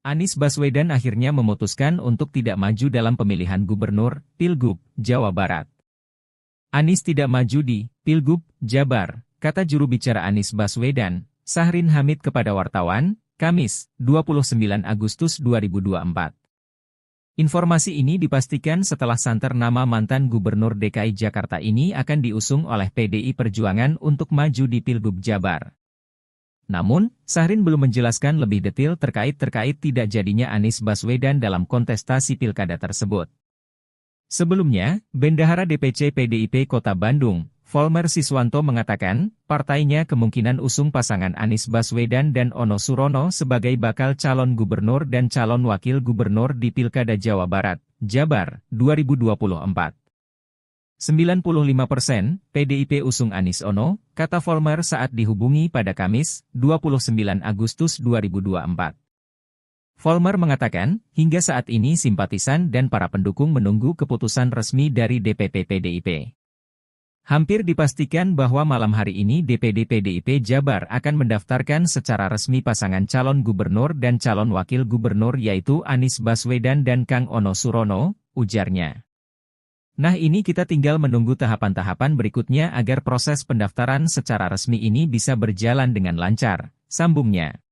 Anies Baswedan akhirnya memutuskan untuk tidak maju dalam pemilihan gubernur, Pilgub, Jawa Barat. Anies tidak maju di Pilgub, Jabar, kata juru bicara Anies Baswedan, Syahrin Hamid kepada wartawan, Kamis, 29 Agustus 2024. Informasi ini dipastikan setelah santer nama mantan Gubernur DKI Jakarta ini akan diusung oleh PDI Perjuangan untuk maju di Pilgub Jabar. Namun, Syahrin belum menjelaskan lebih detail terkait tidak jadinya Anies Baswedan dalam kontestasi pilkada tersebut. Sebelumnya, Bendahara DPC PDIP Kota Bandung, Volmer Siswanto mengatakan, partainya kemungkinan usung pasangan Anies Baswedan dan Ono Surono sebagai bakal calon gubernur dan calon wakil gubernur di Pilkada Jawa Barat, Jabar, 2024. 95% PDIP usung Anies Ono, kata Volmer saat dihubungi pada Kamis, 29 Agustus 2024. Volmer mengatakan, hingga saat ini simpatisan dan para pendukung menunggu keputusan resmi dari DPP PDIP. Hampir dipastikan bahwa malam hari ini DPD PDIP Jabar akan mendaftarkan secara resmi pasangan calon gubernur dan calon wakil gubernur yaitu Anies Baswedan dan Kang Ono Surono, ujarnya. Nah ini kita tinggal menunggu tahapan-tahapan berikutnya agar proses pendaftaran secara resmi ini bisa berjalan dengan lancar, sambungnya.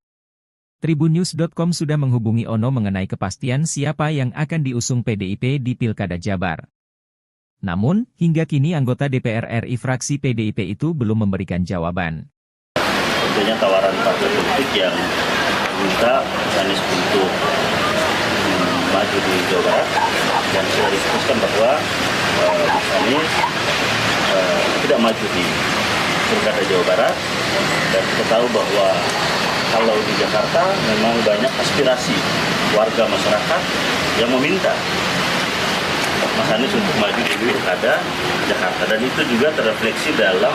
Tribunnews.com sudah menghubungi Ono mengenai kepastian siapa yang akan diusung PDIP di Pilkada Jabar. Namun, hingga kini anggota DPR RI fraksi PDIP itu belum memberikan jawaban. Tentunya tawaran partai politik yang minta Anies untuk maju di Jawa Barat dan sudah diputuskan bahwa Mas Anies tidak maju di Pilkada Jawa Barat dan kita tahu bahwa kalau di Jakarta memang banyak aspirasi warga masyarakat yang meminta Mas Anies untuk maju di Pilkada Jakarta dan itu juga terrefleksi dalam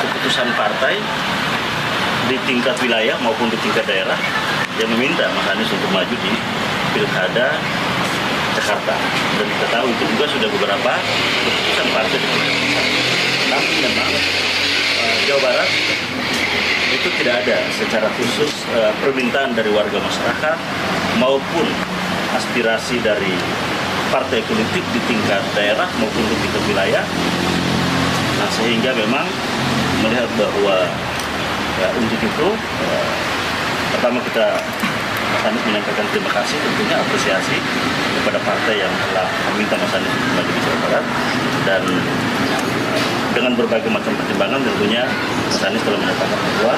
keputusan partai di tingkat wilayah maupun di tingkat daerah yang meminta Mas Anies untuk maju di Pilkada Jakarta dan kita tahu itu juga sudah beberapa keputusan partai di tingkat pusat. Tapi memang Jawa Barat itu tidak ada secara khusus permintaan dari warga masyarakat maupun aspirasi dari partai politik di tingkat daerah maupun di tingkat wilayah. Nah sehingga memang melihat bahwa untuk itu pertama kita akan menyampaikan terima kasih tentunya apresiasi kepada partai yang telah meminta Mas Anies untuk maju di Jawa Barat dan dengan berbagai macam pertimbangan tentunya Mas Anies telah menyatakan bahwa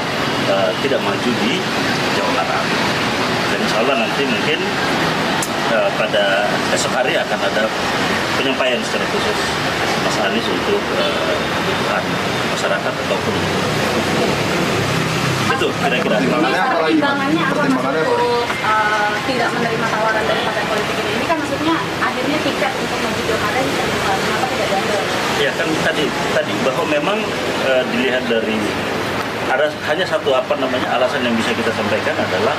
tidak maju di Jawa Barat. Dan insya Allah nanti mungkin pada esok hari akan ada penyampaian secara khusus Mas Anies untuk kebutuhan masyarakat ataupun itu kira-kira. Pertimbangannya apa Mas untuk tidak menerima tawaran dari partai politik ini? Ini kan maksudnya akhirnya tiket untuk maju pilkada bisa dibuka, kenapa tidak diambil? Ya kan tadi bahwa memang dilihat dari ada hanya satu alasan yang bisa kita sampaikan adalah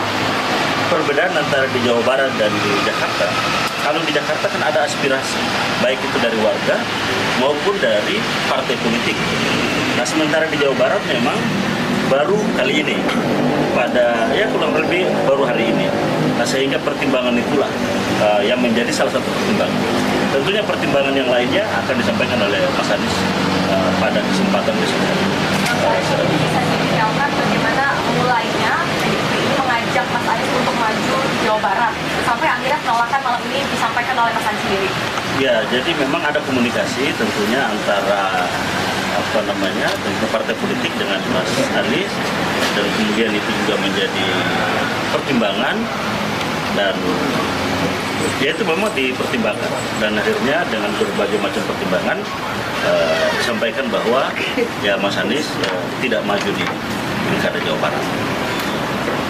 perbedaan antara di Jawa Barat dan di Jakarta. Kalau di Jakarta kan ada aspirasi, baik itu dari warga maupun dari partai politik. Nah sementara di Jawa Barat memang baru kali ini, pada kurang lebih baru hari ini. Nah sehingga pertimbangan itulah yang menjadi salah satu pertimbangan. Tentunya pertimbangan yang lainnya akan disampaikan oleh Mas Anies pada kesempatan besok. Bisa diberitahukan bagaimana mulainya mengajak Mas Anies untuk maju di Jawa Barat sampai akhirnya penolakan malam ini disampaikan oleh Mas Anies sendiri. Ya, jadi memang ada komunikasi tentunya antara tentu partai politik dengan Mas Anies dan kemudian itu juga menjadi pertimbangan dan ya itu memang dipertimbangkan dan akhirnya dengan berbagai macam pertimbangan disampaikan bahwa ya Mas Anies tidak maju di Pilkada Jawa Barat.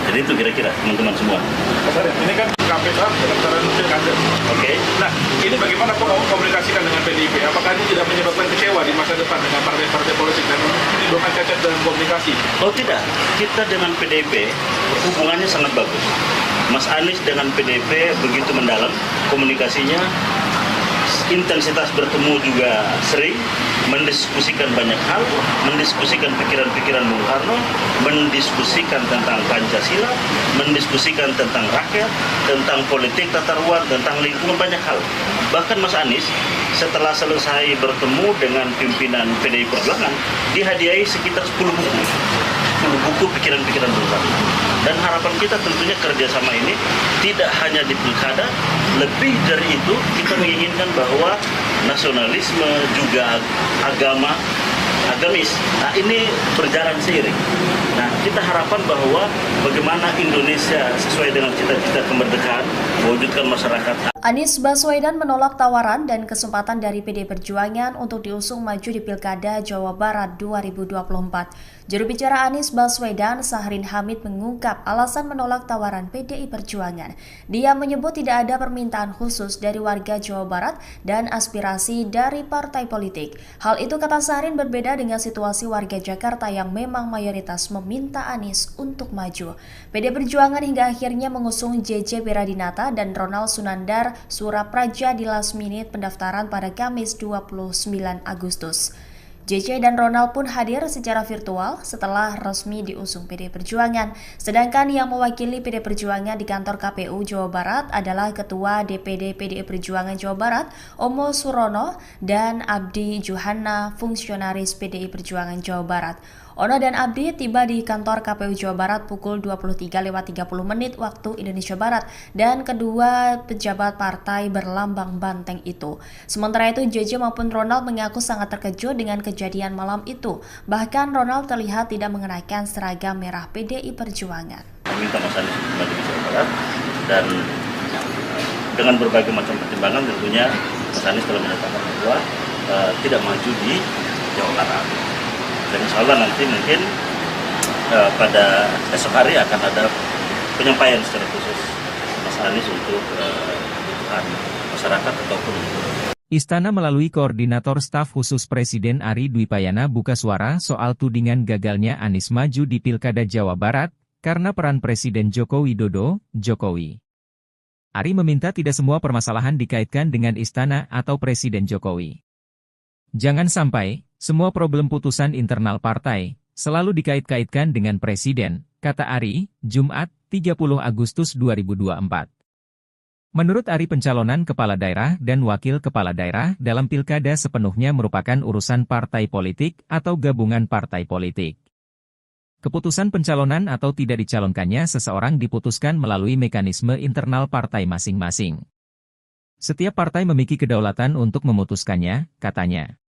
Jadi itu kira-kira teman-teman semua. Mas Arief, ini kan KPK pendaftaran pilkada. Oke. Nah, ini bagaimana komunikasikan dengan PDIP? Apakah ini tidak menyebabkan kecewa di masa depan dengan partai-partai politik dan menimbulkan cacat dalam komunikasi? Oh tidak, kita dengan PDIP hubungannya sangat bagus. Mas Anies dengan PDIP begitu mendalam komunikasinya, intensitas bertemu juga sering. mendiskusikan banyak hal, mendiskusikan pikiran-pikiran Bung Karno, mendiskusikan tentang Pancasila, mendiskusikan tentang rakyat, tentang politik tata ruang, tentang lingkungan, banyak hal. Bahkan Mas Anies setelah selesai bertemu dengan pimpinan PDI Perjuangan, dihadiahi sekitar 10 buku pikiran-pikiran Bung Karno. Dan harapan kita tentunya kerjasama ini tidak hanya di pilkada, lebih dari itu kita menginginkan bahwa nasionalisme juga agamis. Nah, ini berjalan seiring. Nah, kita harapkan bahwa bagaimana Indonesia sesuai dengan cita-cita kemerdekaan, mewujudkan masyarakat. Anies Baswedan menolak tawaran dan kesempatan dari PDI Perjuangan untuk diusung maju di Pilkada Jawa Barat 2024. Juru bicara Anies Baswedan, Sahrin Hamid, mengungkap alasan menolak tawaran PDI Perjuangan. Dia menyebut tidak ada permintaan khusus dari warga Jawa Barat dan aspirasi dari partai politik. Hal itu, kata Sahrin, berbeda dengan situasi warga Jakarta yang memang mayoritas meminta Anies untuk maju. PDI Perjuangan hingga akhirnya mengusung JJ Beradinata dan Ronald Sunandar Surapraja di last minute pendaftaran pada Kamis 29 Agustus. JJ dan Ronald pun hadir secara virtual setelah resmi diusung PDI Perjuangan. Sedangkan yang mewakili PDI Perjuangan di kantor KPU Jawa Barat adalah Ketua DPD PDI Perjuangan Jawa Barat, Omo Surono, dan Abdi Juhana, fungsionaris PDI Perjuangan Jawa Barat. Ono dan Abdi tiba di kantor KPU Jawa Barat pukul 23.30 waktu Indonesia Barat, dan kedua pejabat partai berlambang banteng itu. Sementara itu, JJ maupun Ronald mengaku sangat terkejut dengan kejadian malam itu. Bahkan Ronald terlihat tidak mengenakan seragam merah PDI Perjuangan. Meminta Mas Anies untuk maju di Jawa Barat, dan dengan berbagai macam pertimbangan tentunya Mas Anies telah menyatakan bahwa tidak maju di Jawa Barat. Dan insya Allah nanti mungkin pada esok hari akan ada penyampaian secara khusus Mas Anies untuk kebutuhan masyarakat ataupun Istana melalui Koordinator Staf Khusus Presiden Ari Dwipayana buka suara soal tudingan gagalnya Anies maju di Pilkada Jawa Barat karena peran Presiden Joko Widodo, Jokowi. Ari meminta tidak semua permasalahan dikaitkan dengan Istana atau Presiden Jokowi. Jangan sampai semua problem putusan internal partai selalu dikait-kaitkan dengan Presiden, kata Ari, Jumat, 30 Agustus 2024. Menurut Ari, pencalonan kepala daerah dan wakil kepala daerah dalam pilkada sepenuhnya merupakan urusan partai politik atau gabungan partai politik. Keputusan pencalonan atau tidak dicalonkannya seseorang diputuskan melalui mekanisme internal partai masing-masing. Setiap partai memiliki kedaulatan untuk memutuskannya, katanya.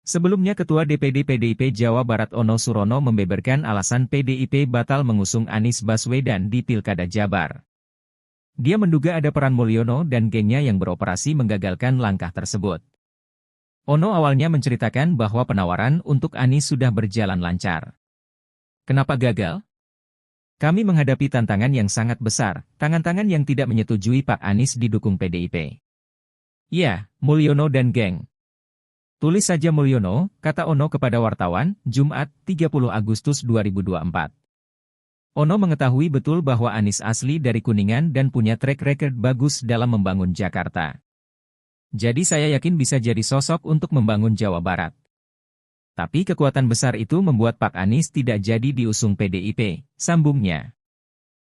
Sebelumnya Ketua DPD PDIP Jawa Barat Ono Surono membeberkan alasan PDIP batal mengusung Anies Baswedan di Pilkada Jabar. Dia menduga ada peran Mulyono dan gengnya yang beroperasi menggagalkan langkah tersebut. Ono awalnya menceritakan bahwa penawaran untuk Anies sudah berjalan lancar. Kenapa gagal? Kami menghadapi tantangan yang sangat besar, tangan-tangan yang tidak menyetujui Pak Anies didukung PDIP. Ya, Mulyono dan geng. Tulis saja Mulyono, kata Ono kepada wartawan, Jumat, 30 Agustus 2024. Ono mengetahui betul bahwa Anies asli dari Kuningan dan punya track record bagus dalam membangun Jakarta. Jadi saya yakin bisa jadi sosok untuk membangun Jawa Barat. Tapi kekuatan besar itu membuat Pak Anies tidak jadi diusung PDIP, sambungnya.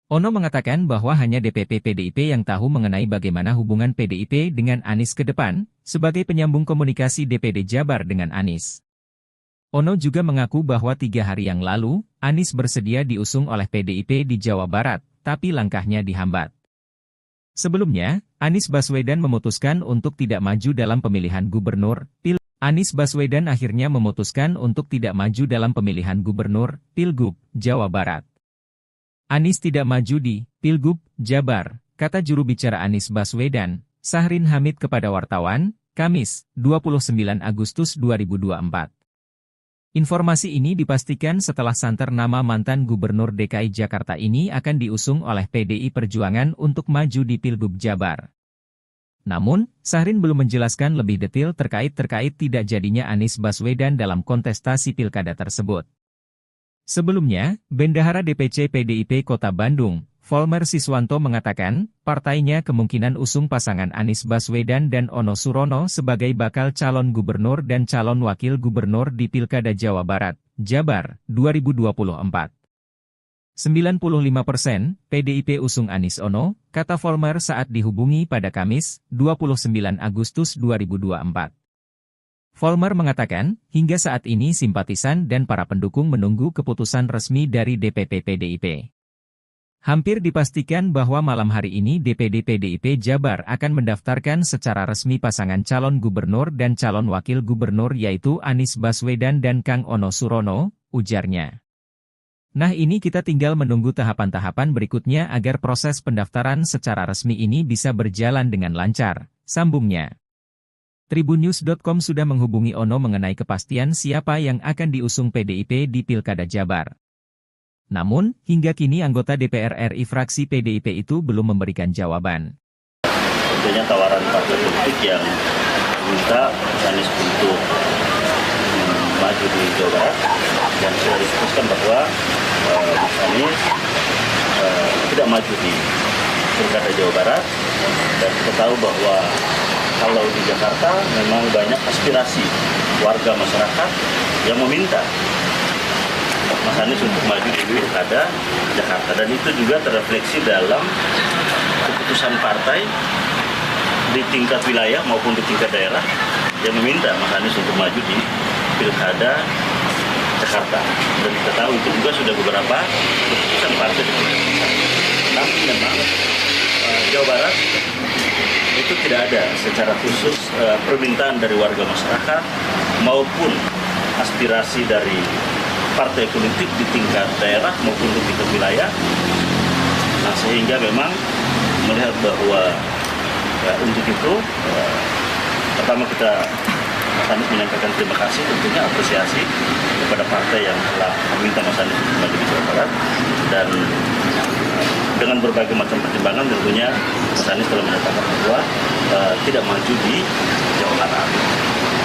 Ono mengatakan bahwa hanya DPP PDIP yang tahu mengenai bagaimana hubungan PDIP dengan Anies ke depan, sebagai penyambung komunikasi DPD Jabar dengan Anies. Ono juga mengaku bahwa 3 hari yang lalu, Anies bersedia diusung oleh PDIP di Jawa Barat, tapi langkahnya dihambat. Sebelumnya, Anies Baswedan memutuskan untuk tidak maju dalam pemilihan gubernur, Anies Baswedan akhirnya memutuskan untuk tidak maju dalam pemilihan gubernur, Pilgub, Jawa Barat. Anies tidak maju di Pilgub, Jabar, kata juru bicara Anies Baswedan, Sahrin Hamid kepada wartawan, Kamis, 29 Agustus 2024. Informasi ini dipastikan setelah santer nama mantan Gubernur DKI Jakarta ini akan diusung oleh PDI Perjuangan untuk maju di Pilgub Jabar. Namun, Sahrin belum menjelaskan lebih detail terkait tidak jadinya Anies Baswedan dalam kontestasi pilkada tersebut. Sebelumnya, Bendahara DPC PDIP Kota Bandung, Volmer Siswanto mengatakan, partainya kemungkinan usung pasangan Anies Baswedan dan Ono Surono sebagai bakal calon gubernur dan calon wakil gubernur di Pilkada Jawa Barat, Jabar, 2024. 95% PDIP usung Anies Ono, kata Volmer saat dihubungi pada Kamis, 29 Agustus 2024. Volmer mengatakan, hingga saat ini simpatisan dan para pendukung menunggu keputusan resmi dari DPP PDIP. Hampir dipastikan bahwa malam hari ini DPD PDIP Jabar akan mendaftarkan secara resmi pasangan calon gubernur dan calon wakil gubernur yaitu Anies Baswedan dan Kang Ono Surono, ujarnya. Nah ini kita tinggal menunggu tahapan-tahapan berikutnya agar proses pendaftaran secara resmi ini bisa berjalan dengan lancar, sambungnya. Tribunnews.com sudah menghubungi Ono mengenai kepastian siapa yang akan diusung PDIP di Pilkada Jabar. Namun, hingga kini anggota DPR RI fraksi PDIP itu belum memberikan jawaban. Tentunya tawaran partai politik yang minta Anies untuk maju di Jawa Barat dan sudah disebutkan bahwa Mas Anies tidak maju di Pilkada Jawa Barat dan kita tahu bahwa kalau di Jakarta memang banyak aspirasi warga masyarakat yang meminta Mas Anies untuk maju di Pilkada Jakarta dan itu juga terrefleksi dalam keputusan partai di tingkat wilayah maupun di tingkat daerah yang meminta Mas Anies untuk maju di Pilkada Jakarta dan kita tahu itu juga sudah beberapa keputusan partai di Pilkada Jakarta. Tapi memang Jawa Barat itu tidak ada secara khusus permintaan dari warga masyarakat maupun aspirasi dari partai politik di tingkat daerah maupun di tingkat wilayah. Nah sehingga memang melihat bahwa untuk itu pertama kita Mas Anies menyampaikan terima kasih tentunya apresiasi kepada partai yang telah meminta Mas Anies untuk maju di Jawa Barat dan dengan berbagai macam pertimbangan tentunya Mas Anies telah menyatakan bahwa tidak maju di Jawa Barat.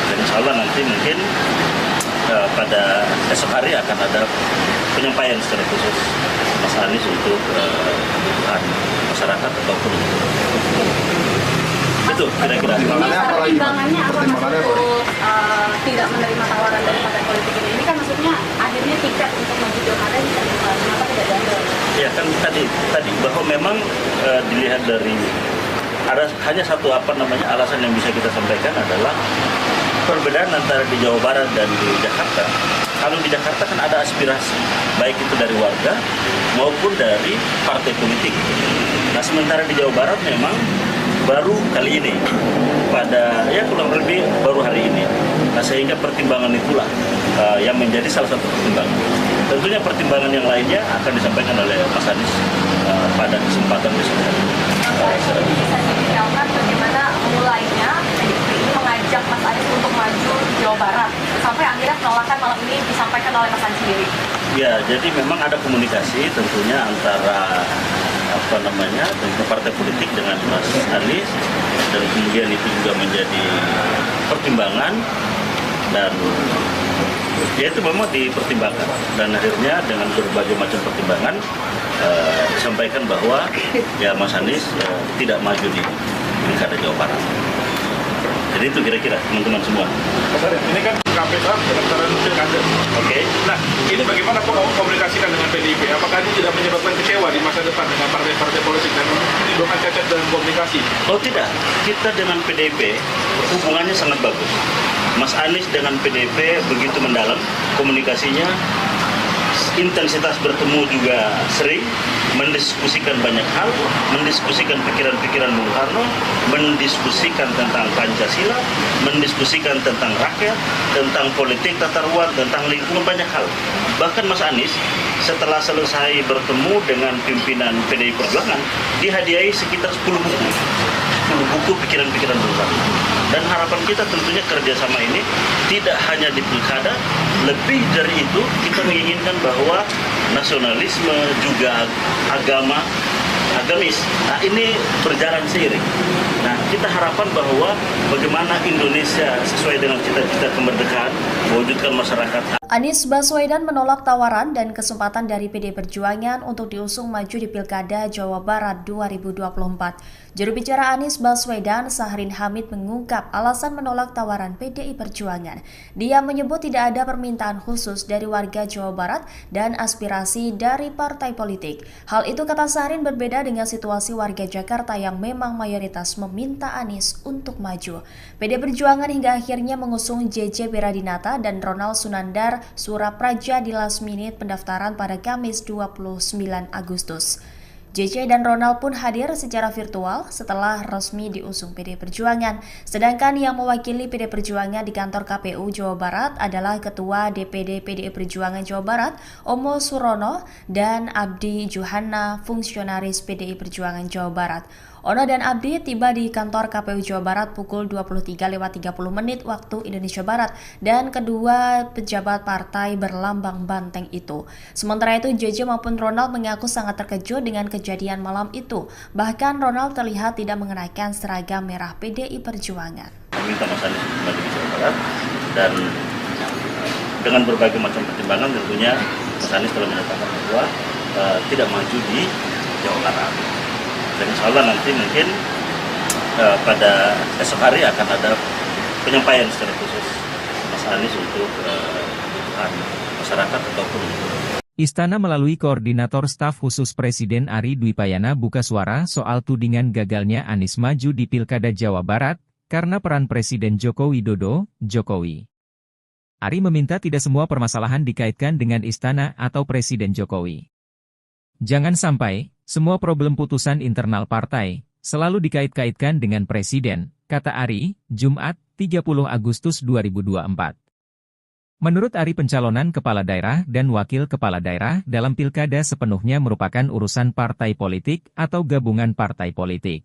Dan insya Allah nanti mungkin pada esok hari akan ada penyampaian secara khusus Mas Anies untuk kebutuhan masyarakat ataupun itu kira-kira. Pertimbangannya apa untuk tidak menerima tawaran dari partai politik ini? Ini kan maksudnya akhirnya tiket untuk maju pilkada ini kenapa tidak diambil? Ya kan tadi bahwa memang dilihat dari ada hanya satu alasan yang bisa kita sampaikan adalah perbedaan antara di Jawa Barat dan di Jakarta. Kalau di Jakarta kan ada aspirasi, baik itu dari warga maupun dari partai politik. Nah sementara di Jawa Barat memang baru kali ini, pada kurang lebih baru hari ini. Nah sehingga pertimbangan itulah yang menjadi salah satu pertimbangan. Tentunya pertimbangan yang lainnya akan disampaikan oleh Mas Anies pada kesempatan besok. Bisa diberitahukan bagaimana mulainya mengajak Mas Anies untuk maju di Jawa Barat sampai akhirnya penolakan malam ini disampaikan oleh Mas Anies sendiri. Ya, jadi memang ada komunikasi tentunya antara tentu partai politik dengan Mas Anies dan kemudian itu juga menjadi pertimbangan dan ya itu memang dipertimbangkan dan akhirnya dengan berbagai macam pertimbangan disampaikan bahwa ya Mas Anies tidak maju di Pilkada Jawa Barat. Jadi itu kira-kira teman-teman semua. Mas Anies, ini kan KPK pendaftaran pilkada. Oke. Nah, ini bagaimana komunikasikan dengan PDIP? Apakah ini tidak menyebabkan kecewa di masa depan dengan partai-partai politik dan menimbulkan cacat dalam komunikasi? Oh tidak, kita dengan PDIP hubungannya sangat bagus. Mas Anies dengan PDIP begitu mendalam komunikasinya, intensitas bertemu juga sering, mendiskusikan banyak hal, mendiskusikan pikiran-pikiran Bung Karno, mendiskusikan tentang Pancasila, mendiskusikan tentang rakyat, tentang politik tata ruang, tentang lingkungan, banyak hal. Bahkan Mas Anies setelah selesai bertemu dengan pimpinan PDI Perjuangan, dihadiahi sekitar 10 buku pikiran-pikiran Bung Karno. Dan harapan kita tentunya kerjasama ini tidak hanya di pilkada, lebih dari itu kita menginginkan bahwa nasionalisme juga agamis. Nah ini berjalan seiring. Nah kita harapkan bahwa bagaimana Indonesia sesuai dengan cita-cita kemerdekaan, mewujudkan masyarakat. Anies Baswedan menolak tawaran dan kesempatan dari PD Perjuangan untuk diusung maju di Pilkada Jawa Barat 2024. Juru bicara Anies Baswedan, Sahrin Hamid, mengungkap alasan menolak tawaran PDI Perjuangan. Dia menyebut tidak ada permintaan khusus dari warga Jawa Barat dan aspirasi dari partai politik. Hal itu, kata Sahrin, berbeda dengan situasi warga Jakarta yang memang mayoritas meminta Anies untuk maju. PD Perjuangan hingga akhirnya mengusung JJ Beradinata dan Ronald Sunandar Surapraja di last minute pendaftaran pada Kamis 29 Agustus. JJ dan Ronald pun hadir secara virtual setelah resmi diusung PD Perjuangan. Sedangkan yang mewakili PD Perjuangan di kantor KPU Jawa Barat adalah Ketua DPD PDI Perjuangan Jawa Barat, Omo Surono, dan Abdi Juhana, fungsionaris PDI Perjuangan Jawa Barat. Ono dan Abdi tiba di kantor KPU Jawa Barat pukul 23.30 waktu Indonesia Barat, dan kedua pejabat partai berlambang banteng itu. Sementara itu, JJ maupun Ronald mengaku sangat terkejut dengan kejadian malam itu. Bahkan Ronald terlihat tidak mengenakan seragam merah PDI Perjuangan. Meminta Mas Anies untuk maju di Jawa Barat, dan dengan berbagai macam pertimbangan tentunya Mas Anies telah menyatakan bahwa tidak maju di Jawa Barat. Dan insya Allah nanti mungkin pada esok hari akan ada penyampaian secara khusus Mas Anies untuk kebutuhan masyarakat ataupun Istana melalui Koordinator Staf Khusus Presiden Ari Dwi Payana buka suara soal tudingan gagalnya Anies maju di Pilkada Jawa Barat karena peran Presiden Joko Widodo, Jokowi. Ari meminta tidak semua permasalahan dikaitkan dengan Istana atau Presiden Jokowi. Jangan sampai semua problem putusan internal partai selalu dikait-kaitkan dengan Presiden, kata Ari, Jumat, 30 Agustus 2024. Menurut Ari, pencalonan kepala daerah dan wakil kepala daerah dalam pilkada sepenuhnya merupakan urusan partai politik atau gabungan partai politik.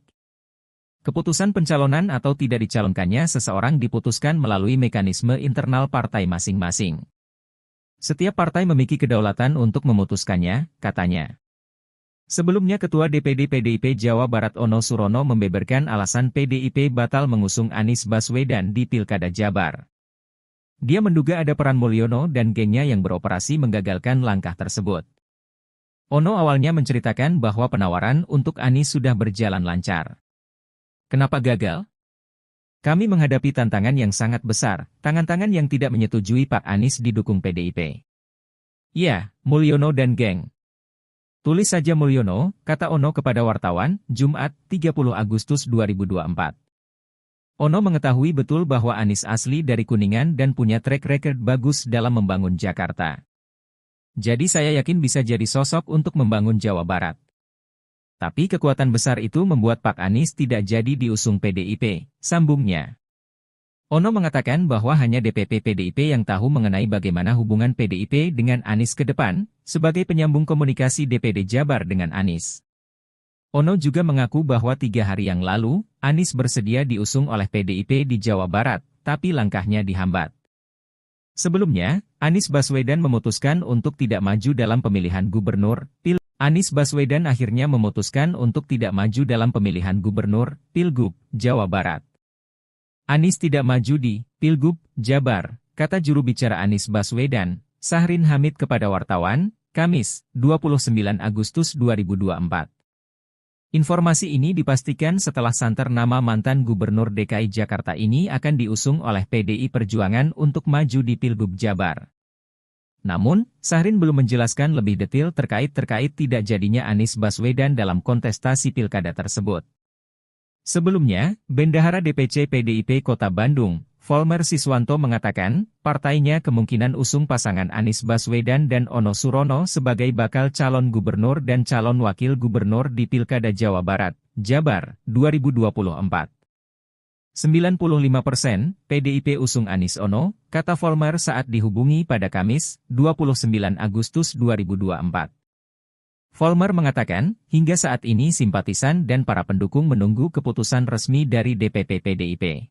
Keputusan pencalonan atau tidak dicalonkannya seseorang diputuskan melalui mekanisme internal partai masing-masing. Setiap partai memiliki kedaulatan untuk memutuskannya, katanya. Sebelumnya, Ketua DPD PDIP Jawa Barat Ono Surono membeberkan alasan PDIP batal mengusung Anies Baswedan di Pilkada Jabar. Dia menduga ada peran Mulyono dan gengnya yang beroperasi menggagalkan langkah tersebut. Ono awalnya menceritakan bahwa penawaran untuk Anies sudah berjalan lancar. Kenapa gagal? Kami menghadapi tantangan yang sangat besar, tangan-tangan yang tidak menyetujui Pak Anies didukung PDIP. Ya, Mulyono dan geng. Tulis saja Mulyono, kata Ono kepada wartawan, Jumat, 30 Agustus 2024. Ono mengetahui betul bahwa Anies asli dari Kuningan dan punya track record bagus dalam membangun Jakarta. Jadi saya yakin bisa jadi sosok untuk membangun Jawa Barat. Tapi kekuatan besar itu membuat Pak Anies tidak jadi diusung PDIP, sambungnya. Ono mengatakan bahwa hanya DPP PDIP yang tahu mengenai bagaimana hubungan PDIP dengan Anies ke depan, sebagai penyambung komunikasi DPD Jabar dengan Anies. Ono juga mengaku bahwa 3 hari yang lalu, Anies bersedia diusung oleh PDIP di Jawa Barat, tapi langkahnya dihambat. Sebelumnya, Anies Baswedan memutuskan untuk tidak maju dalam pemilihan gubernur, Anies Baswedan akhirnya memutuskan untuk tidak maju dalam pemilihan gubernur, Pilgub, Jawa Barat. Anies tidak maju di Pilgub, Jabar, kata juru bicara Anies Baswedan, Sahrin Hamid kepada wartawan, Kamis, 29 Agustus 2024. Informasi ini dipastikan setelah santer nama mantan Gubernur DKI Jakarta ini akan diusung oleh PDI Perjuangan untuk maju di Pilgub Jabar. Namun, Sahrin belum menjelaskan lebih detail terkait tidak jadinya Anies Baswedan dalam kontestasi pilkada tersebut. Sebelumnya, Bendahara DPC PDIP Kota Bandung, Volmer Siswanto mengatakan, partainya kemungkinan usung pasangan Anies Baswedan dan Ono Surono sebagai bakal calon gubernur dan calon wakil gubernur di Pilkada Jawa Barat, Jabar, 2024. 95% PDIP usung Anies Ono, kata Volmer saat dihubungi pada Kamis, 29 Agustus 2024. Volmer mengatakan, hingga saat ini simpatisan dan para pendukung menunggu keputusan resmi dari DPP PDIP.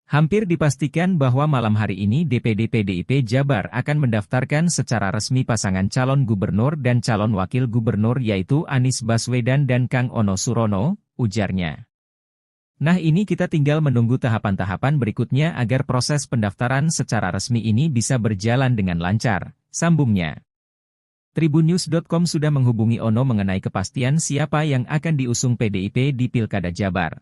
Hampir dipastikan bahwa malam hari ini DPD PDIP Jabar akan mendaftarkan secara resmi pasangan calon gubernur dan calon wakil gubernur yaitu Anies Baswedan dan Kang Ono Surono, ujarnya. Nah, ini kita tinggal menunggu tahapan-tahapan berikutnya agar proses pendaftaran secara resmi ini bisa berjalan dengan lancar, sambungnya. Tribunnews.com sudah menghubungi Ono mengenai kepastian siapa yang akan diusung PDIP di Pilkada Jabar.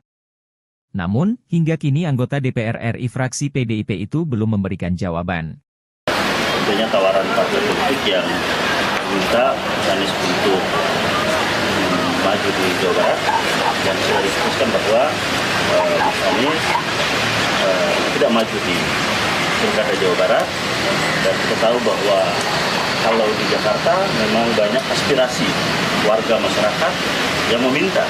Namun, hingga kini anggota DPR RI fraksi PDIP itu belum memberikan jawaban. Tentunya tawaran partai politik yang minta Anies untuk maju di Jawa Barat, dan sudah diskusikan bahwa Mas Anies tidak maju di Pilkada Jawa Barat, dan kita tahu bahwa kalau di Jakarta memang banyak aspirasi warga masyarakat yang meminta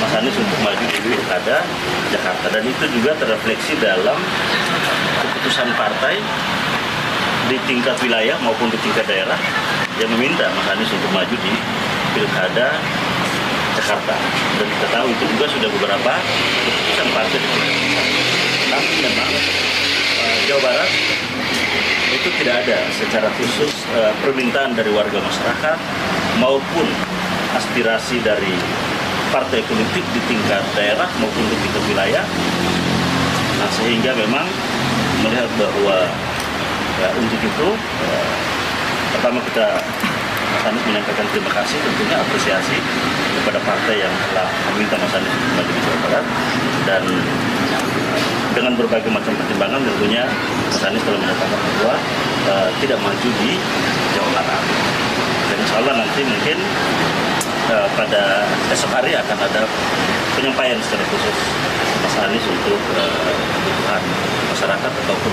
Mas Anies untuk maju di Pilkada Jakarta, dan itu juga terrefleksi dalam keputusan partai di tingkat wilayah maupun di tingkat daerah yang meminta Mas Anies untuk maju di Pilkada Jakarta. Dan kita tahu itu juga sudah beberapa keputusan partai di tingkat pusat. Tapi memang Jawa Barat itu tidak ada secara khusus permintaan dari warga masyarakat maupun aspirasi dari partai politik di tingkat daerah maupun di tingkat wilayah. Nah, sehingga memang melihat bahwa untuk itu pertama kita Anies menyampaikan terima kasih, tentunya apresiasi kepada partai yang telah meminta Mas Anies untuk maju di Jawa Barat, dan dengan berbagai macam pertimbangan tentunya Mas Anies telah menyatakan bahwa tidak maju di Jawa Barat. Dan insya Allah nanti mungkin pada esok hari akan ada penyampaian secara khusus Mas Anies untuk kebutuhan masyarakat ataupun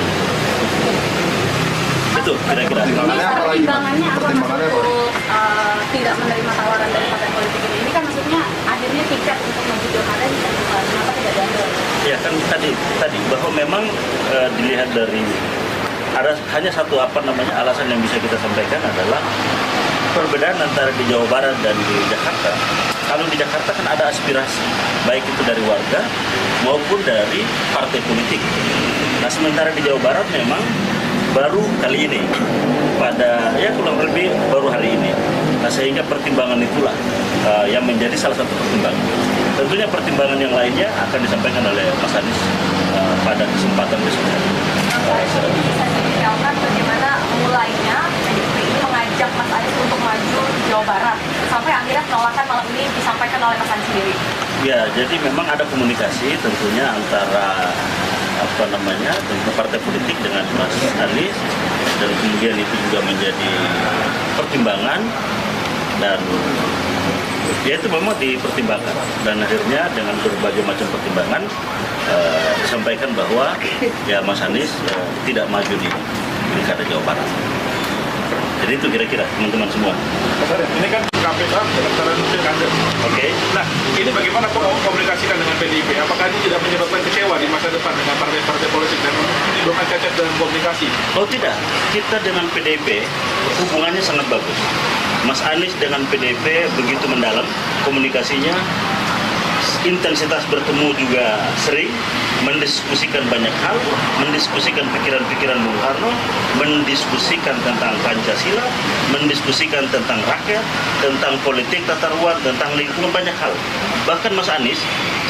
itu kira-kira. Pertimbangannya apa untuk tidak menerima tawaran dari partai politik ini? Ini kan maksudnya akhirnya tiket untuk maju pilkada kenapa tidak diambil? Ya kan tadi bahwa memang dilihat dari ada hanya satu alasan yang bisa kita sampaikan adalah perbedaan antara di Jawa Barat dan di Jakarta. Kalau di Jakarta kan ada aspirasi, baik itu dari warga maupun dari partai politik. Nah, sementara di Jawa Barat memang baru kali ini, pada kurang lebih baru hari ini. Nah, sehingga pertimbangan itulah yang menjadi salah satu pertimbangan. Tentunya pertimbangan yang lainnya akan disampaikan oleh Mas Anies pada kesempatan besok. Bisa detailkan bagaimana mulainya PDIP mengajak Mas Anies untuk maju di Jawa Barat sampai akhirnya penolakan malam ini disampaikan oleh Mas Anies sendiri? Ya, jadi memang ada komunikasi tentunya antara tentu partai politik dengan Mas Anies, dan kemudian itu juga menjadi pertimbangan, dan ya itu memang dipertimbangkan, dan akhirnya dengan berbagai macam pertimbangan disampaikan bahwa ya Mas Anies tidak maju di Pilkada Jawa Barat. Jadi itu kira-kira teman-teman semua. Mas Arief, ini kan KPK pendaftaran pilkada. Oke. Nah, ini bagaimana komunikasikan dengan PDIP? Apakah ini tidak menyebabkan kecewa di masa depan dengan partai-partai politik dan menimbulkan cacat dalam komunikasi? Oh tidak, kita dengan PDIP hubungannya sangat bagus. Mas Anies dengan PDIP begitu mendalam komunikasinya, intensitas bertemu juga sering, mendiskusikan banyak hal, mendiskusikan pikiran-pikiran Bung Karno, mendiskusikan tentang Pancasila, mendiskusikan tentang rakyat, tentang politik tata ruang, tentang lingkungan, banyak hal. Bahkan Mas Anies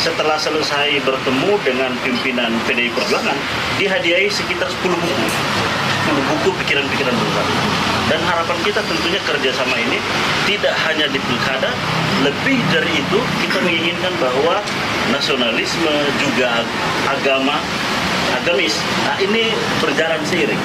setelah selesai bertemu dengan pimpinan PDI Perjuangan, dihadiahi sekitar 10 buku pikiran-pikiran Bung Karno. Dan harapan kita tentunya kerjasama ini tidak hanya di pilkada, lebih dari itu kita menginginkan bahwa nasionalisme juga agamis. Nah, ini berjalan seiring.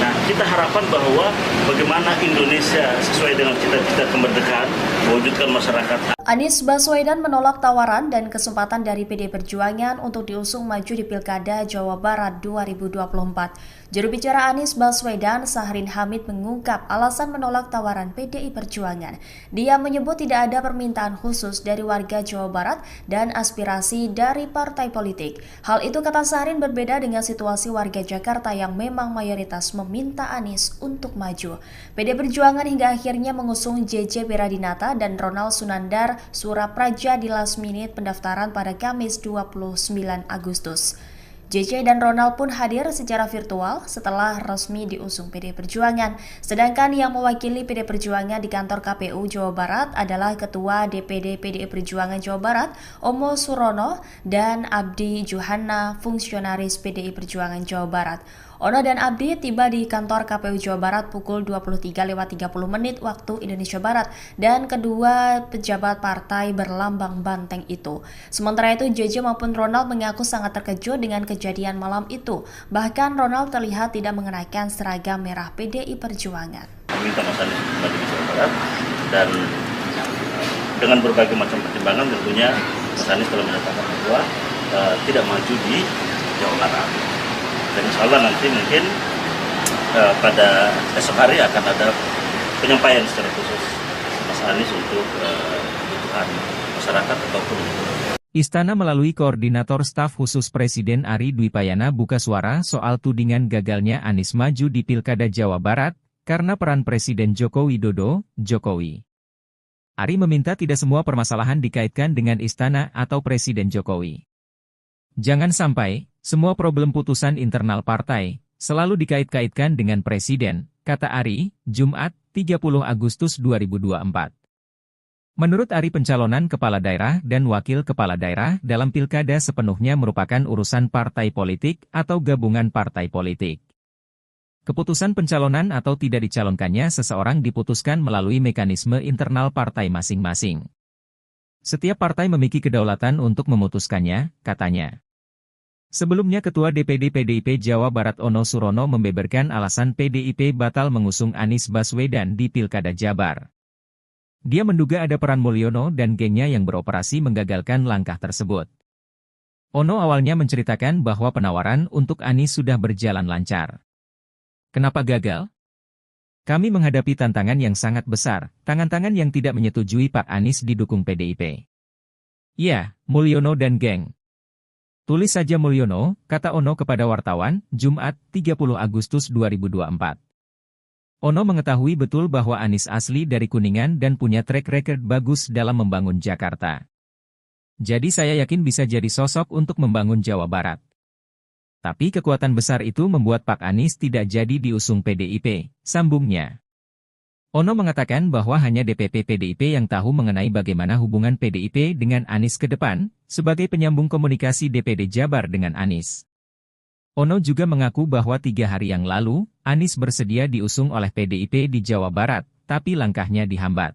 Nah, kita harapkan bahwa bagaimana Indonesia sesuai dengan cita-cita kemerdekaan, mewujudkan masyarakat. Anies Baswedan menolak tawaran dan kesempatan dari PD Perjuangan untuk diusung maju di Pilkada Jawa Barat 2024. Juru bicara Anies Baswedan, Sahrin Hamid, mengungkap alasan menolak tawaran PDI Perjuangan. Dia menyebut tidak ada permintaan khusus dari warga Jawa Barat dan aspirasi dari partai politik. Hal itu, kata Sahrin, berbeda dengan situasi warga Jakarta yang memang mayoritas meminta Anies untuk maju. PD Perjuangan hingga akhirnya mengusung JJ Beradinata dan Ronald Sunandar Surapraja di last minute pendaftaran pada Kamis 29 Agustus. JJ dan Ronald pun hadir secara virtual setelah resmi diusung PD Perjuangan. Sedangkan yang mewakili PD Perjuangan di kantor KPU Jawa Barat adalah Ketua DPD PDI Perjuangan Jawa Barat, Omo Surono, dan Abdi Juhanna, fungsionaris PDI Perjuangan Jawa Barat. Ono dan Abdi tiba di kantor KPU Jawa Barat pukul 23.30 waktu Indonesia Barat dan kedua pejabat partai berlambang banteng itu. Sementara itu JJ maupun Ronald mengaku sangat terkejut dengan kejadian malam itu. Bahkan Ronald terlihat tidak mengenakan seragam merah PDI Perjuangan. Meminta Mas Anies kembali di Jawa Barat dan dengan berbagai macam pertimbangan tentunya Mas Anies telah menyatakan bahwa tidak maju di Jawa Barat. Dan insya Allah nanti mungkin pada esok hari akan ada penyampaian secara khusus Mas Anies untuk kebutuhan masyarakat ataupun Istana melalui Koordinator Staf Khusus Presiden Ari Dwi Payana buka suara soal tudingan gagalnya Anies maju di Pilkada Jawa Barat karena peran Presiden Joko Widodo, Jokowi. Ari meminta tidak semua permasalahan dikaitkan dengan Istana atau Presiden Jokowi. Jangan sampai semua problem putusan internal partai selalu dikait-kaitkan dengan Presiden, kata Ari, Jumat, 30 Agustus 2024. Menurut Ari, pencalonan kepala daerah dan wakil kepala daerah dalam pilkada sepenuhnya merupakan urusan partai politik atau gabungan partai politik. Keputusan pencalonan atau tidak dicalonkannya seseorang diputuskan melalui mekanisme internal partai masing-masing. Setiap partai memiliki kedaulatan untuk memutuskannya, katanya. Sebelumnya Ketua DPD PDIP Jawa Barat Ono Surono membeberkan alasan PDIP batal mengusung Anies Baswedan di Pilkada Jabar. Dia menduga ada peran Mulyono dan gengnya yang beroperasi menggagalkan langkah tersebut. Ono awalnya menceritakan bahwa penawaran untuk Anies sudah berjalan lancar. Kenapa gagal? Kami menghadapi tantangan yang sangat besar, tangan-tangan yang tidak menyetujui Pak Anies didukung PDIP. Ya, Mulyono dan geng. Tulis saja Mulyono, kata Ono kepada wartawan, Jumat, 30 Agustus 2024. Ono mengetahui betul bahwa Anies asli dari Kuningan dan punya track record bagus dalam membangun Jakarta. Jadi saya yakin bisa jadi sosok untuk membangun Jawa Barat. Tapi kekuatan besar itu membuat Pak Anies tidak jadi diusung PDIP, sambungnya. Ono mengatakan bahwa hanya DPP PDIP yang tahu mengenai bagaimana hubungan PDIP dengan Anies ke depan, sebagai penyambung komunikasi DPD Jabar dengan Anies. Ono juga mengaku bahwa 3 hari yang lalu, Anies bersedia diusung oleh PDIP di Jawa Barat, tapi langkahnya dihambat.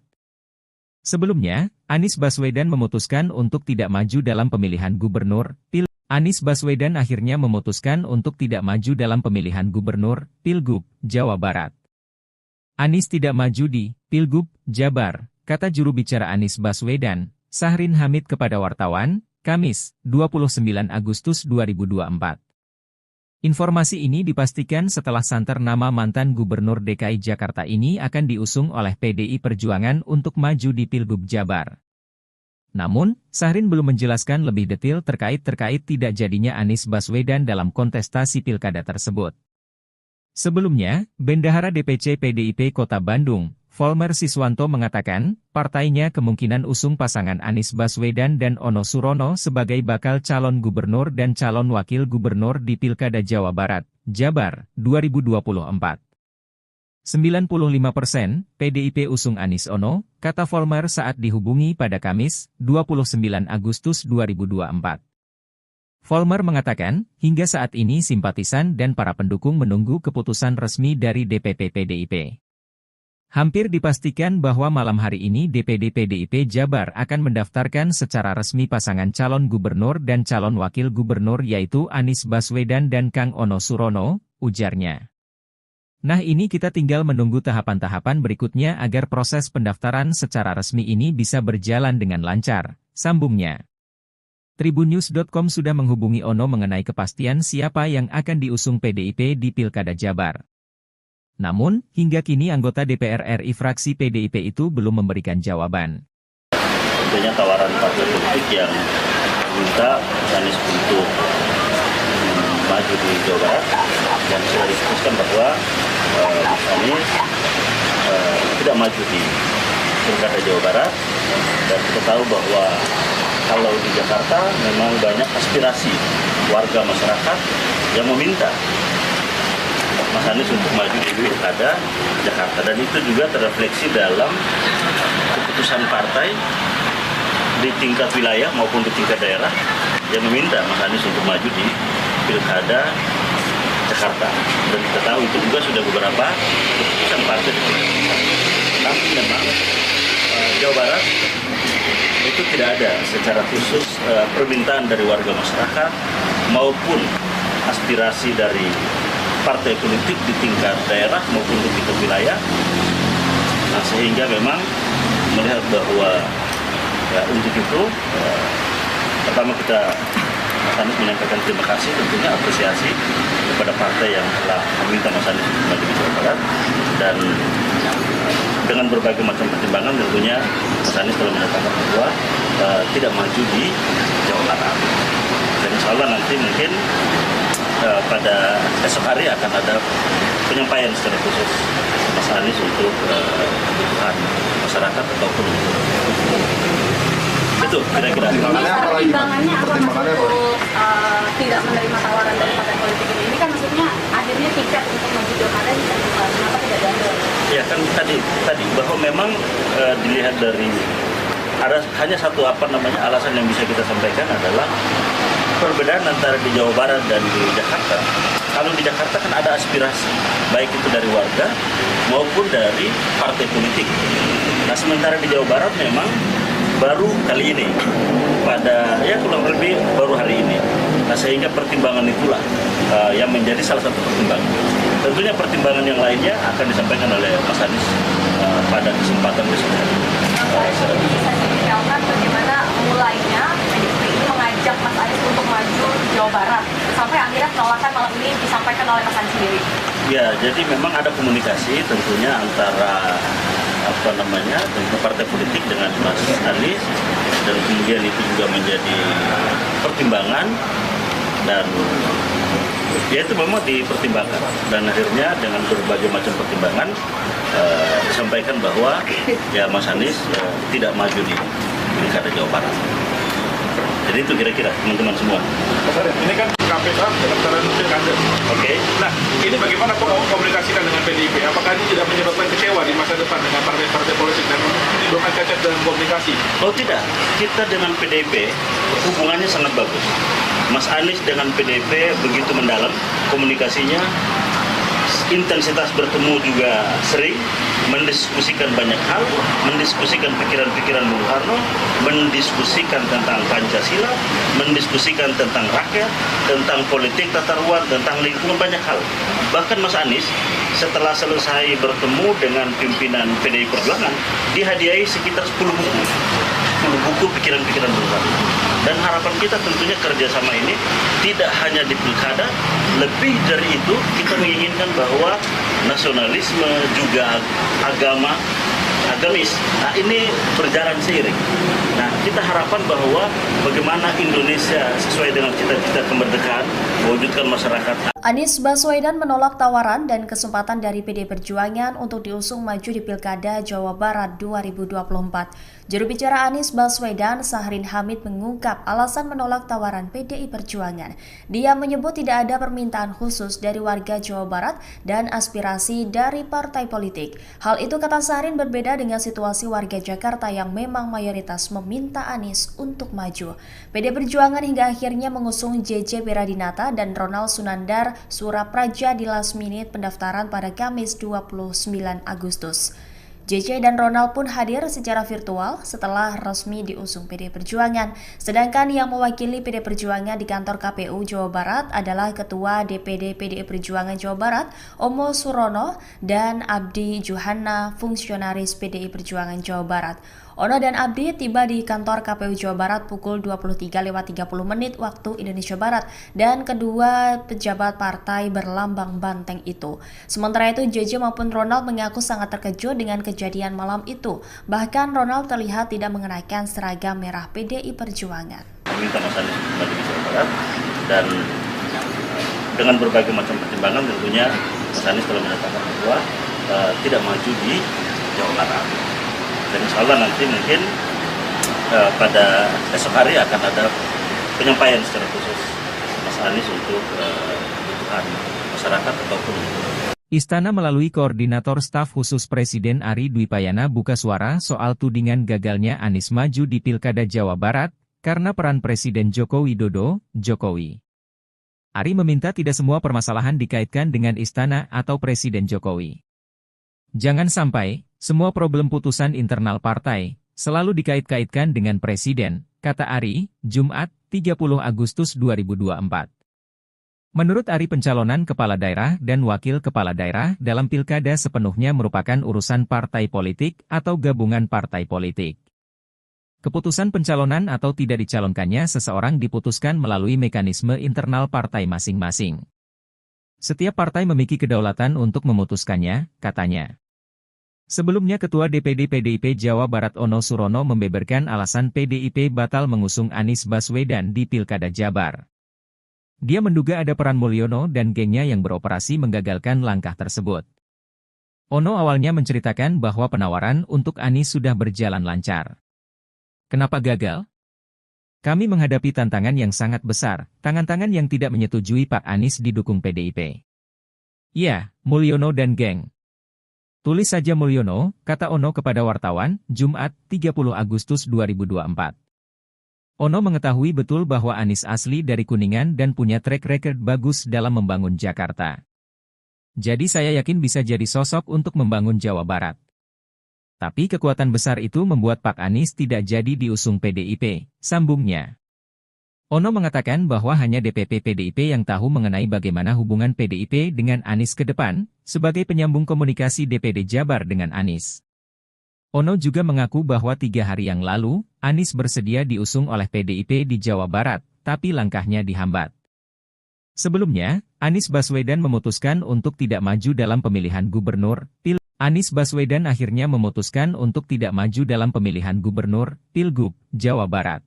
Sebelumnya, Anies Baswedan memutuskan untuk tidak maju dalam pemilihan gubernur, Anies Baswedan akhirnya memutuskan untuk tidak maju dalam pemilihan gubernur, Pilgub, Jawa Barat. Anies tidak maju di Pilgub, Jabar, kata juru bicara Anies Baswedan, Sahrin Hamid kepada wartawan, Kamis, 29 Agustus 2024. Informasi ini dipastikan setelah santer nama mantan Gubernur DKI Jakarta ini akan diusung oleh PDI Perjuangan untuk maju di Pilgub Jabar. Namun, Sahrin belum menjelaskan lebih detail terkait tidak jadinya Anies Baswedan dalam kontestasi pilkada tersebut. Sebelumnya, Bendahara DPC PDIP Kota Bandung, Volmer Siswanto mengatakan, partainya kemungkinan usung pasangan Anies Baswedan dan Ono Surono sebagai bakal calon gubernur dan calon wakil gubernur di Pilkada Jawa Barat, Jabar, 2024. 95% PDIP usung Anies Ono, kata Volmer saat dihubungi pada Kamis, 29 Agustus 2024. Volmer mengatakan, hingga saat ini simpatisan dan para pendukung menunggu keputusan resmi dari DPP PDIP. Hampir dipastikan bahwa malam hari ini DPD PDIP Jabar akan mendaftarkan secara resmi pasangan calon gubernur dan calon wakil gubernur yaitu Anies Baswedan dan Kang Ono Surono, ujarnya. Nah ini kita tinggal menunggu tahapan-tahapan berikutnya agar proses pendaftaran secara resmi ini bisa berjalan dengan lancar, sambungnya. Tribunnews.com sudah menghubungi Ono mengenai kepastian siapa yang akan diusung PDIP di Pilkada Jabar. Namun, hingga kini anggota DPR RI fraksi PDIP itu belum memberikan jawaban. Tentunya tawaran partai politik yang minta Anies untuk maju di Jawa Barat dan sudah disebutkan bahwa Mas Anies tidak maju di Pilkada Jawa Barat dan kita tahu bahwa kalau di Jakarta memang banyak aspirasi warga masyarakat yang meminta Mas Anies untuk maju di Pilkada Jakarta, dan itu juga terrefleksi dalam keputusan partai di tingkat wilayah maupun di tingkat daerah yang meminta Mas Anies untuk maju di Pilkada Jakarta. Dan kita tahu itu juga sudah beberapa keputusan partai di tingkat pusat. Tapi memang Jawa Barat itu tidak ada secara khusus permintaan dari warga masyarakat maupun aspirasi dari partai politik di tingkat daerah maupun di tingkat wilayah. Nah, sehingga memang melihat bahwa ya, untuk itu pertama kita Mas Anies menyampaikan terima kasih, tentunya apresiasi kepada partai yang telah meminta Mas Anies untuk maju di Jawa Barat, dan dengan berbagai macam pertimbangan tentunya Mas Anies telah menyatakan bahwa tidak maju di Jawa Barat. Dan insya Allah nanti mungkin pada esok hari akan ada penyampaian secara khusus Mas Anies untuk kebutuhan masyarakat ataupun itu kira-kira. Pertimbangannya apa untuk tidak menerima tawaran dari partai politik ini? Ini kan maksudnya akhirnya tiket untuk maju pilkada bisa dibuka, kenapa tidak diambil? Ya kan tadi bahwa memang dilihat dari ada hanya satu alasan yang bisa kita sampaikan adalah perbedaan antara di Jawa Barat dan di Jakarta. Kalau di Jakarta kan ada aspirasi, baik itu dari warga maupun dari partai politik. Nah, sementara di Jawa Barat memang baru kali ini, pada ya kurang lebih baru hari ini. Nah, sehingga pertimbangan itulah yang menjadi salah satu pertimbangan. Tentunya pertimbangan yang lainnya akan disampaikan oleh Mas Anies pada kesempatan besok. Bisa didetailkan bagaimana mulainya PDIP ini mengajak Mas Anies untuk maju di Jawa Barat sampai akhirnya penolakan malam ini disampaikan oleh Mas Anies sendiri. Ya, jadi memang ada komunikasi tentunya antara dengan partai politik dengan Mas Anies, dan kemudian itu juga menjadi pertimbangan, dan ya itu memang dipertimbangkan, dan akhirnya dengan berbagai macam pertimbangan disampaikan bahwa ya Mas Anies tidak maju di Pilkada Jawa Barat. Jadi itu kira-kira teman-teman semua. Mas Anies, ini kan KPK pendaftaran pilkada. Oke. Nah, ini bagaimana komunikasikan dengan PDIP? Apakah ini tidak menyebabkan kecewa di masa depan dengan partai-partai politik dan menimbulkan cacat dalam komunikasi? Oh tidak, kita dengan PDIP hubungannya sangat bagus. Mas Anies dengan PDIP begitu mendalam komunikasinya, intensitas bertemu juga sering, mendiskusikan banyak hal, mendiskusikan pikiran-pikiran Bung Karno, mendiskusikan tentang Pancasila, mendiskusikan tentang rakyat, tentang politik tata ruang, tentang lingkungan, banyak hal. Bahkan Mas Anies setelah selesai bertemu dengan pimpinan PDI Perjuangan, dihadiahi sekitar 10 buku pikiran-pikiran Bung Karno. Dan harapan kita tentunya kerjasama ini tidak hanya di pilkada, lebih dari itu kita menginginkan bahwa nasionalisme juga agamis. Nah, ini berjalan seiring. Nah, kita harapkan bahwa bagaimana Indonesia sesuai dengan cita-cita kemerdekaan, mewujudkan masyarakat. Anies Baswedan menolak tawaran dan kesempatan dari PDI Perjuangan untuk diusung maju di Pilkada Jawa Barat 2024. Juru bicara Anies Baswedan, Sahrin Hamid, mengungkap alasan menolak tawaran PDI Perjuangan. Dia menyebut tidak ada permintaan khusus dari warga Jawa Barat dan aspirasi dari partai politik. Hal itu, kata Sahrin, berbeda dengan situasi warga Jakarta yang memang mayoritas meminta Anies untuk maju. PDI Perjuangan hingga akhirnya mengusung JJ Beradinata dan Ronald Sunandar Surapraja di last minute pendaftaran pada Kamis 29 Agustus. JJ dan Ronald pun hadir secara virtual setelah resmi diusung PDI Perjuangan. Sedangkan yang mewakili PDI Perjuangan di kantor KPU Jawa Barat adalah Ketua DPD PDI Perjuangan Jawa Barat, Omo Surono, dan Abdi Juhana, fungsionaris PDI Perjuangan Jawa Barat. Ono dan Abdi tiba di kantor KPU Jawa Barat pukul 23.30 waktu Indonesia Barat, dan kedua pejabat partai berlambang banteng itu. Sementara itu, JJ maupun Ronald mengaku sangat terkejut dengan kejadian malam itu. Bahkan Ronald terlihat tidak mengenakan seragam merah PDI Perjuangan. Meminta Mas Anies maju di Jawa Barat, dan dengan berbagai macam pertimbangan tentunya Mas Anies telah menyatakan bahwa tidak maju di Jawa Barat. Dan insya Allah nanti mungkin pada esok hari akan ada penyampaian secara khusus Mas Anies untuk kebutuhan masyarakat ataupun Istana melalui Koordinator Staf Khusus Presiden Ari Dwipayana buka suara soal tudingan gagalnya Anies maju di Pilkada Jawa Barat karena peran Presiden Joko Widodo, Jokowi. Ari meminta tidak semua permasalahan dikaitkan dengan Istana atau Presiden Jokowi. Jangan sampai semua problem putusan internal partai selalu dikait-kaitkan dengan Presiden, kata Ari, Jumat, 30 Agustus 2024. Menurut Ari, pencalonan kepala daerah dan wakil kepala daerah dalam pilkada sepenuhnya merupakan urusan partai politik atau gabungan partai politik. Keputusan pencalonan atau tidak dicalonkannya seseorang diputuskan melalui mekanisme internal partai masing-masing. Setiap partai memiliki kedaulatan untuk memutuskannya, katanya. Sebelumnya Ketua DPD PDIP Jawa Barat Ono Surono membeberkan alasan PDIP batal mengusung Anies Baswedan di Pilkada Jabar. Dia menduga ada peran Mulyono dan gengnya yang beroperasi menggagalkan langkah tersebut. Ono awalnya menceritakan bahwa penawaran untuk Anies sudah berjalan lancar. Kenapa gagal? Kami menghadapi tantangan yang sangat besar, tangan-tangan yang tidak menyetujui Pak Anies didukung PDIP. Ya, Mulyono dan geng. Tulis saja Mulyono, kata Ono kepada wartawan, Jumat, 30 Agustus 2024. Ono mengetahui betul bahwa Anies asli dari Kuningan dan punya track record bagus dalam membangun Jakarta. Jadi saya yakin bisa jadi sosok untuk membangun Jawa Barat. Tapi kekuatan besar itu membuat Pak Anies tidak jadi diusung PDIP, sambungnya. Ono mengatakan bahwa hanya DPP PDIP yang tahu mengenai bagaimana hubungan PDIP dengan Anies ke depan, sebagai penyambung komunikasi DPD Jabar dengan Anies. Ono juga mengaku bahwa 3 hari yang lalu, Anies bersedia diusung oleh PDIP di Jawa Barat, tapi langkahnya dihambat. Sebelumnya, Anies Baswedan memutuskan untuk tidak maju dalam pemilihan gubernur, Anies Baswedan akhirnya memutuskan untuk tidak maju dalam pemilihan gubernur, Pilgub, Jawa Barat.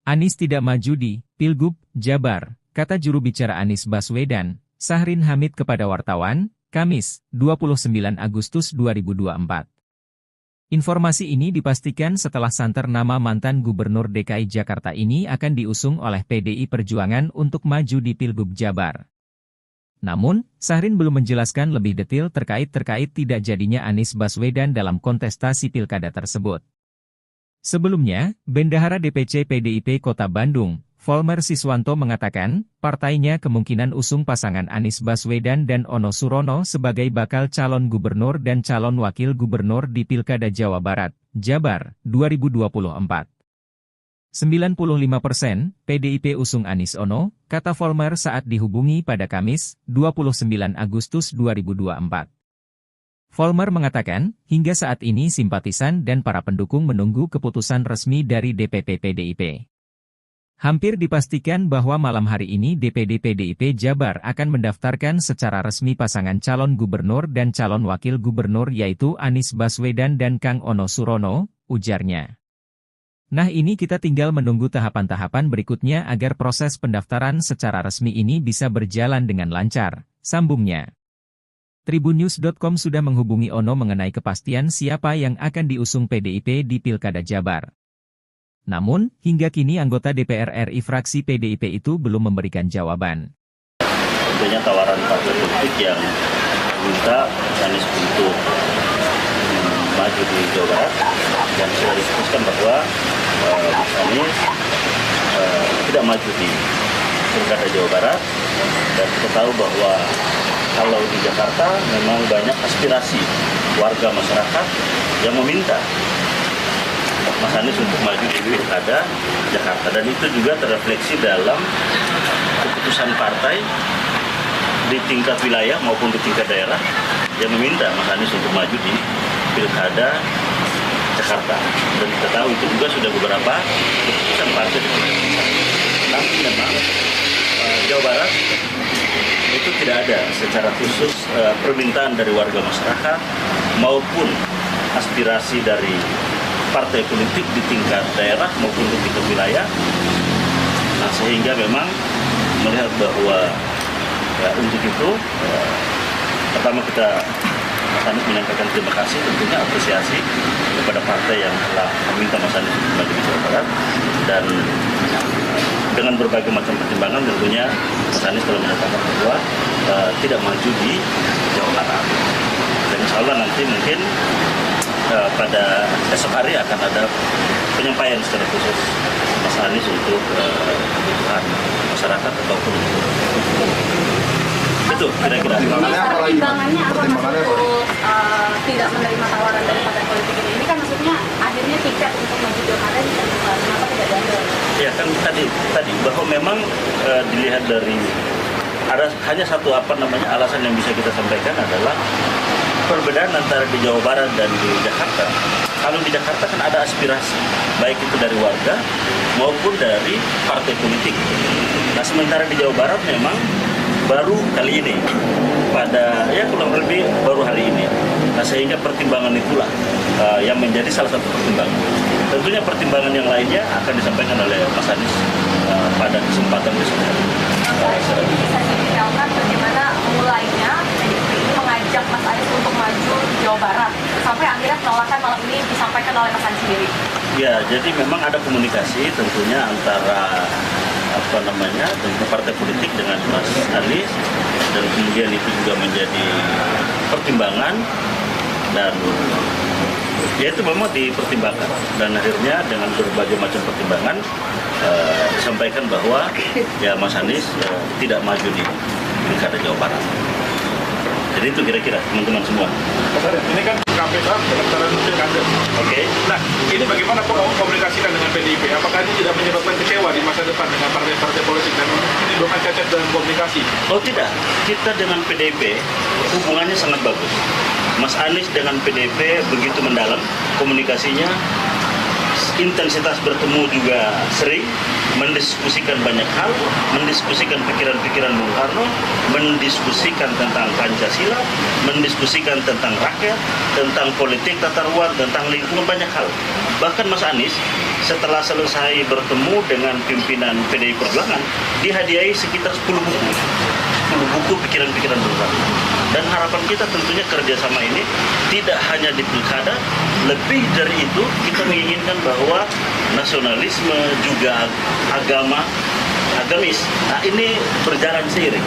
Anies tidak maju di Pilgub, Jabar, kata juru bicara Anies Baswedan, Sahrin Hamid kepada wartawan, Kamis, 29 Agustus 2024. Informasi ini dipastikan setelah santer nama mantan Gubernur DKI Jakarta ini akan diusung oleh PDI Perjuangan untuk maju di Pilgub Jabar. Namun, Sahrin belum menjelaskan lebih detail terkait tidak jadinya Anies Baswedan dalam kontestasi pilkada tersebut. Sebelumnya, Bendahara DPC PDIP Kota Bandung, Volmer Siswanto mengatakan, partainya kemungkinan usung pasangan Anies Baswedan dan Ono Surono sebagai bakal calon gubernur dan calon wakil gubernur di Pilkada Jawa Barat, Jabar, 2024. 95% PDIP usung Anies Ono, kata Volmer saat dihubungi pada Kamis, 29 Agustus 2024. Volmer mengatakan, hingga saat ini simpatisan dan para pendukung menunggu keputusan resmi dari DPP PDIP. Hampir dipastikan bahwa malam hari ini DPD PDIP Jabar akan mendaftarkan secara resmi pasangan calon gubernur dan calon wakil gubernur yaitu Anies Baswedan dan Kang Ono Surono, ujarnya. Nah ini kita tinggal menunggu tahapan-tahapan berikutnya agar proses pendaftaran secara resmi ini bisa berjalan dengan lancar, sambungnya. Tribunnews.com sudah menghubungi Ono mengenai kepastian siapa yang akan diusung PDIP di Pilkada Jabar. Namun, hingga kini anggota DPR RI fraksi PDIP itu belum memberikan jawaban. Tentunya tawaran partai politik yang minta Anies untuk maju di Jawa Barat dan sudah disebutkan bahwa Mas Anies tidak maju di Pilkada Jawa Barat dan kita tahu bahwa kalau di Jakarta memang banyak aspirasi warga masyarakat yang meminta Mas Anies untuk maju di Pilkada Jakarta dan itu juga terrefleksi dalam keputusan partai di tingkat wilayah maupun di tingkat daerah yang meminta Mas Anies untuk maju di Pilkada Jakarta dan kita tahu itu juga sudah beberapa keputusan partai di tapi memang Jawa Barat itu tidak ada secara khusus permintaan dari warga masyarakat maupun aspirasi dari partai politik di tingkat daerah maupun di tingkat wilayah. Nah sehingga memang melihat bahwa untuk itu pertama kita Mas Anies menyampaikan terima kasih, tentunya apresiasi kepada partai yang telah meminta Mas Anies untuk maju di Jawa Barat, dan dengan berbagai macam pertimbangan tentunya Mas Anies telah menyatakan bahwa tidak maju di Jawa Barat. Dan insya Allah nanti mungkin pada esok hari akan ada penyampaian secara khusus Mas Anies untuk kebutuhan masyarakat ataupun itu kira-kira. Pertimbangannya apa mas untuk tidak menerima tawaran dari partai politik ini? Ini kan maksudnya akhirnya tiket untuk maju pilkada bisa kenapa tidak diambil? Ya kan tadi bahwa memang dilihat dari ada hanya satu alasan yang bisa kita sampaikan adalah perbedaan antara di Jawa Barat dan di Jakarta. Kalau di Jakarta kan ada aspirasi, baik itu dari warga maupun dari partai politik. Nah sementara di Jawa Barat memang baru kali ini, kurang lebih baru hari ini. Nah sehingga pertimbangan itulah yang menjadi salah satu pertimbangan. Tentunya pertimbangan yang lainnya akan disampaikan oleh Mas Anies pada kesempatan besok hari. Bisa detailkan bagaimana mulainya PDIP mengajak Mas Anies untuk maju di Jawa Barat sampai akhirnya penolakan malam ini disampaikan oleh Mas Anies sendiri? Ya, jadi memang ada komunikasi tentunya antara dengan partai politik dengan Mas Anies, dan kemudian itu juga menjadi pertimbangan, dan ya itu memang dipertimbangkan, dan akhirnya dengan berbagai macam pertimbangan disampaikan bahwa ya Mas Anies tidak maju di Pilkada Jawa Barat. Jadi itu kira-kira teman-teman semua. Mas Arief, ini kan KPK pendaftaran pilkada. Oke. Nah, ini bagaimana komunikasikan dengan PDIP? Apakah ini tidak menyebabkan kecewa di masa depan dengan partai-partai politik dan menimbulkan cacat dalam komunikasi? Oh tidak, kita dengan PDIP hubungannya sangat bagus. Mas Anies dengan PDIP begitu mendalam komunikasinya, intensitas bertemu juga sering, mendiskusikan banyak hal, mendiskusikan pikiran-pikiran Bung Karno, mendiskusikan tentang Pancasila, mendiskusikan tentang rakyat, tentang politik tata ruang, tentang lingkungan, banyak hal. Bahkan Mas Anies setelah selesai bertemu dengan pimpinan PDI Perjuangan, dihadiahi sekitar 10 buku pikiran-pikiran Bung Karno. Dan harapan kita tentunya kerjasama ini tidak hanya di pilkada, lebih dari itu kita menginginkan bahwa nasionalisme juga agamis. Nah ini berjalan seiring.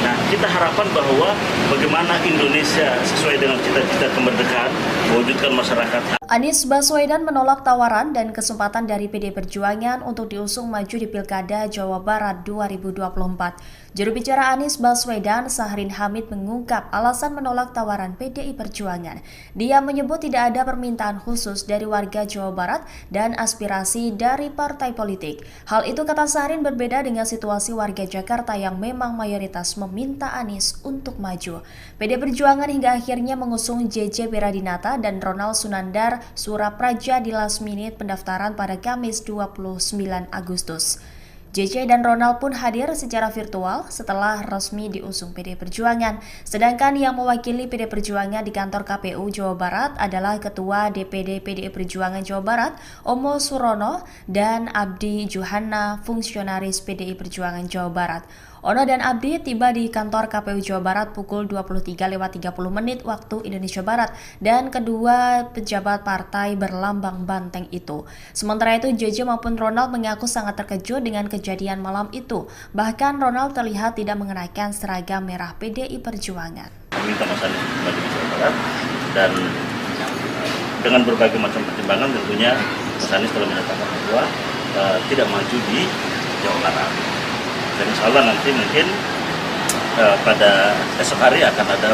Nah kita harapkan bahwa bagaimana Indonesia sesuai dengan cita-cita kemerdekaan, mewujudkan masyarakat. Anies Baswedan menolak tawaran dan kesempatan dari PD Perjuangan untuk diusung maju di Pilkada Jawa Barat 2024. Juru bicara Anies Baswedan, Sahrin Hamid, mengungkap alasan menolak tawaran PDI Perjuangan. Dia menyebut tidak ada permintaan khusus dari warga Jawa Barat dan aspirasi dari partai politik. Hal itu, kata Sahrin, berbeda dengan situasi warga Jakarta yang memang mayoritas meminta Anies untuk maju. PD Perjuangan hingga akhirnya mengusung JJ Beradinata dan Ronald Sunandar Surapraja di last minute pendaftaran pada Kamis 29 Agustus. JJ dan Ronald pun hadir secara virtual setelah resmi diusung PD Perjuangan. Sedangkan yang mewakili PD Perjuangan di kantor KPU Jawa Barat adalah Ketua DPD PDI Perjuangan Jawa Barat, Omo Surono, dan Abdi Juhana, fungsionaris PDI Perjuangan Jawa Barat. Ono dan Abdi tiba di kantor KPU Jawa Barat pukul 23.30 waktu Indonesia Barat, dan kedua pejabat partai berlambang banteng itu. Sementara itu, JJ maupun Ronald mengaku sangat terkejut dengan kejadian malam itu. Bahkan Ronald terlihat tidak mengenakan seragam merah PDI Perjuangan. Meminta Mas Anies maju di Jawa Barat, dan dengan berbagai macam pertimbangan tentunya Mas Anies telah menyatakan bahwa tidak maju di Jawa Barat. Dan insya Allah nanti mungkin pada esok hari akan ada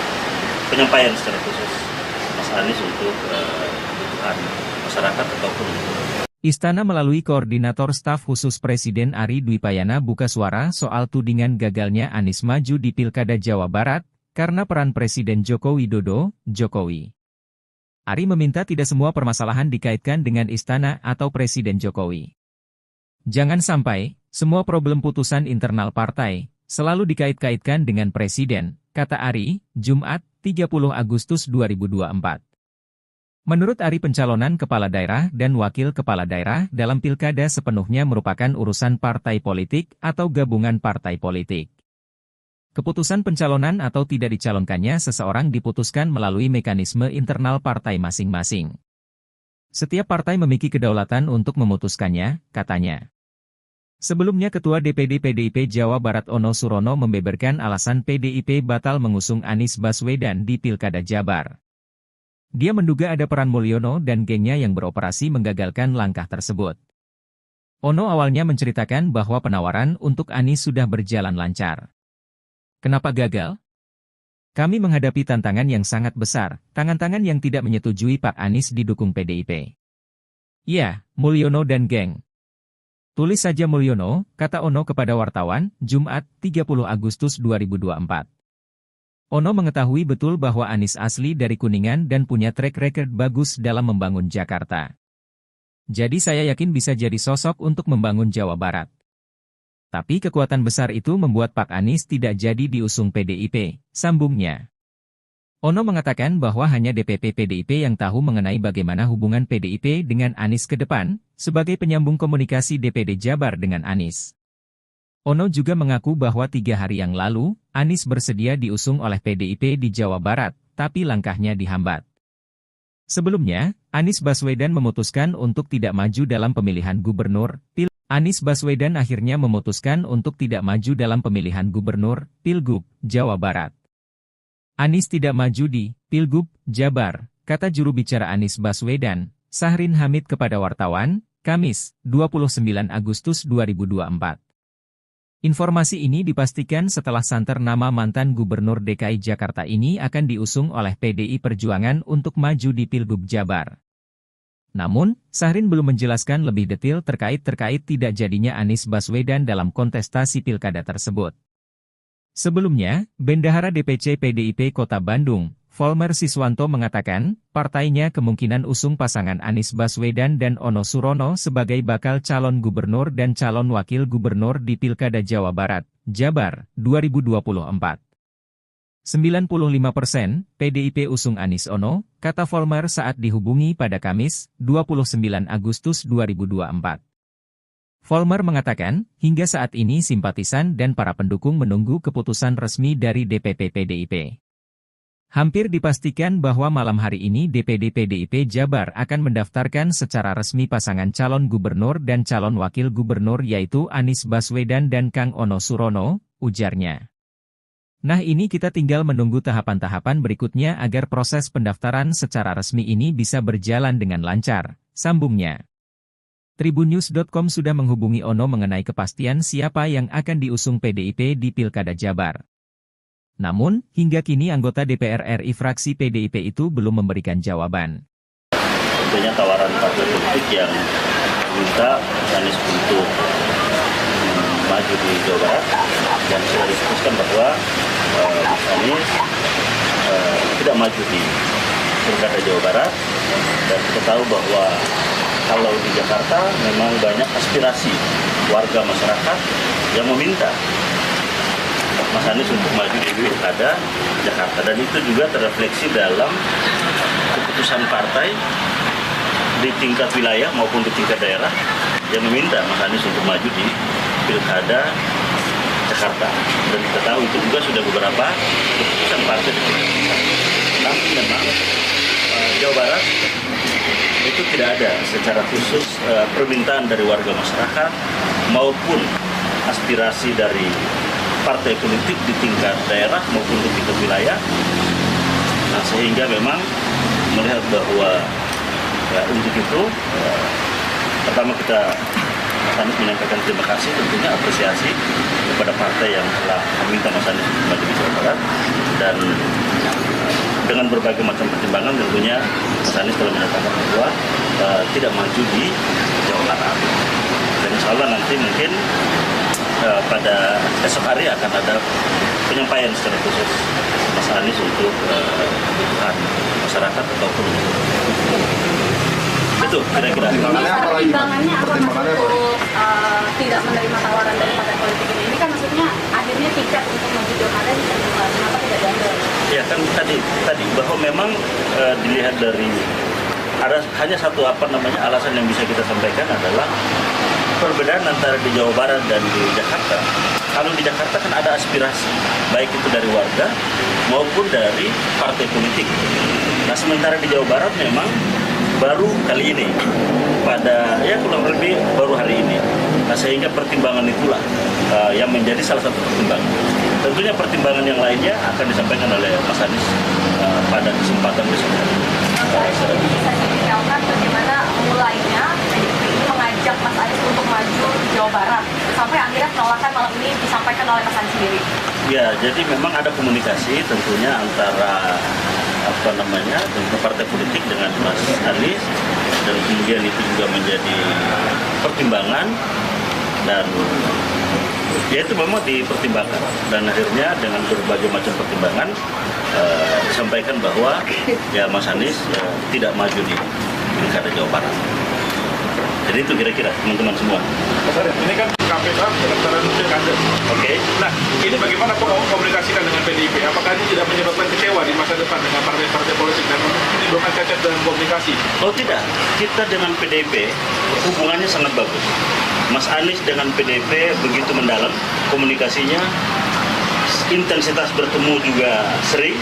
penyampaian secara khusus Mas Anies untuk kebutuhan masyarakat ataupun Istana melalui Koordinator Staf Khusus Presiden Ari Dwipayana buka suara soal tudingan gagalnya Anies maju di Pilkada Jawa Barat karena peran Presiden Joko Widodo, Jokowi. Ari meminta tidak semua permasalahan dikaitkan dengan Istana atau Presiden Jokowi. Jangan sampai semua problem putusan internal partai selalu dikait-kaitkan dengan Presiden, kata Ari, Jumat, 30 Agustus 2024. Menurut Ari, pencalonan kepala daerah dan wakil kepala daerah dalam pilkada sepenuhnya merupakan urusan partai politik atau gabungan partai politik. Keputusan pencalonan atau tidak dicalonkannya seseorang diputuskan melalui mekanisme internal partai masing-masing. Setiap partai memiliki kedaulatan untuk memutuskannya, katanya. Sebelumnya Ketua DPD PDIP Jawa Barat Ono Surono membeberkan alasan PDIP batal mengusung Anies Baswedan di Pilkada Jabar. Dia menduga ada peran Mulyono dan gengnya yang beroperasi menggagalkan langkah tersebut. Ono awalnya menceritakan bahwa penawaran untuk Anies sudah berjalan lancar. Kenapa gagal? Kami menghadapi tantangan yang sangat besar, tangan-tangan yang tidak menyetujui Pak Anies didukung PDIP. Ya, Mulyono dan geng. Tulis saja Mulyono, kata Ono kepada wartawan, Jumat, 30 Agustus 2024. Ono mengetahui betul bahwa Anies asli dari Kuningan dan punya track record bagus dalam membangun Jakarta. Jadi saya yakin bisa jadi sosok untuk membangun Jawa Barat. Tapi kekuatan besar itu membuat Pak Anies tidak jadi diusung PDIP, sambungnya. Ono mengatakan bahwa hanya DPP PDIP yang tahu mengenai bagaimana hubungan PDIP dengan Anies ke depan, sebagai penyambung komunikasi DPD Jabar dengan Anies. Ono juga mengaku bahwa 3 hari yang lalu, Anies bersedia diusung oleh PDIP di Jawa Barat, tapi langkahnya dihambat. Sebelumnya, Anies Baswedan memutuskan untuk tidak maju dalam pemilihan gubernur, Anies Baswedan akhirnya memutuskan untuk tidak maju dalam pemilihan gubernur, Pilgub, Jawa Barat. Anies tidak maju di Pilgub, Jabar, kata juru bicara Anies Baswedan, Sahrin Hamid kepada wartawan, Kamis, 29 Agustus 2024. Informasi ini dipastikan setelah santer nama mantan Gubernur DKI Jakarta ini akan diusung oleh PDI Perjuangan untuk maju di Pilgub Jabar. Namun, Sahrin belum menjelaskan lebih detail terkait tidak jadinya Anies Baswedan dalam kontestasi pilkada tersebut. Sebelumnya, Bendahara DPC PDIP Kota Bandung, Volmer Siswanto mengatakan, partainya kemungkinan usung pasangan Anies Baswedan dan Ono Surono sebagai bakal calon gubernur dan calon wakil gubernur di Pilkada Jawa Barat, Jabar, 2024. 95% PDIP usung Anies Ono, kata Volmer saat dihubungi pada Kamis, 29 Agustus 2024. Volmer mengatakan, hingga saat ini simpatisan dan para pendukung menunggu keputusan resmi dari DPP PDIP. Hampir dipastikan bahwa malam hari ini DPD PDIP Jabar akan mendaftarkan secara resmi pasangan calon gubernur dan calon wakil gubernur yaitu Anies Baswedan dan Kang Ono Surono, ujarnya. Nah ini kita tinggal menunggu tahapan-tahapan berikutnya agar proses pendaftaran secara resmi ini bisa berjalan dengan lancar, sambungnya. Tribunnews.com sudah menghubungi Ono mengenai kepastian siapa yang akan diusung PDIP di Pilkada Jabar. Namun, hingga kini anggota DPR RI fraksi PDIP itu belum memberikan jawaban. Tentunya tawaran partai politik yang minta Anies untuk maju di Jawa Barat dan sudah disebutkan bahwa Mas Anies tidak maju di Pilkada Jawa Barat dan kita tahu bahwa kalau di Jakarta memang banyak aspirasi warga masyarakat yang meminta Mas Anies untuk maju di Pilkada Jakarta dan itu juga terrefleksi dalam keputusan partai di tingkat wilayah maupun di tingkat daerah yang meminta Mas Anies untuk maju di Pilkada Jakarta. Dan kita tahu itu juga sudah beberapa keputusan partai di tingkat pusat. Tapi memang Jawa Barat itu tidak ada secara khusus permintaan dari warga masyarakat maupun aspirasi dari partai politik di tingkat daerah maupun di tingkat wilayah. Nah, sehingga memang melihat bahwa ya, untuk itu pertama kita Anies menyampaikan terima kasih, tentunya apresiasi kepada partai yang telah meminta Mas Anies untuk maju di Jawa Barat dan dengan berbagai macam pertimbangan tentunya Mas Anies telah menyatakan bahwa tidak maju di Jawa Barat. Dan insya Allah nanti mungkin pada esok hari akan ada penyampaian secara khusus Mas Anies untuk kebutuhan masyarakat ataupun itu kira-kira. Pertimbangannya apa untuk tidak menerima tawaran dari partai politik ini? Ini kan maksudnya akhirnya tiket untuk maju pilkada bisa dibuka, kenapa tidak diambil? Ya kan tadi bahwa memang dilihat dari ada hanya satu alasan yang bisa kita sampaikan adalah perbedaan antara di Jawa Barat dan di Jakarta kalau di Jakarta kan ada aspirasi, baik itu dari warga maupun dari partai politik. Nah, sementara di Jawa Barat memang baru kali ini, pada kurang lebih baru hari ini. Nah, sehingga pertimbangan itulah yang menjadi salah satu pertimbangan. Tentunya pertimbangan yang lainnya akan disampaikan oleh Mas Anies pada kesempatan besok. Bisa detailkan bagaimana mulainya PDIP mengajak Mas Anies untuk maju di Jawa Barat sampai akhirnya penolakan malam ini disampaikan oleh Mas Anies sendiri? Ya, jadi memang ada komunikasi tentunya antara dengan partai politik dengan Mas Anies, dan kemudian itu juga menjadi pertimbangan, dan ya itu memang dipertimbangkan, dan akhirnya dengan berbagai macam pertimbangan disampaikan bahwa ya Mas Anies tidak maju di Pilkada Jawa Barat. Jadi itu kira-kira teman-teman semua. Mas Arief, ini kan KPK pendaftaran pilkada. Oke. Nah, ini bagaimana komunikasikan dengan PDIP? Apakah ini tidak menyebabkan kecewa di masa depan dengan partai-partai politik dan menimbulkan cacat dalam komunikasi? Oh tidak, kita dengan PDIP hubungannya sangat bagus. Mas Anies dengan PDIP begitu mendalam komunikasinya, intensitas bertemu juga sering,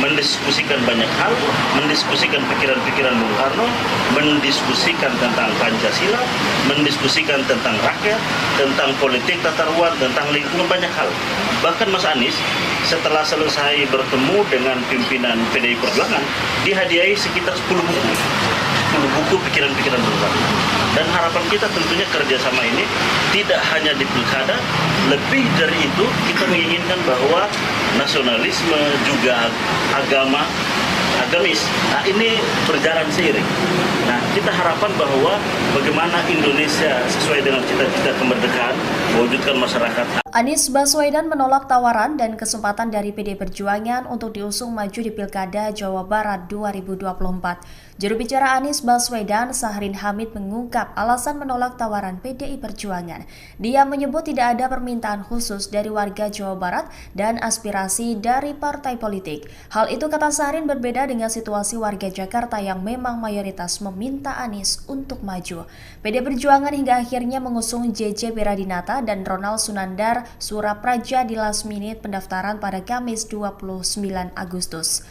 mendiskusikan banyak hal, mendiskusikan pikiran-pikiran Bung Karno, mendiskusikan tentang Pancasila, mendiskusikan tentang rakyat, tentang politik tata ruang, tentang lingkungan, banyak hal. Bahkan Mas Anies setelah selesai bertemu dengan pimpinan PDI Perjuangan, dihadiahi sekitar 10 buku pikiran-pikiran Bung Karno. Dan harapan kita tentunya kerjasama ini tidak hanya di pilkada, lebih dari itu kita menginginkan bahwa nasionalisme juga agamis. Nah, ini berjalan seiring. Nah, kita harapan bahwa bagaimana Indonesia sesuai dengan cita-cita kemerdekaan, mewujudkan masyarakat. Anies Baswedan menolak tawaran dan kesempatan dari PD Perjuangan untuk diusung maju di Pilkada Jawa Barat 2024. Juru bicara Anies Baswedan, Sahrin Hamid, mengungkap alasan menolak tawaran PDI Perjuangan. Dia menyebut tidak ada permintaan khusus dari warga Jawa Barat dan aspirasi dari partai politik. Hal itu, kata Sahrin, berbeda dengan situasi warga Jakarta yang memang mayoritas meminta Anies untuk maju. PD Perjuangan hingga akhirnya mengusung JJ Beradinata dan Ronald Sunandar Surapraja di last minute pendaftaran pada Kamis 29 Agustus.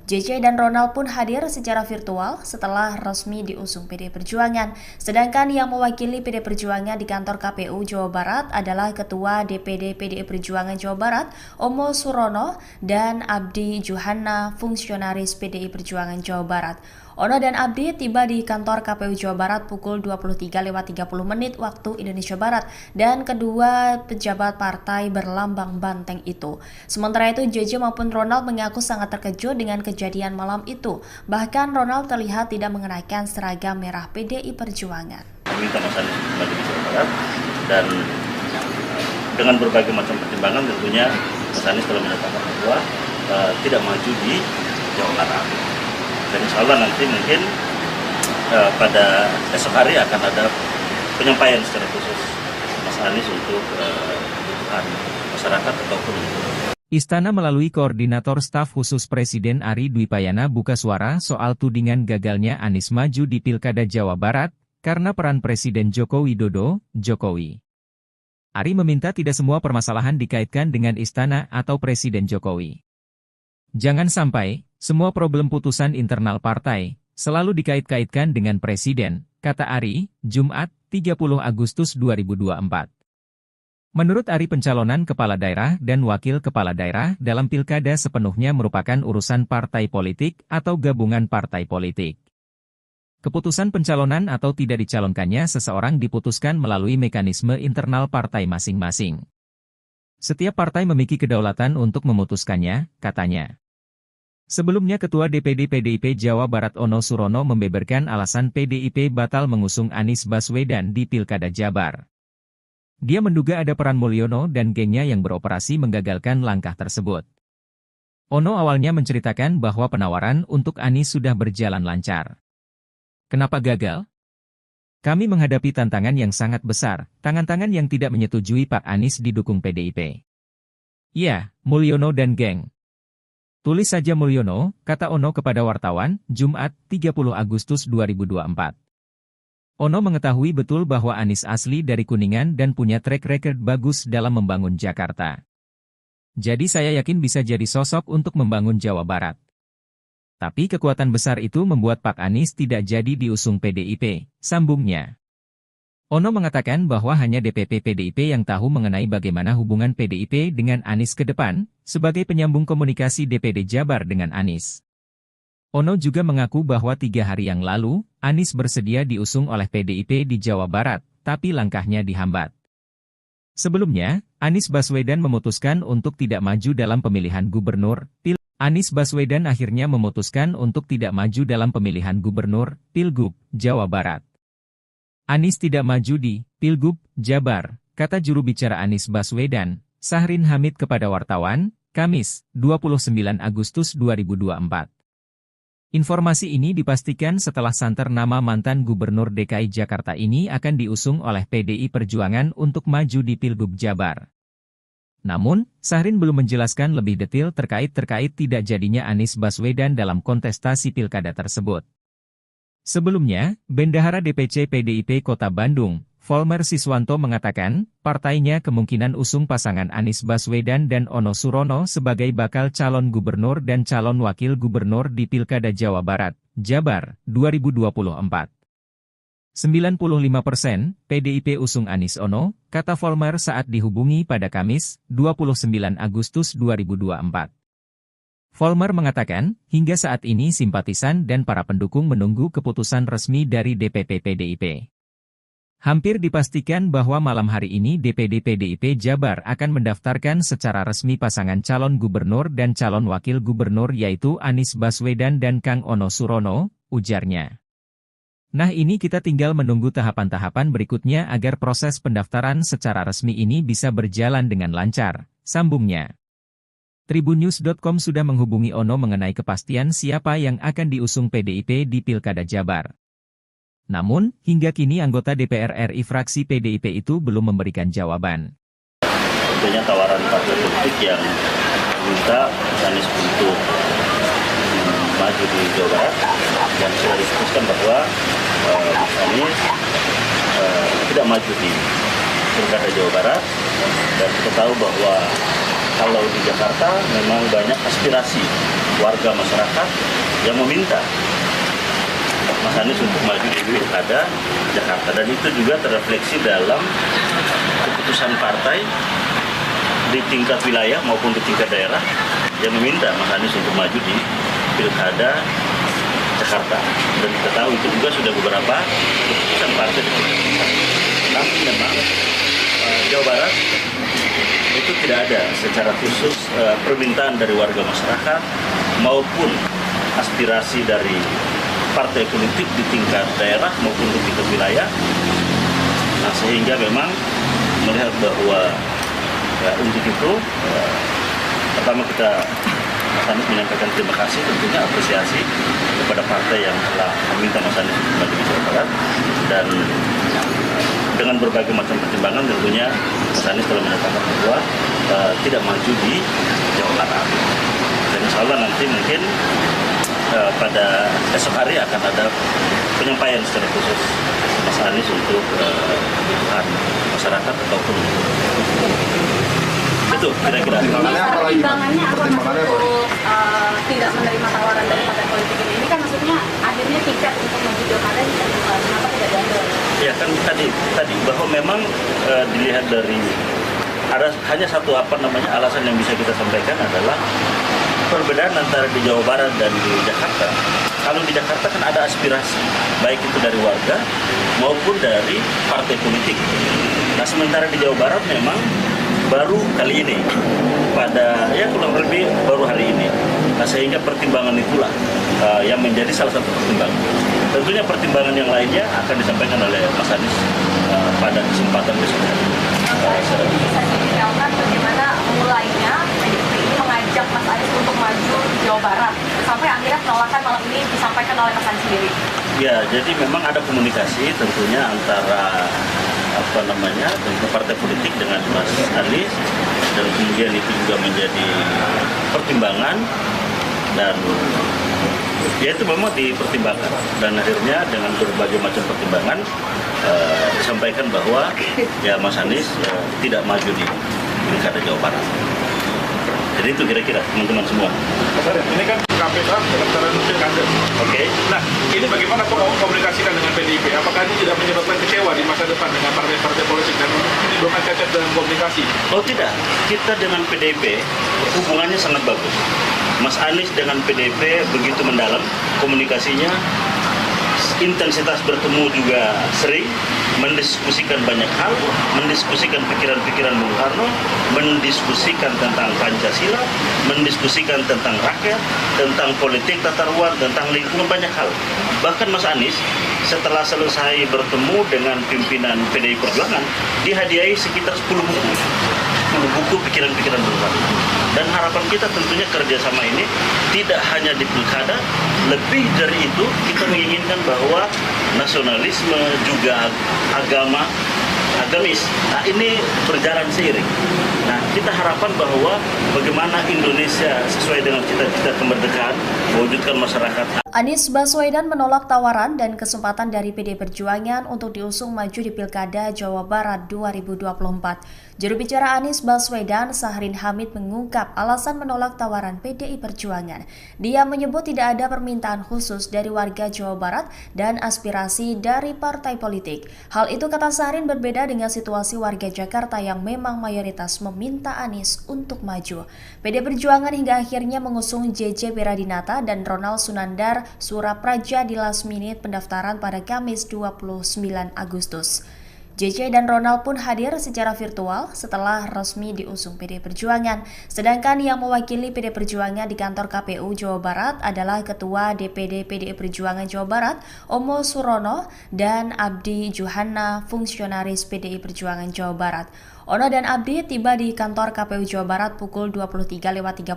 JJ dan Ronald pun hadir secara virtual setelah resmi diusung PD Perjuangan. Sedangkan yang mewakili PD Perjuangan di kantor KPU Jawa Barat adalah Ketua DPD PDI Perjuangan Jawa Barat, Omo Surono, dan Abdi Juhanna, fungsionaris PDI Perjuangan Jawa Barat. Ono dan Abdi tiba di kantor KPU Jawa Barat pukul 23.30 waktu Indonesia Barat, dan kedua pejabat partai berlambang banteng itu. Sementara itu, JJ maupun Ronald mengaku sangat terkejut dengan kejadian malam itu. Bahkan Ronald terlihat tidak mengenakan seragam merah PDI Perjuangan. Meminta Mas Anies maju di Jawa Barat, dan dengan berbagai macam pertimbangan tentunya Mas Anies telah menyatakan bahwa tidak maju di Jawa Barat. Dan insya Allah nanti mungkin pada esok hari akan ada penyampaian secara khusus Mas Anies untuk kebutuhan masyarakat ataupun Istana melalui Koordinator Staf Khusus Presiden Ari Dwipayana buka suara soal tudingan gagalnya Anies maju di Pilkada Jawa Barat karena peran Presiden Joko Widodo, Jokowi. Ari meminta tidak semua permasalahan dikaitkan dengan Istana atau Presiden Jokowi. Jangan sampai semua problem putusan internal partai selalu dikait-kaitkan dengan Presiden, kata Ari, Jumat, 30 Agustus 2024. Menurut Ari, pencalonan kepala daerah dan wakil kepala daerah dalam pilkada sepenuhnya merupakan urusan partai politik atau gabungan partai politik. Keputusan pencalonan atau tidak dicalonkannya seseorang diputuskan melalui mekanisme internal partai masing-masing. Setiap partai memiliki kedaulatan untuk memutuskannya, katanya. Sebelumnya Ketua DPD PDIP Jawa Barat Ono Surono membeberkan alasan PDIP batal mengusung Anies Baswedan di Pilkada Jabar. Dia menduga ada peran Mulyono dan gengnya yang beroperasi menggagalkan langkah tersebut. Ono awalnya menceritakan bahwa penawaran untuk Anies sudah berjalan lancar. Kenapa gagal? Kami menghadapi tantangan yang sangat besar, tangan-tangan yang tidak menyetujui Pak Anies didukung PDIP. Ya, Mulyono dan geng. Tulis saja Mulyono, kata Ono kepada wartawan, Jumat, 30 Agustus 2024. Ono mengetahui betul bahwa Anies asli dari Kuningan dan punya track record bagus dalam membangun Jakarta. Jadi saya yakin bisa jadi sosok untuk membangun Jawa Barat. Tapi kekuatan besar itu membuat Pak Anies tidak jadi diusung PDIP, sambungnya. Ono mengatakan bahwa hanya DPP PDIP yang tahu mengenai bagaimana hubungan PDIP dengan Anies ke depan, sebagai penyambung komunikasi DPD Jabar dengan Anies. Ono juga mengaku bahwa 3 hari yang lalu, Anies bersedia diusung oleh PDIP di Jawa Barat, tapi langkahnya dihambat. Sebelumnya, Anies Baswedan memutuskan untuk tidak maju dalam pemilihan gubernur, Anies Baswedan akhirnya memutuskan untuk tidak maju dalam pemilihan gubernur, Pilgub, Jawa Barat. Anies tidak maju di Pilgub, Jabar, kata juru bicara Anies Baswedan, Sahrin Hamid kepada wartawan, Kamis, 29 Agustus 2024. Informasi ini dipastikan setelah santer nama mantan Gubernur DKI Jakarta ini akan diusung oleh PDI Perjuangan untuk maju di Pilgub Jabar. Namun, Sahrin belum menjelaskan lebih detail terkait tidak jadinya Anies Baswedan dalam kontestasi pilkada tersebut. Sebelumnya, Bendahara DPC PDIP Kota Bandung, Volmer Siswanto mengatakan, partainya kemungkinan usung pasangan Anies Baswedan dan Ono Surono sebagai bakal calon gubernur dan calon wakil gubernur di Pilkada Jawa Barat, Jabar, 2024. 95% PDIP usung Anies Ono, kata Volmer saat dihubungi pada Kamis, 29 Agustus 2024. Volmer mengatakan, hingga saat ini simpatisan dan para pendukung menunggu keputusan resmi dari DPP PDIP. Hampir dipastikan bahwa malam hari ini DPD PDIP Jabar akan mendaftarkan secara resmi pasangan calon gubernur dan calon wakil gubernur yaitu Anies Baswedan dan Kang Ono Surono, ujarnya. Nah ini kita tinggal menunggu tahapan-tahapan berikutnya agar proses pendaftaran secara resmi ini bisa berjalan dengan lancar, sambungnya. Tribunnews.com sudah menghubungi Ono mengenai kepastian siapa yang akan diusung PDIP di Pilkada Jabar. Namun, hingga kini anggota DPR RI fraksi PDIP itu belum memberikan jawaban. Tentunya tawaran partai politik yang meminta Anies untuk maju di Jawa Barat, dan sudah disebutkan bahwa Mas Anies tidak maju di Pilkada Jawa Barat, dan kita tahu bahwa kalau di Jakarta memang banyak aspirasi warga masyarakat yang meminta Mas Anies untuk maju di Pilkada Jakarta, dan itu juga terrefleksi dalam keputusan partai di tingkat wilayah maupun di tingkat daerah yang meminta Mas Anies untuk maju di Pilkada Jakarta. Dan kita tahu itu juga sudah beberapa keputusan partai di tingkat pusat. Tapi memang Jawa Barat itu tidak ada secara khusus permintaan dari warga masyarakat maupun aspirasi dari partai politik di tingkat daerah maupun di tingkat wilayah. Nah, sehingga memang melihat bahwa untuk itu pertama kita Mas Anies menyampaikan terima kasih, tentunya apresiasi kepada partai yang telah meminta Mas Anies untuk maju di Jawa Barat, dan dengan berbagai macam pertimbangan tentunya Mas Anies telah menyatakan bahwa tidak maju di Jawa Barat. Dan insya Allah nanti mungkin pada esok hari akan ada penyampaian secara khusus Mas Anies untuk kebutuhan masyarakat ataupun itu kira-kira. Pertimbangannya apa untuk tidak menerima tawaran dari partai politik ini? Ini kan maksudnya akhirnya tiket untuk maju pilkada kenapa tidak diambil? Ya kan tadi bahwa memang dilihat dari ada hanya satu alasan yang bisa kita sampaikan adalah perbedaan antara di Jawa Barat dan di Jakarta. Kalau di Jakarta kan ada aspirasi, baik itu dari warga maupun dari partai politik. Nah, sementara di Jawa Barat memang baru kali ini, pada kurang lebih baru hari ini. Nah, sehingga pertimbangan itulah yang menjadi salah satu pertimbangan. Tentunya pertimbangan yang lainnya akan disampaikan oleh Mas Anies pada kesempatan besok. Bisa detailkan bagaimana mulainya PDIP ini mengajak Mas Anies untuk maju di Jawa Barat sampai akhirnya penolakan malam ini disampaikan oleh Mas Anies sendiri. Ya, jadi memang ada komunikasi tentunya antara tentu partai politik dengan Mas Anies, dan kemudian itu juga menjadi pertimbangan, dan Ya itu memang dipertimbangkan dan akhirnya dengan berbagai macam pertimbangan disampaikan bahwa ya Mas Anies tidak maju di Pilkada Jawa Barat. Jadi itu kira-kira teman-teman semua. Mas Arief, ini kan KPK pendaftaran pilkada. Oke. Nah, ini bagaimana komunikasikan dengan PDIP? Apakah ini tidak menyebabkan kecewa di masa depan dengan partai-partai politik dan menimbulkan cacat dalam komunikasi? Oh tidak, kita dengan PDIP hubungannya sangat bagus. Mas Anies dengan PDIP begitu mendalam komunikasinya, intensitas bertemu juga sering, mendiskusikan banyak hal, mendiskusikan pikiran-pikiran Bung Karno, mendiskusikan tentang Pancasila, mendiskusikan tentang rakyat, tentang politik tata ruang, tentang lingkungan, banyak hal. Bahkan Mas Anies setelah selesai bertemu dengan pimpinan PDI Perjuangan, dihadiahi sekitar 10 buku pikiran-pikiran Bung Karno. Dan harapan kita tentunya kerjasama ini tidak hanya di pilkada, lebih dari itu kita menginginkan bahwa nasionalisme juga agamis. Nah ini berjalan seiring. Nah kita harapkan bahwa bagaimana Indonesia sesuai dengan cita-cita kemerdekaan mewujudkan masyarakat. Anies Baswedan menolak tawaran dan kesempatan dari PD Perjuangan untuk diusung maju di Pilkada Jawa Barat 2024. Juru bicara Anies Baswedan, Sahrin Hamid, mengungkap alasan menolak tawaran PDI Perjuangan. Dia menyebut tidak ada permintaan khusus dari warga Jawa Barat dan aspirasi dari partai politik. Hal itu, kata Sahrin, berbeda dengan situasi warga Jakarta yang memang mayoritas meminta Anies untuk maju. PD Perjuangan hingga akhirnya mengusung JJ Beradinata dan Ronald Sunandar Surapraja di last minute pendaftaran pada Kamis 29 Agustus. JJ dan Ronald pun hadir secara virtual setelah resmi diusung PD Perjuangan. Sedangkan yang mewakili PD Perjuangan di kantor KPU Jawa Barat adalah Ketua DPD PDI Perjuangan Jawa Barat, Omo Surono, dan Abdi Juhana, fungsionaris PDI Perjuangan Jawa Barat. Ono dan Abdi tiba di kantor KPU Jawa Barat pukul 23.30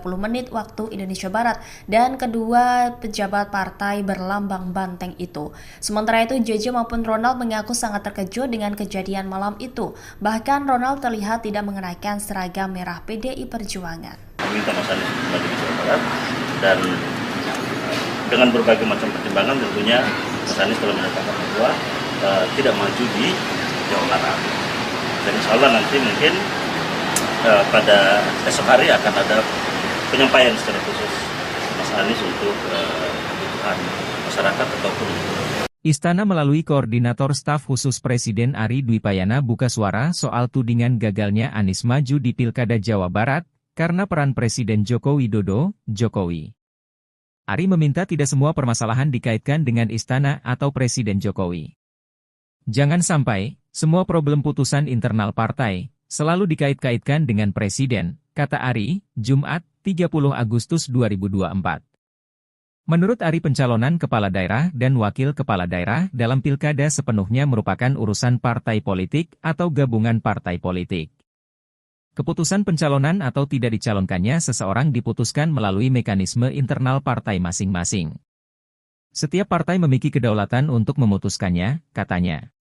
waktu Indonesia Barat, dan kedua pejabat partai berlambang banteng itu. Sementara itu, JJ maupun Ronald mengaku sangat terkejut dengan kejadian malam itu. Bahkan Ronald terlihat tidak mengenakan seragam merah PDI Perjuangan. Meminta Mas Anies kembali ke Jawa Barat, dan dengan berbagai macam pertimbangan tentunya Mas Anies telah menyatakan bahwa tidak maju di Jawa Barat. Dan insya Allah nanti mungkin pada esok hari akan ada penyampaian secara khusus Mas Anies untuk kebutuhan masyarakat ataupun Istana melalui Koordinator Staf Khusus Presiden Ari Dwi Payana buka suara soal tudingan gagalnya Anies maju di Pilkada Jawa Barat karena peran Presiden Joko Widodo, Jokowi. Ari meminta tidak semua permasalahan dikaitkan dengan Istana atau Presiden Jokowi. Jangan sampai semua problem putusan internal partai selalu dikait-kaitkan dengan Presiden, kata Ari, Jumat, 30 Agustus 2024. Menurut Ari, pencalonan kepala daerah dan wakil kepala daerah dalam pilkada sepenuhnya merupakan urusan partai politik atau gabungan partai politik. Keputusan pencalonan atau tidak dicalonkannya seseorang diputuskan melalui mekanisme internal partai masing-masing. Setiap partai memiliki kedaulatan untuk memutuskannya, katanya.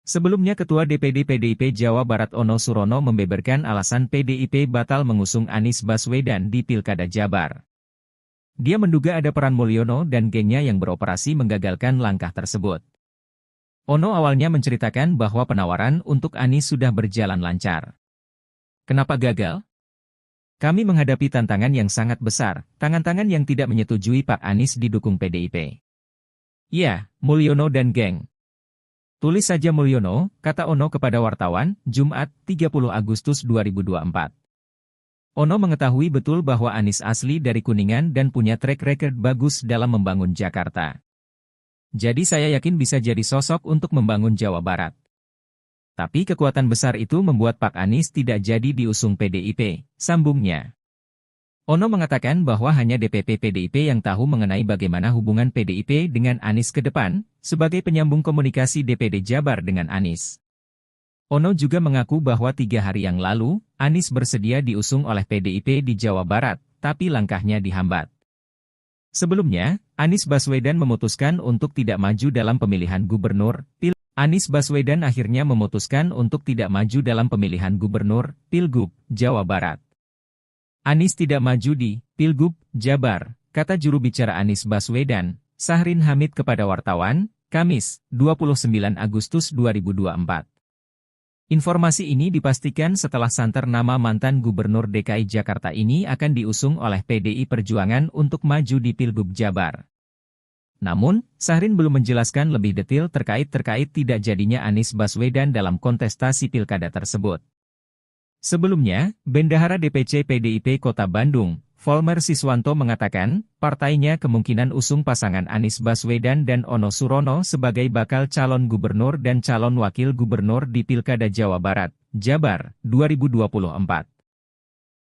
Sebelumnya Ketua DPD PDIP Jawa Barat Ono Surono membeberkan alasan PDIP batal mengusung Anies Baswedan di Pilkada Jabar. Dia menduga ada peran Mulyono dan gengnya yang beroperasi menggagalkan langkah tersebut. Ono awalnya menceritakan bahwa penawaran untuk Anies sudah berjalan lancar. Kenapa gagal? Kami menghadapi tantangan yang sangat besar, tangan-tangan yang tidak menyetujui Pak Anies didukung PDIP. Ya, Mulyono dan geng. Tulis saja Mulyono, kata Ono kepada wartawan, Jumat, 30 Agustus 2024. Ono mengetahui betul bahwa Anies asli dari Kuningan dan punya track record bagus dalam membangun Jakarta. Jadi saya yakin bisa jadi sosok untuk membangun Jawa Barat. Tapi kekuatan besar itu membuat Pak Anies tidak jadi diusung PDIP, sambungnya. Ono mengatakan bahwa hanya DPP PDIP yang tahu mengenai bagaimana hubungan PDIP dengan Anies ke depan, sebagai penyambung komunikasi DPD Jabar dengan Anies. Ono juga mengaku bahwa 3 hari yang lalu, Anies bersedia diusung oleh PDIP di Jawa Barat, tapi langkahnya dihambat. Sebelumnya, Anies Baswedan memutuskan untuk tidak maju dalam pemilihan gubernur, Anies Baswedan akhirnya memutuskan untuk tidak maju dalam pemilihan gubernur, Pilgub, Jawa Barat. Anies tidak maju di Pilgub, Jabar, kata juru bicara Anies Baswedan, Sahrin Hamid kepada wartawan, Kamis, 29 Agustus 2024. Informasi ini dipastikan setelah santer nama mantan Gubernur DKI Jakarta ini akan diusung oleh PDI Perjuangan untuk maju di Pilgub Jabar. Namun, Sahrin belum menjelaskan lebih detail terkait tidak jadinya Anies Baswedan dalam kontestasi pilkada tersebut. Sebelumnya, Bendahara DPC PDIP Kota Bandung, Volmer Siswanto mengatakan, partainya kemungkinan usung pasangan Anies Baswedan dan Ono Surono sebagai bakal calon gubernur dan calon wakil gubernur di Pilkada Jawa Barat, Jabar, 2024.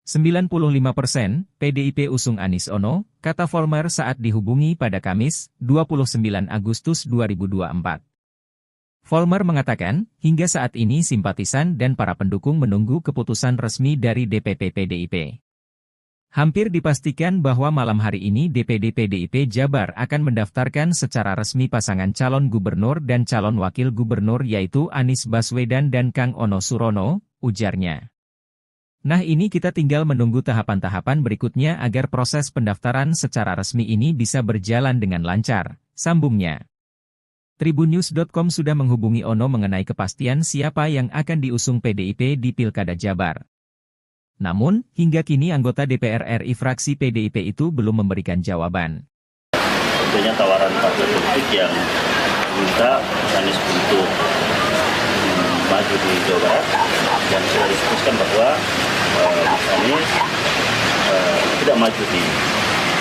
95% PDIP usung Anies Ono, kata Volmer saat dihubungi pada Kamis, 29 Agustus 2024. Volmer mengatakan, hingga saat ini simpatisan dan para pendukung menunggu keputusan resmi dari DPP PDIP. Hampir dipastikan bahwa malam hari ini DPD PDIP Jabar akan mendaftarkan secara resmi pasangan calon gubernur dan calon wakil gubernur yaitu Anies Baswedan dan Kang Ono Surono, ujarnya. Nah ini kita tinggal menunggu tahapan-tahapan berikutnya agar proses pendaftaran secara resmi ini bisa berjalan dengan lancar, sambungnya. Tribunnews.com sudah menghubungi Ono mengenai kepastian siapa yang akan diusung PDIP di Pilkada Jabar. Namun, hingga kini anggota DPR RI fraksi PDIP itu belum memberikan jawaban. Tentunya tawaran partai politik yang minta Anies untuk maju di Jawa Barat dan sudah disebutkan bahwa Mas Anies tidak maju di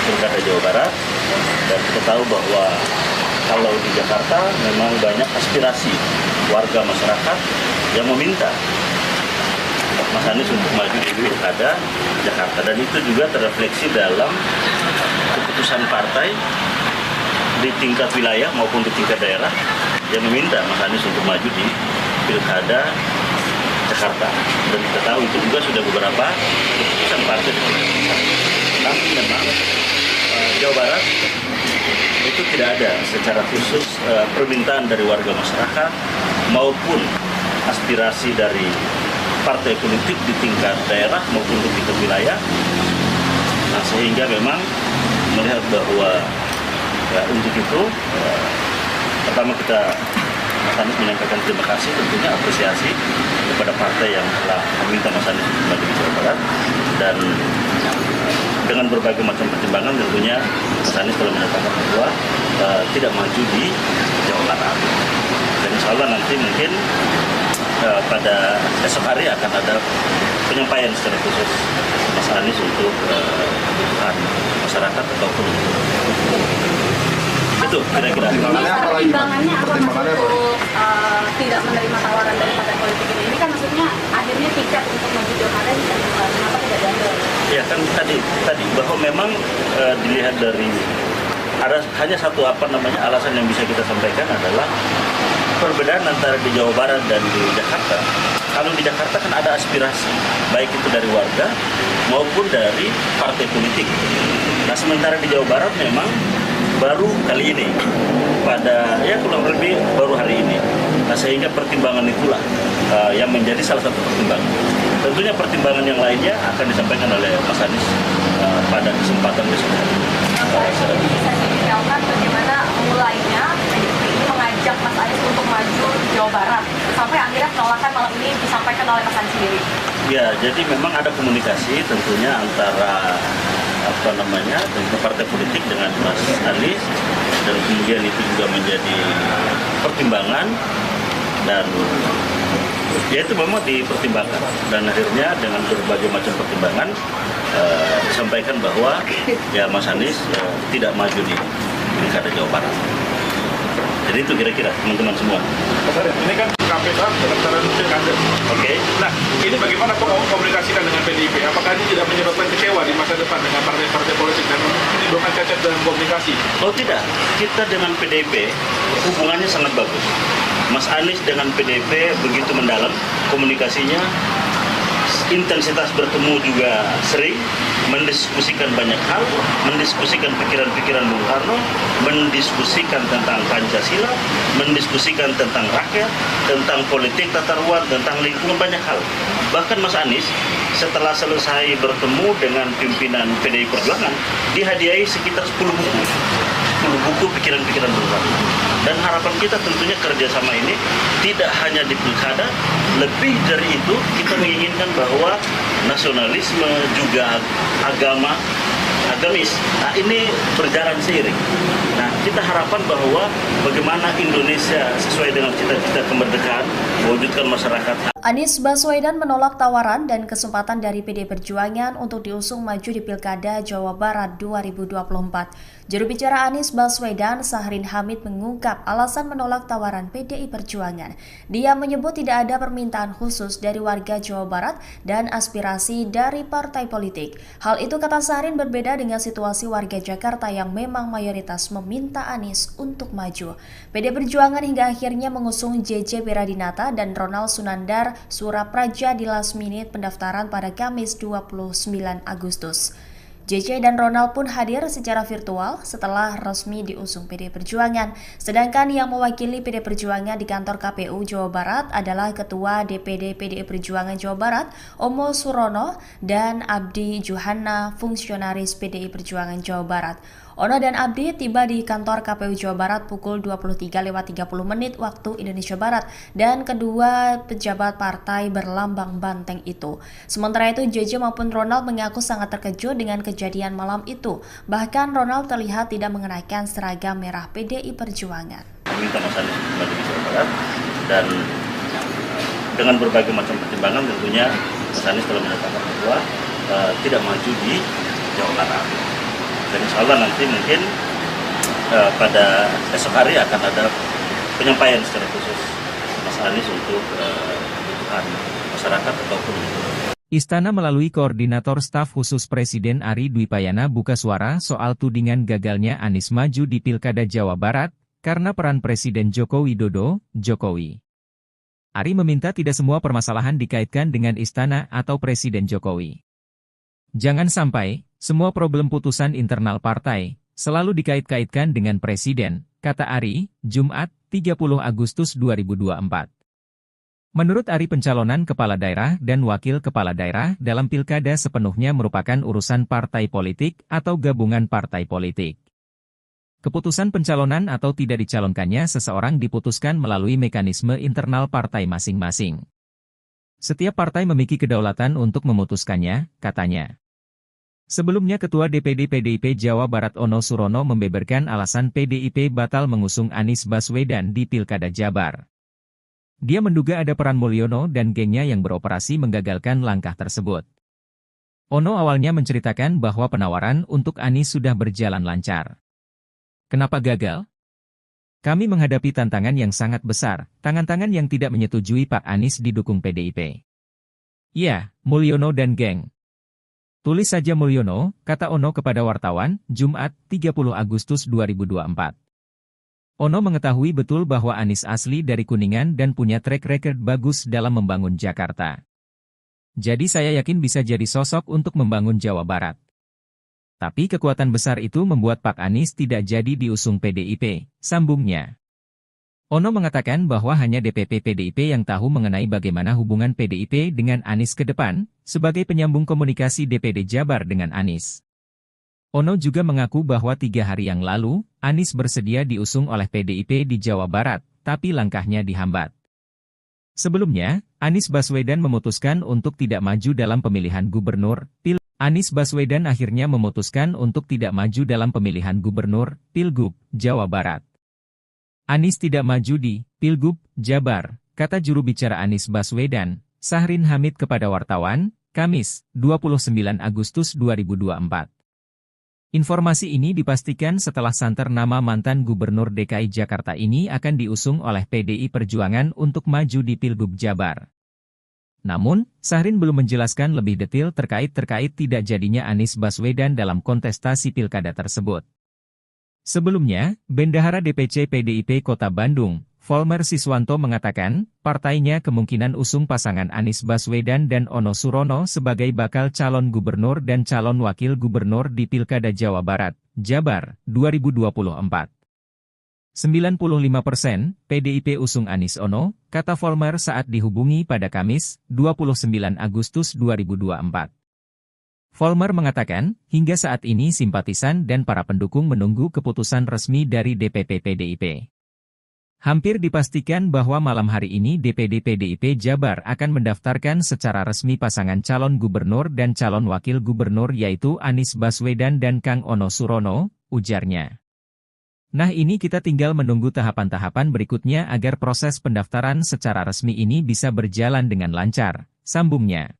Pilkada Jawa Barat dan kita tahu bahwa kalau di Jakarta memang banyak aspirasi warga masyarakat yang meminta Mas Anies untuk maju di Pilkada Jakarta dan itu juga terrefleksi dalam keputusan partai di tingkat wilayah maupun di tingkat daerah yang meminta Mas Anies untuk maju di Pilkada Jakarta dan kita tahu itu juga sudah beberapa keputusan partai di tingkat pusat. Tapi memang Jawa Barat itu tidak ada secara khusus permintaan dari warga masyarakat maupun aspirasi dari partai politik di tingkat daerah maupun di tingkat wilayah. Nah sehingga memang melihat bahwa untuk itu pertama kita Mas Anies menyampaikan terima kasih, tentunya apresiasi kepada partai yang telah meminta Mas Anies untuk maju di Jawa Barat dan dengan berbagai macam pertimbangan tentunya Mas Anies telah menyatakan bahwa tidak maju di Jawa Barat. Dan insya Allah nanti mungkin pada esok hari akan ada penyampaian secara khusus Mas Anies untuk kebutuhan masyarakat ataupun itu kira-kira. Pertimbangannya apa Mas untuk tidak menerima tawaran dari partai politik ini? Ini kan maksudnya akhirnya tiket untuk maju pilkada kenapa tidak diambil? Ya kan tadi bahwa memang dilihat dari ada hanya satu alasan yang bisa kita sampaikan adalah perbedaan antara di Jawa Barat dan di Jakarta. Kalau di Jakarta kan ada aspirasi, baik itu dari warga maupun dari partai politik. Nah sementara di Jawa Barat memang baru kali ini, pada kurang lebih baru hari ini. Nah sehingga pertimbangan itulah yang menjadi salah satu pertimbangan. Tentunya pertimbangan yang lainnya akan disampaikan oleh Mas Anies pada kesempatan besok. Bisa detailkan bagaimana mulainya PDIP ini mengajak Mas Anies untuk maju di Jawa Barat sampai akhirnya penolakan malam ini disampaikan oleh Mas Anies sendiri. Ya, jadi memang ada komunikasi tentunya antara partai politik dengan Mas Anies dan kemudian itu juga menjadi pertimbangan dan ya itu memang dipertimbangkan dan akhirnya dengan berbagai macam pertimbangan disampaikan bahwa ya Mas Anies tidak maju di Pilkada Jawa Barat. Jadi itu kira-kira teman-teman semua. Mas Arief, ini kan KPK pendaftaran pilkada. Oke. Nah, ini bagaimana komunikasikan dengan PDIP? Apakah ini tidak menyebabkan kecewa di masa depan dengan partai-partai politik dan menimbulkan cacat dalam komunikasi? Oh tidak, kita dengan PDIP hubungannya sangat bagus. Mas Anies dengan PDIP begitu mendalam komunikasinya, intensitas bertemu juga sering, mendiskusikan banyak hal, mendiskusikan pikiran-pikiran Bung Karno, mendiskusikan tentang Pancasila, mendiskusikan tentang rakyat, tentang politik tata ruang, tentang lingkungan, banyak hal. Bahkan Mas Anies setelah selesai bertemu dengan pimpinan PDI Perjuangan, dihadiahi sekitar 10 buku pikiran-pikiran Bung Karno. Dan harapan kita tentunya kerjasama ini tidak hanya di pilkada, lebih dari itu kita menginginkan bahwa nasionalisme juga agamis. Nah, ini berjalan seiring. Nah, kita harapkan bahwa bagaimana Indonesia sesuai dengan cita-cita kemerdekaan, mewujudkan masyarakat. Anies Baswedan menolak tawaran dan kesempatan dari PD Perjuangan untuk diusung maju di Pilkada Jawa Barat 2024. Juru bicara Anies Baswedan, Sahrin Hamid, mengungkap alasan menolak tawaran PDI Perjuangan. Dia menyebut tidak ada permintaan khusus dari warga Jawa Barat dan aspirasi dari partai politik. Hal itu, kata Sahrin, berbeda dengan situasi warga Jakarta yang memang mayoritas meminta Anies untuk maju. PD Perjuangan hingga akhirnya mengusung JJ Beradinata dan Ronald Sunandar Surapraja di last minute pendaftaran pada Kamis 29 Agustus. JJ dan Ronald pun hadir secara virtual setelah resmi diusung PD Perjuangan. Sedangkan yang mewakili PD Perjuangan di kantor KPU Jawa Barat adalah Ketua DPD PDI Perjuangan Jawa Barat, Omo Surono, dan Abdi Juhana, fungsionaris PDI Perjuangan Jawa Barat. Ono dan Abdi tiba di kantor KPU Jawa Barat pukul 23.30 waktu Indonesia Barat, dan kedua pejabat partai berlambang banteng itu. Sementara itu, JJ maupun Ronald mengaku sangat terkejut dengan kejadian malam itu. Bahkan Ronald terlihat tidak mengenakan seragam merah PDI Perjuangan. Meminta Mas Anies kembali ke Jawa Barat, dan dengan berbagai macam pertimbangan tentunya Mas Anies telah menyatakan bahwa tidak maju di Jawa Barat. Dan insya Allah nanti mungkin pada esok hari akan ada penyampaian secara khusus Mas Anies untuk kebutuhan masyarakat ataupun Istana melalui Koordinator Staf Khusus Presiden Ari Dwi Payana buka suara soal tudingan gagalnya Anies maju di Pilkada Jawa Barat karena peran Presiden Joko Widodo, Jokowi. Ari meminta tidak semua permasalahan dikaitkan dengan Istana atau Presiden Jokowi. Jangan sampai semua problem putusan internal partai selalu dikait-kaitkan dengan Presiden, kata Ari, Jumat, 30 Agustus 2024. Menurut Ari, pencalonan kepala daerah dan wakil kepala daerah dalam pilkada sepenuhnya merupakan urusan partai politik atau gabungan partai politik. Keputusan pencalonan atau tidak dicalonkannya seseorang diputuskan melalui mekanisme internal partai masing-masing. Setiap partai memiliki kedaulatan untuk memutuskannya, katanya. Sebelumnya, Ketua DPD PDIP Jawa Barat Ono Surono membeberkan alasan PDIP batal mengusung Anies Baswedan di Pilkada Jabar. Dia menduga ada peran Mulyono dan gengnya yang beroperasi menggagalkan langkah tersebut. Ono awalnya menceritakan bahwa penawaran untuk Anies sudah berjalan lancar. Kenapa gagal? Kami menghadapi tantangan yang sangat besar, tangan-tangan yang tidak menyetujui Pak Anies didukung PDIP. Ya, Mulyono dan geng. Tulis saja Mulyono, kata Ono kepada wartawan, Jumat, 30 Agustus 2024. Ono mengetahui betul bahwa Anies asli dari Kuningan dan punya track record bagus dalam membangun Jakarta. Jadi saya yakin bisa jadi sosok untuk membangun Jawa Barat. Tapi kekuatan besar itu membuat Pak Anies tidak jadi diusung PDIP, sambungnya. Ono mengatakan bahwa hanya DPP PDIP yang tahu mengenai bagaimana hubungan PDIP dengan Anies ke depan, sebagai penyambung komunikasi DPD Jabar dengan Anies. Ono juga mengaku bahwa 3 hari yang lalu, Anies bersedia diusung oleh PDIP di Jawa Barat, tapi langkahnya dihambat. Sebelumnya, Anies Baswedan memutuskan untuk tidak maju dalam pemilihan gubernur, Anies Baswedan akhirnya memutuskan untuk tidak maju dalam pemilihan gubernur, Pilgub, Jawa Barat. Anies tidak maju di Pilgub, Jabar, kata juru bicara Anies Baswedan, Sahrin Hamid kepada wartawan, Kamis, 29 Agustus 2024. Informasi ini dipastikan setelah santer nama mantan Gubernur DKI Jakarta ini akan diusung oleh PDI Perjuangan untuk maju di Pilgub Jabar. Namun, Sahrin belum menjelaskan lebih detail terkait tidak jadinya Anies Baswedan dalam kontestasi pilkada tersebut. Sebelumnya, Bendahara DPC PDIP Kota Bandung, Volmer Siswanto mengatakan, partainya kemungkinan usung pasangan Anies Baswedan dan Ono Surono sebagai bakal calon gubernur dan calon wakil gubernur di Pilkada Jawa Barat, Jabar, 2024. 95% PDIP usung Anies Ono, kata Volmer saat dihubungi pada Kamis, 29 Agustus 2024. Volmer mengatakan, hingga saat ini simpatisan dan para pendukung menunggu keputusan resmi dari DPP PDIP. Hampir dipastikan bahwa malam hari ini DPD PDIP Jabar akan mendaftarkan secara resmi pasangan calon gubernur dan calon wakil gubernur yaitu Anies Baswedan dan Kang Ono Surono, ujarnya. Nah ini kita tinggal menunggu tahapan-tahapan berikutnya agar proses pendaftaran secara resmi ini bisa berjalan dengan lancar, sambungnya.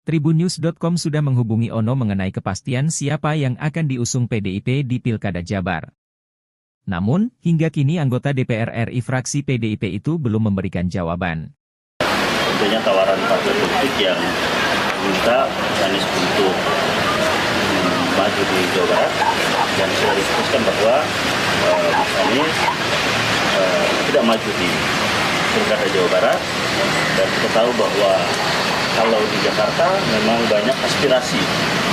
Tribunnews.com sudah menghubungi Ono mengenai kepastian siapa yang akan diusung PDIP di Pilkada Jabar. Namun, hingga kini anggota DPR RI fraksi PDIP itu belum memberikan jawaban. Tentunya tawaran partai politik yang minta Anies untuk maju di Jawa Barat, dan sudah disebutkan bahwa Mas Anies tidak maju di Pilkada Jawa Barat, dan kita tahu bahwa kalau di Jakarta memang banyak aspirasi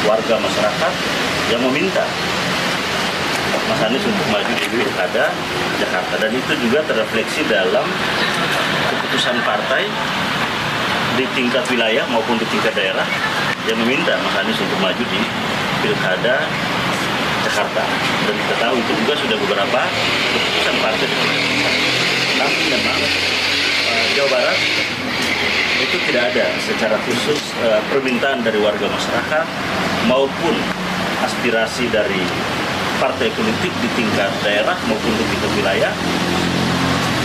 warga masyarakat yang meminta Mas Anies untuk maju di Pilkada Jakarta, dan itu juga terrefleksi dalam keputusan partai di tingkat wilayah maupun di tingkat daerah yang meminta Mas Anies untuk maju di Pilkada Jakarta. Dan kita tahu itu juga sudah beberapa keputusan partai di tingkat pusat. Tapi memang Jawa Barat itu tidak ada secara khusus permintaan dari warga masyarakat maupun aspirasi dari partai politik di tingkat daerah maupun di tingkat wilayah.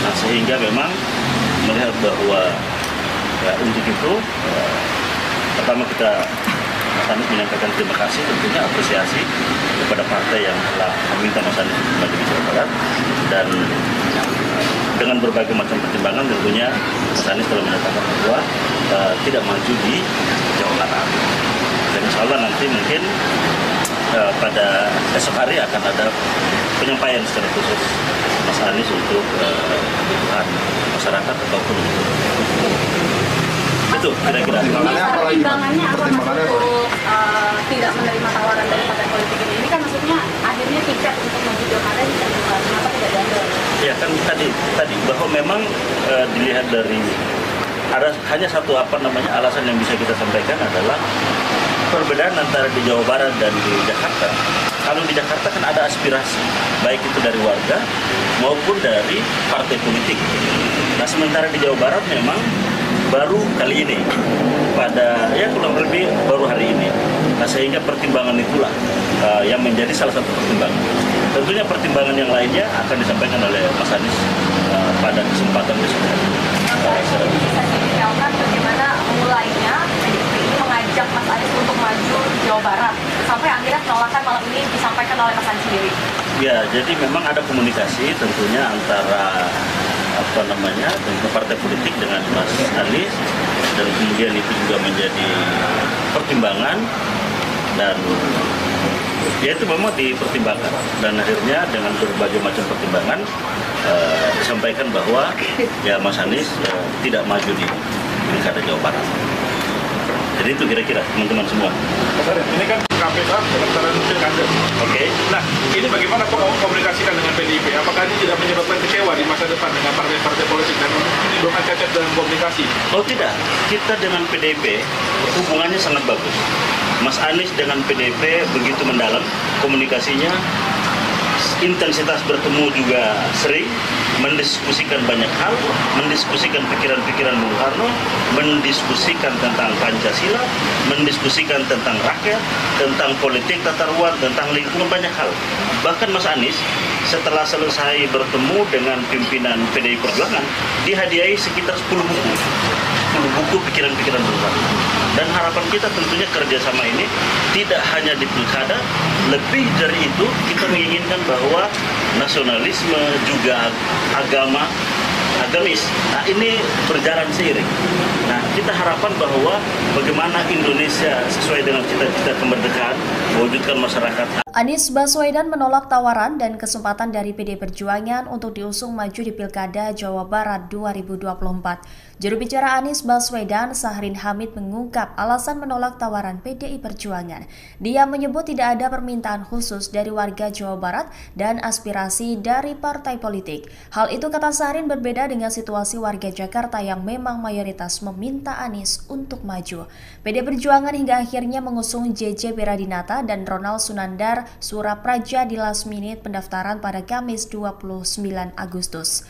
Nah, sehingga memang melihat bahwa untuk itu pertama kita Mas Anies menyampaikan terima kasih, tentunya apresiasi kepada partai yang telah meminta Mas Anies untuk maju di Jawa Barat, dan dengan berbagai macam pertimbangan tentunya Mas Anies telah menyatakan bahwa tidak maju di Jawa Barat. Dan insya Allah nanti mungkin pada esok hari akan ada penyampaian secara khusus Mas Anies untuk kebutuhan masyarakat ataupun itu kira-kira. Pertimbangannya apa Mas untuk tidak menerima tawaran dari partai politik ini? Ini kan maksudnya akhirnya tiket untuk maju pilkada ditentukan, kenapa tidak diambil? Ya kan tadi bahwa memang dilihat dari ada hanya satu alasan yang bisa kita sampaikan adalah perbedaan antara di Jawa Barat dan di Jakarta. Kalau di Jakarta kan ada aspirasi, baik itu dari warga maupun dari partai politik. Nah sementara di Jawa Barat memang baru kali ini, pada kurang lebih baru hari ini. Nah sehingga pertimbangan itulah yang menjadi salah satu pertimbangan. Tentunya pertimbangan yang lainnya akan disampaikan oleh Mas Anies pada kesempatan besok. Bisa detailkan bagaimana mulainya PDIP ini mengajak Mas Anies untuk maju di Jawa Barat sampai akhirnya penolakan malam ini disampaikan oleh Mas Anies sendiri? Ya, jadi memang ada komunikasi tentunya antara partai politik dengan Mas Anies, dan kemudian itu juga menjadi pertimbangan, dan ya itu memang dipertimbangkan, dan akhirnya dengan berbagai macam pertimbangan disampaikan bahwa ya Mas Anies tidak maju di Pilkada Jawa Barat. Jadi itu kira-kira teman-teman semua. Mas Arief, ini kan KPK pendaftaran pilkada. Oke. Nah, ini bagaimana komunikasikan dengan PDIP? Apakah ini tidak menyebabkan kecewa di masa depan dengan partai-partai politik dan menimbulkan cacat dalam komunikasi? Oh tidak, kita dengan PDIP hubungannya sangat bagus. Mas Anies dengan PDIP begitu mendalam komunikasinya, intensitas bertemu juga sering, mendiskusikan banyak hal, mendiskusikan pikiran-pikiran Bung Karno, mendiskusikan tentang Pancasila, mendiskusikan tentang rakyat, tentang politik tata ruang, tentang lingkungan, banyak hal. Bahkan Mas Anies setelah selesai bertemu dengan pimpinan PDI Perjuangan, dihadiahi sekitar 10 buku pikiran-pikiran Bung Karno. Dan harapan kita tentunya kerjasama ini tidak hanya di pilkada, lebih dari itu kita menginginkan bahwa nasionalisme juga agama agamis. Nah, ini berjalan seiring. Nah, kita harapkan bahwa bagaimana Indonesia sesuai dengan cita-cita kemerdekaan, mewujudkan masyarakat. Anies Baswedan menolak tawaran dan kesempatan dari PD Perjuangan untuk diusung maju di Pilkada Jawa Barat 2024. Juru bicara Anies Baswedan, Sahrin Hamid, mengungkap alasan menolak tawaran PDI Perjuangan. Dia menyebut tidak ada permintaan khusus dari warga Jawa Barat dan aspirasi dari partai politik. Hal itu, kata Sahrin, berbeda dengan situasi warga Jakarta yang memang mayoritas meminta Anies untuk maju. PD Perjuangan hingga akhirnya mengusung JJ Beradinata dan Ronald Sunandar Surapraja di last minute pendaftaran pada Kamis 29 Agustus.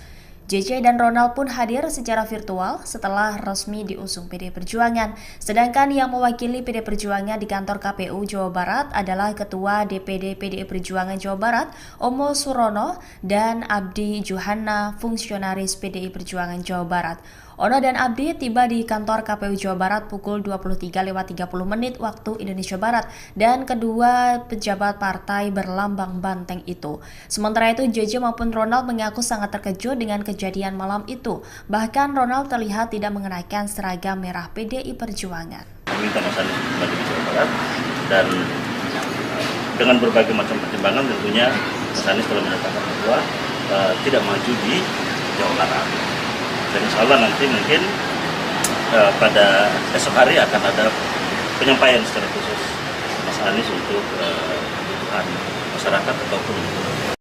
JJ dan Ronald pun hadir secara virtual setelah resmi diusung PD Perjuangan. Sedangkan yang mewakili PD Perjuangan di kantor KPU Jawa Barat adalah Ketua DPD PDI Perjuangan Jawa Barat, Omo Surono, dan Abdi Juhanna, fungsionaris PDI Perjuangan Jawa Barat. Ono dan Abdi tiba di kantor KPU Jawa Barat pukul 23.30 waktu Indonesia Barat, dan kedua pejabat partai berlambang banteng itu. Sementara itu, JJ maupun Ronald mengaku sangat terkejut dengan kejadian malam itu. Bahkan Ronald terlihat tidak mengenakan seragam merah PDI Perjuangan. Meminta Mas Anies maju di Jawa Barat, dan dengan berbagai macam pertimbangan tentunya Mas Anies telah menyatakan bahwa tidak maju di Jawa Barat. Dan insya Allah nanti mungkin pada esok hari akan ada penyampaian secara khusus Mas Anies untuk kebutuhan masyarakat ataupun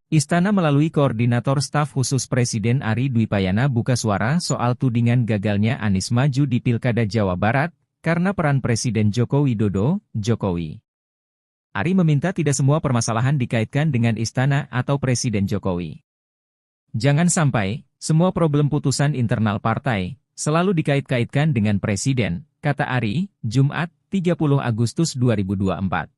Istana melalui Koordinator Staf Khusus Presiden Ari Dwi Payana buka suara soal tudingan gagalnya Anies maju di Pilkada Jawa Barat karena peran Presiden Joko Widodo, Jokowi. Ari meminta tidak semua permasalahan dikaitkan dengan Istana atau Presiden Jokowi. Jangan sampai semua problem putusan internal partai selalu dikait-kaitkan dengan Presiden, kata Ari, Jumat, 30 Agustus 2024.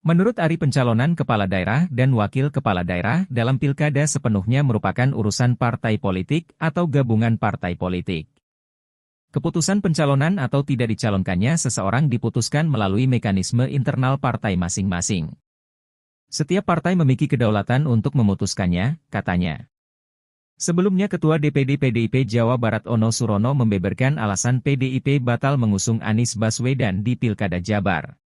Menurut Ari, pencalonan kepala daerah dan wakil kepala daerah dalam pilkada sepenuhnya merupakan urusan partai politik atau gabungan partai politik. Keputusan pencalonan atau tidak dicalonkannya seseorang diputuskan melalui mekanisme internal partai masing-masing. Setiap partai memiliki kedaulatan untuk memutuskannya, katanya. Sebelumnya, Ketua DPD PDIP Jawa Barat Ono Surono membeberkan alasan PDIP batal mengusung Anies Baswedan di Pilkada Jabar.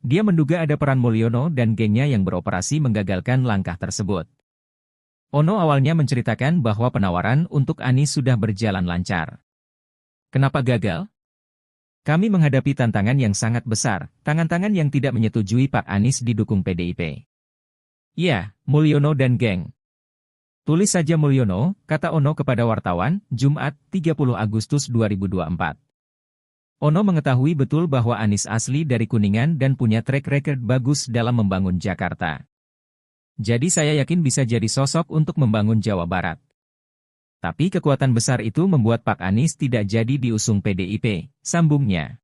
Dia menduga ada peran Mulyono dan gengnya yang beroperasi menggagalkan langkah tersebut. Ono awalnya menceritakan bahwa penawaran untuk Anies sudah berjalan lancar. Kenapa gagal? Kami menghadapi tantangan yang sangat besar, tangan-tangan yang tidak menyetujui Pak Anies didukung PDIP. Ya, Mulyono dan geng. Tulis saja Mulyono, kata Ono kepada wartawan, Jumat, 30 Agustus 2024. Ono mengetahui betul bahwa Anies asli dari Kuningan dan punya track record bagus dalam membangun Jakarta. Jadi saya yakin bisa jadi sosok untuk membangun Jawa Barat. Tapi kekuatan besar itu membuat Pak Anies tidak jadi diusung PDIP, sambungnya.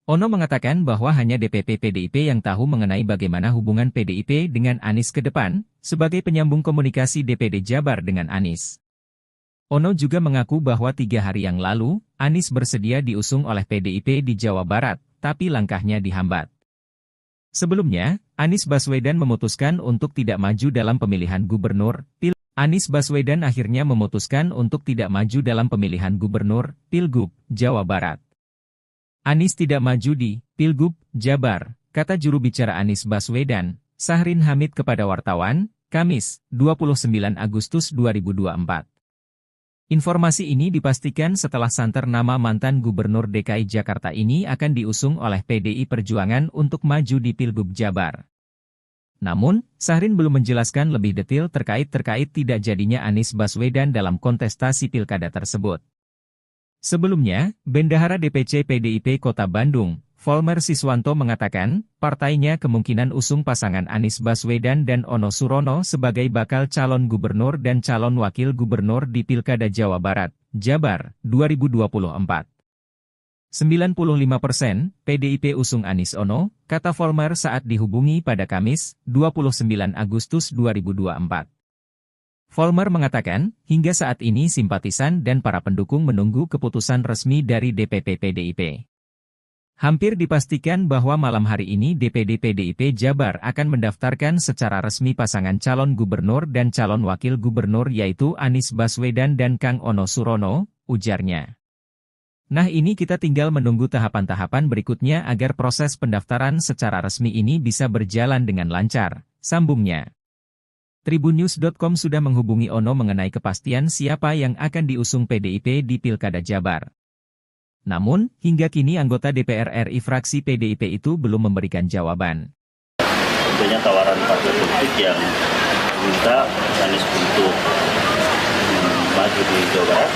Ono mengatakan bahwa hanya DPP PDIP yang tahu mengenai bagaimana hubungan PDIP dengan Anies ke depan, sebagai penyambung komunikasi DPD Jabar dengan Anies. Ono juga mengaku bahwa 3 hari yang lalu, Anies bersedia diusung oleh PDIP di Jawa Barat, tapi langkahnya dihambat. Sebelumnya, Anies Baswedan memutuskan untuk tidak maju dalam pemilihan gubernur, Anies Baswedan akhirnya memutuskan untuk tidak maju dalam pemilihan gubernur, Pilgub, Jawa Barat. Anies tidak maju di Pilgub, Jabar, kata juru bicara Anies Baswedan, Sahrin Hamid kepada wartawan, Kamis, 29 Agustus 2024. Informasi ini dipastikan setelah santer nama mantan Gubernur DKI Jakarta ini akan diusung oleh PDI Perjuangan untuk maju di Pilgub Jabar. Namun, Sahrin belum menjelaskan lebih detail terkait tidak jadinya Anies Baswedan dalam kontestasi pilkada tersebut. Sebelumnya, Bendahara DPC PDIP Kota Bandung, Volmer Siswanto mengatakan, partainya kemungkinan usung pasangan Anies Baswedan dan Ono Surono sebagai bakal calon gubernur dan calon wakil gubernur di Pilkada Jawa Barat, Jabar, 2024. 95% PDIP usung Anies Ono, kata Volmer saat dihubungi pada Kamis, 29 Agustus 2024. Volmer mengatakan, hingga saat ini simpatisan dan para pendukung menunggu keputusan resmi dari DPP PDIP. Hampir dipastikan bahwa malam hari ini DPD PDIP Jabar akan mendaftarkan secara resmi pasangan calon gubernur dan calon wakil gubernur yaitu Anies Baswedan dan Kang Ono Surono, ujarnya. Nah ini kita tinggal menunggu tahapan-tahapan berikutnya agar proses pendaftaran secara resmi ini bisa berjalan dengan lancar, sambungnya. Tribunnews.com sudah menghubungi Ono mengenai kepastian siapa yang akan diusung PDIP di Pilkada Jabar. Namun, hingga kini anggota DPR RI fraksi PDIP itu belum memberikan jawaban. Tentunya tawaran partai politik yang meminta Anies untuk maju di Jawa Barat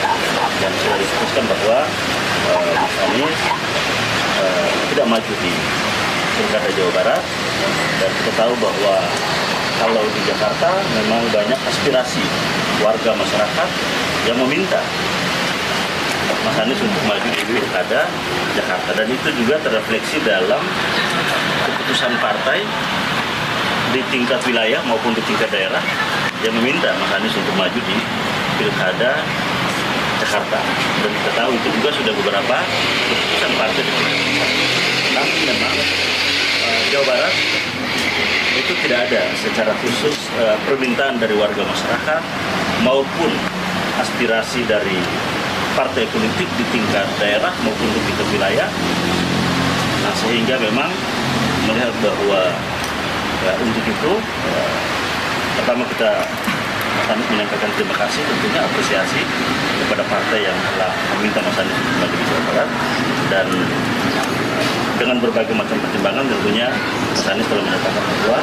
dan sudah disebutkan bahwa Mas Anies tidak maju di Pilkada Jawa Barat dan kita tahu bahwa kalau di Jakarta memang banyak aspirasi warga masyarakat yang meminta Mas Anies untuk maju di Pilkada Jakarta dan itu juga terrefleksi dalam keputusan partai di tingkat wilayah maupun di tingkat daerah yang meminta Mas Anies untuk maju di Pilkada Jakarta dan kita tahu itu juga sudah beberapa keputusan partai di tingkat pusat. Tapi memang Jawa Barat itu tidak ada secara khusus permintaan dari warga masyarakat maupun aspirasi dari partai politik di tingkat daerah maupun di tingkat wilayah. Nah sehingga memang melihat bahwa untuk itu pertama kita kami menyampaikan terima kasih tentunya apresiasi kepada partai yang telah meminta Mas Anies untuk maju di Jawa Barat dan dengan berbagai macam pertimbangan tentunya Mas Anies telah menyatakan bahwa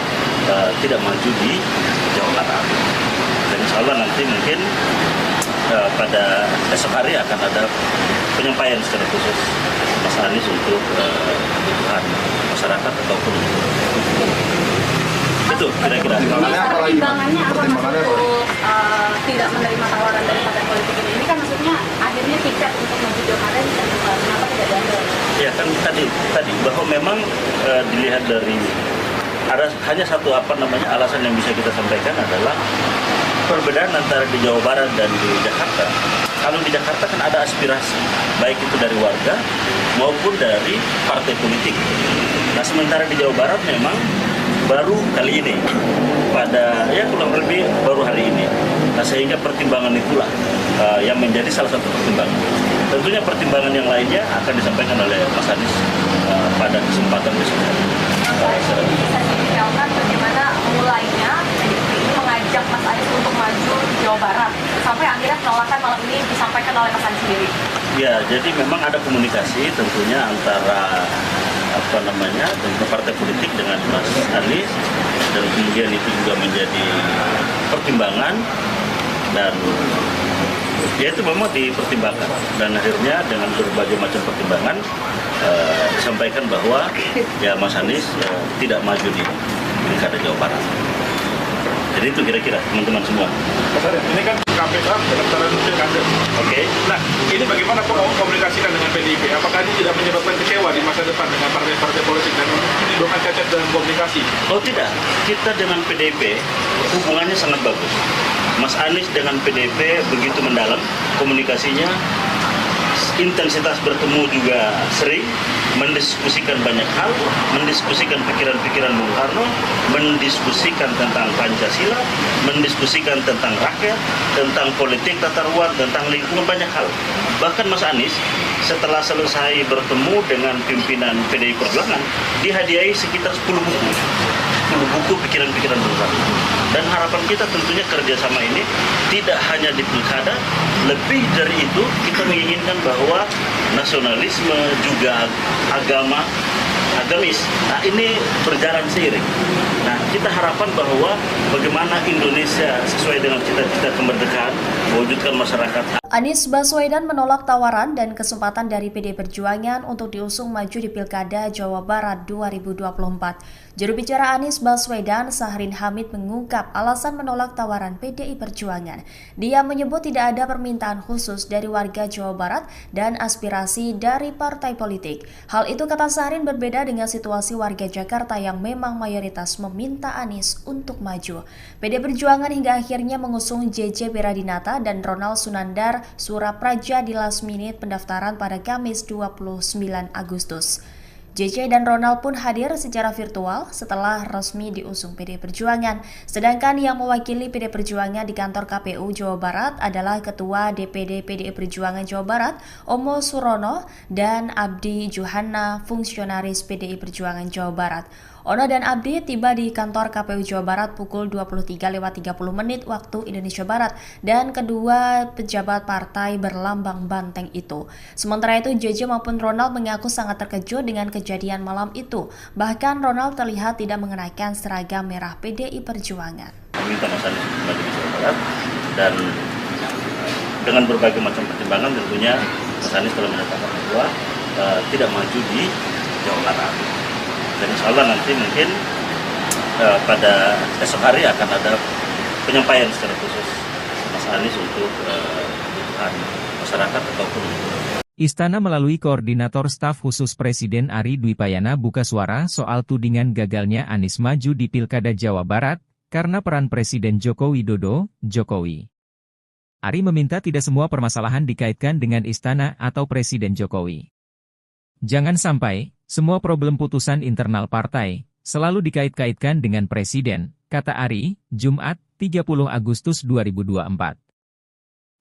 tidak maju di Jawa Barat dan insya Allah nanti mungkin pada esok hari akan ada penyampaian secara khusus Mas Anies untuk kebutuhan masyarakat ataupun itu kira-kira. Pertimbangannya apa Mas untuk tidak menerima tawaran dari partai politik ini? Ini kan maksudnya akhirnya tiket untuk maju Pilkada bisa dibuka. Kenapa tidak diambil? Ya kan tadi bahwa memang dilihat dari ada hanya satu alasan yang bisa kita sampaikan adalah perbedaan antara di Jawa Barat dan di Jakarta. Kalau di Jakarta kan ada aspirasi, baik itu dari warga maupun dari partai politik. Nah sementara di Jawa Barat memang baru kali ini, pada kurang lebih baru hari ini. Nah sehingga pertimbangan itulah yang menjadi salah satu pertimbangan. Tentunya pertimbangan yang lainnya akan disampaikan oleh Mas Anies pada kesempatan besok. Bisa detailkan bagaimana mulainya PDIP ini mengajak Mas Anies untuk maju di Jawa Barat sampai akhirnya penolakan malam ini disampaikan oleh Mas Anies sendiri. Ya, jadi memang ada komunikasi tentunya antara tentu partai politik dengan Mas Anies dan kemudian itu juga menjadi pertimbangan dan ya itu memang dipertimbangkan dan akhirnya dengan berbagai macam pertimbangan disampaikan bahwa ya Mas Anies tidak maju di Pilkada Jawa Barat. Jadi itu kira-kira teman-teman semua. Mas Anies, ini kan KPK pendaftaran Pilkada. Oke. Nah, ini bagaimana komunikasikan dengan PDIP? Apakah ini tidak menyebabkan kecewa di masa depan dengan partai-partai politik dan menimbulkan cacat dalam komunikasi? Oh tidak, kita dengan PDIP hubungannya sangat bagus. Mas Anies dengan PDIP begitu mendalam komunikasinya, intensitas bertemu juga sering, mendiskusikan banyak hal, mendiskusikan pikiran-pikiran Bung Karno, mendiskusikan tentang Pancasila, mendiskusikan tentang rakyat, tentang politik tata ruang, tentang lingkungan, banyak hal. Bahkan Mas Anies setelah selesai bertemu dengan pimpinan PDI Perjuangan, dihadiahi sekitar 10 buku pikiran-pikiran Bung Karno. Dan harapan kita tentunya kerjasama ini tidak hanya di pilkada, lebih dari itu kita menginginkan bahwa nasionalisme juga agamis. Nah ini berjalan seiring. Nah kita harapkan bahwa bagaimana Indonesia sesuai dengan cita-cita kemerdekaan mewujudkan masyarakat. Anies Baswedan menolak tawaran dan kesempatan dari PD Perjuangan untuk diusung maju di Pilkada Jawa Barat 2024. Juru bicara Anies Baswedan, Sahrin Hamid mengungkap alasan menolak tawaran PDI Perjuangan. Dia menyebut tidak ada permintaan khusus dari warga Jawa Barat dan aspirasi dari partai politik. Hal itu kata Sahrin berbeda dengan situasi warga Jakarta yang memang mayoritas meminta Anies untuk maju. PD Perjuangan hingga akhirnya mengusung JJ Beradinata dan Ronald Sunandar Surapraja di last minute pendaftaran pada Kamis 29 Agustus. JJ dan Ronald pun hadir secara virtual setelah resmi diusung PDI Perjuangan. Sedangkan yang mewakili PDI Perjuangan di kantor KPU Jawa Barat adalah Ketua DPD PDI Perjuangan Jawa Barat, Omo Surono, dan Abdi Juhanna, fungsionaris PDI Perjuangan Jawa Barat. Ono dan Abdi tiba di kantor KPU Jawa Barat pukul 23.30 waktu Indonesia Barat dan kedua pejabat partai berlambang banteng itu. Sementara itu JJ maupun Ronald mengaku sangat terkejut dengan kejadian malam itu. Bahkan Ronald terlihat tidak mengenakan seragam merah PDI Perjuangan. Meminta Mas Anies kembali di Jawa Barat dan dengan berbagai macam pertimbangan tentunya Mas Anies telah menyatakan bahwa tidak maju di Jawa Barat. Dan insya Allah nanti mungkin pada esok hari akan ada penyampaian secara khusus Mas Anies untuk kebutuhan masyarakat ataupun Istana melalui Koordinator Staf Khusus Presiden Ari Dwi Payana buka suara soal tudingan gagalnya Anies maju di Pilkada Jawa Barat karena peran Presiden Joko Widodo, Jokowi. Ari meminta tidak semua permasalahan dikaitkan dengan Istana atau Presiden Jokowi. Jangan sampai semua problem putusan internal partai selalu dikait-kaitkan dengan Presiden, kata Ari, Jumat, 30 Agustus 2024.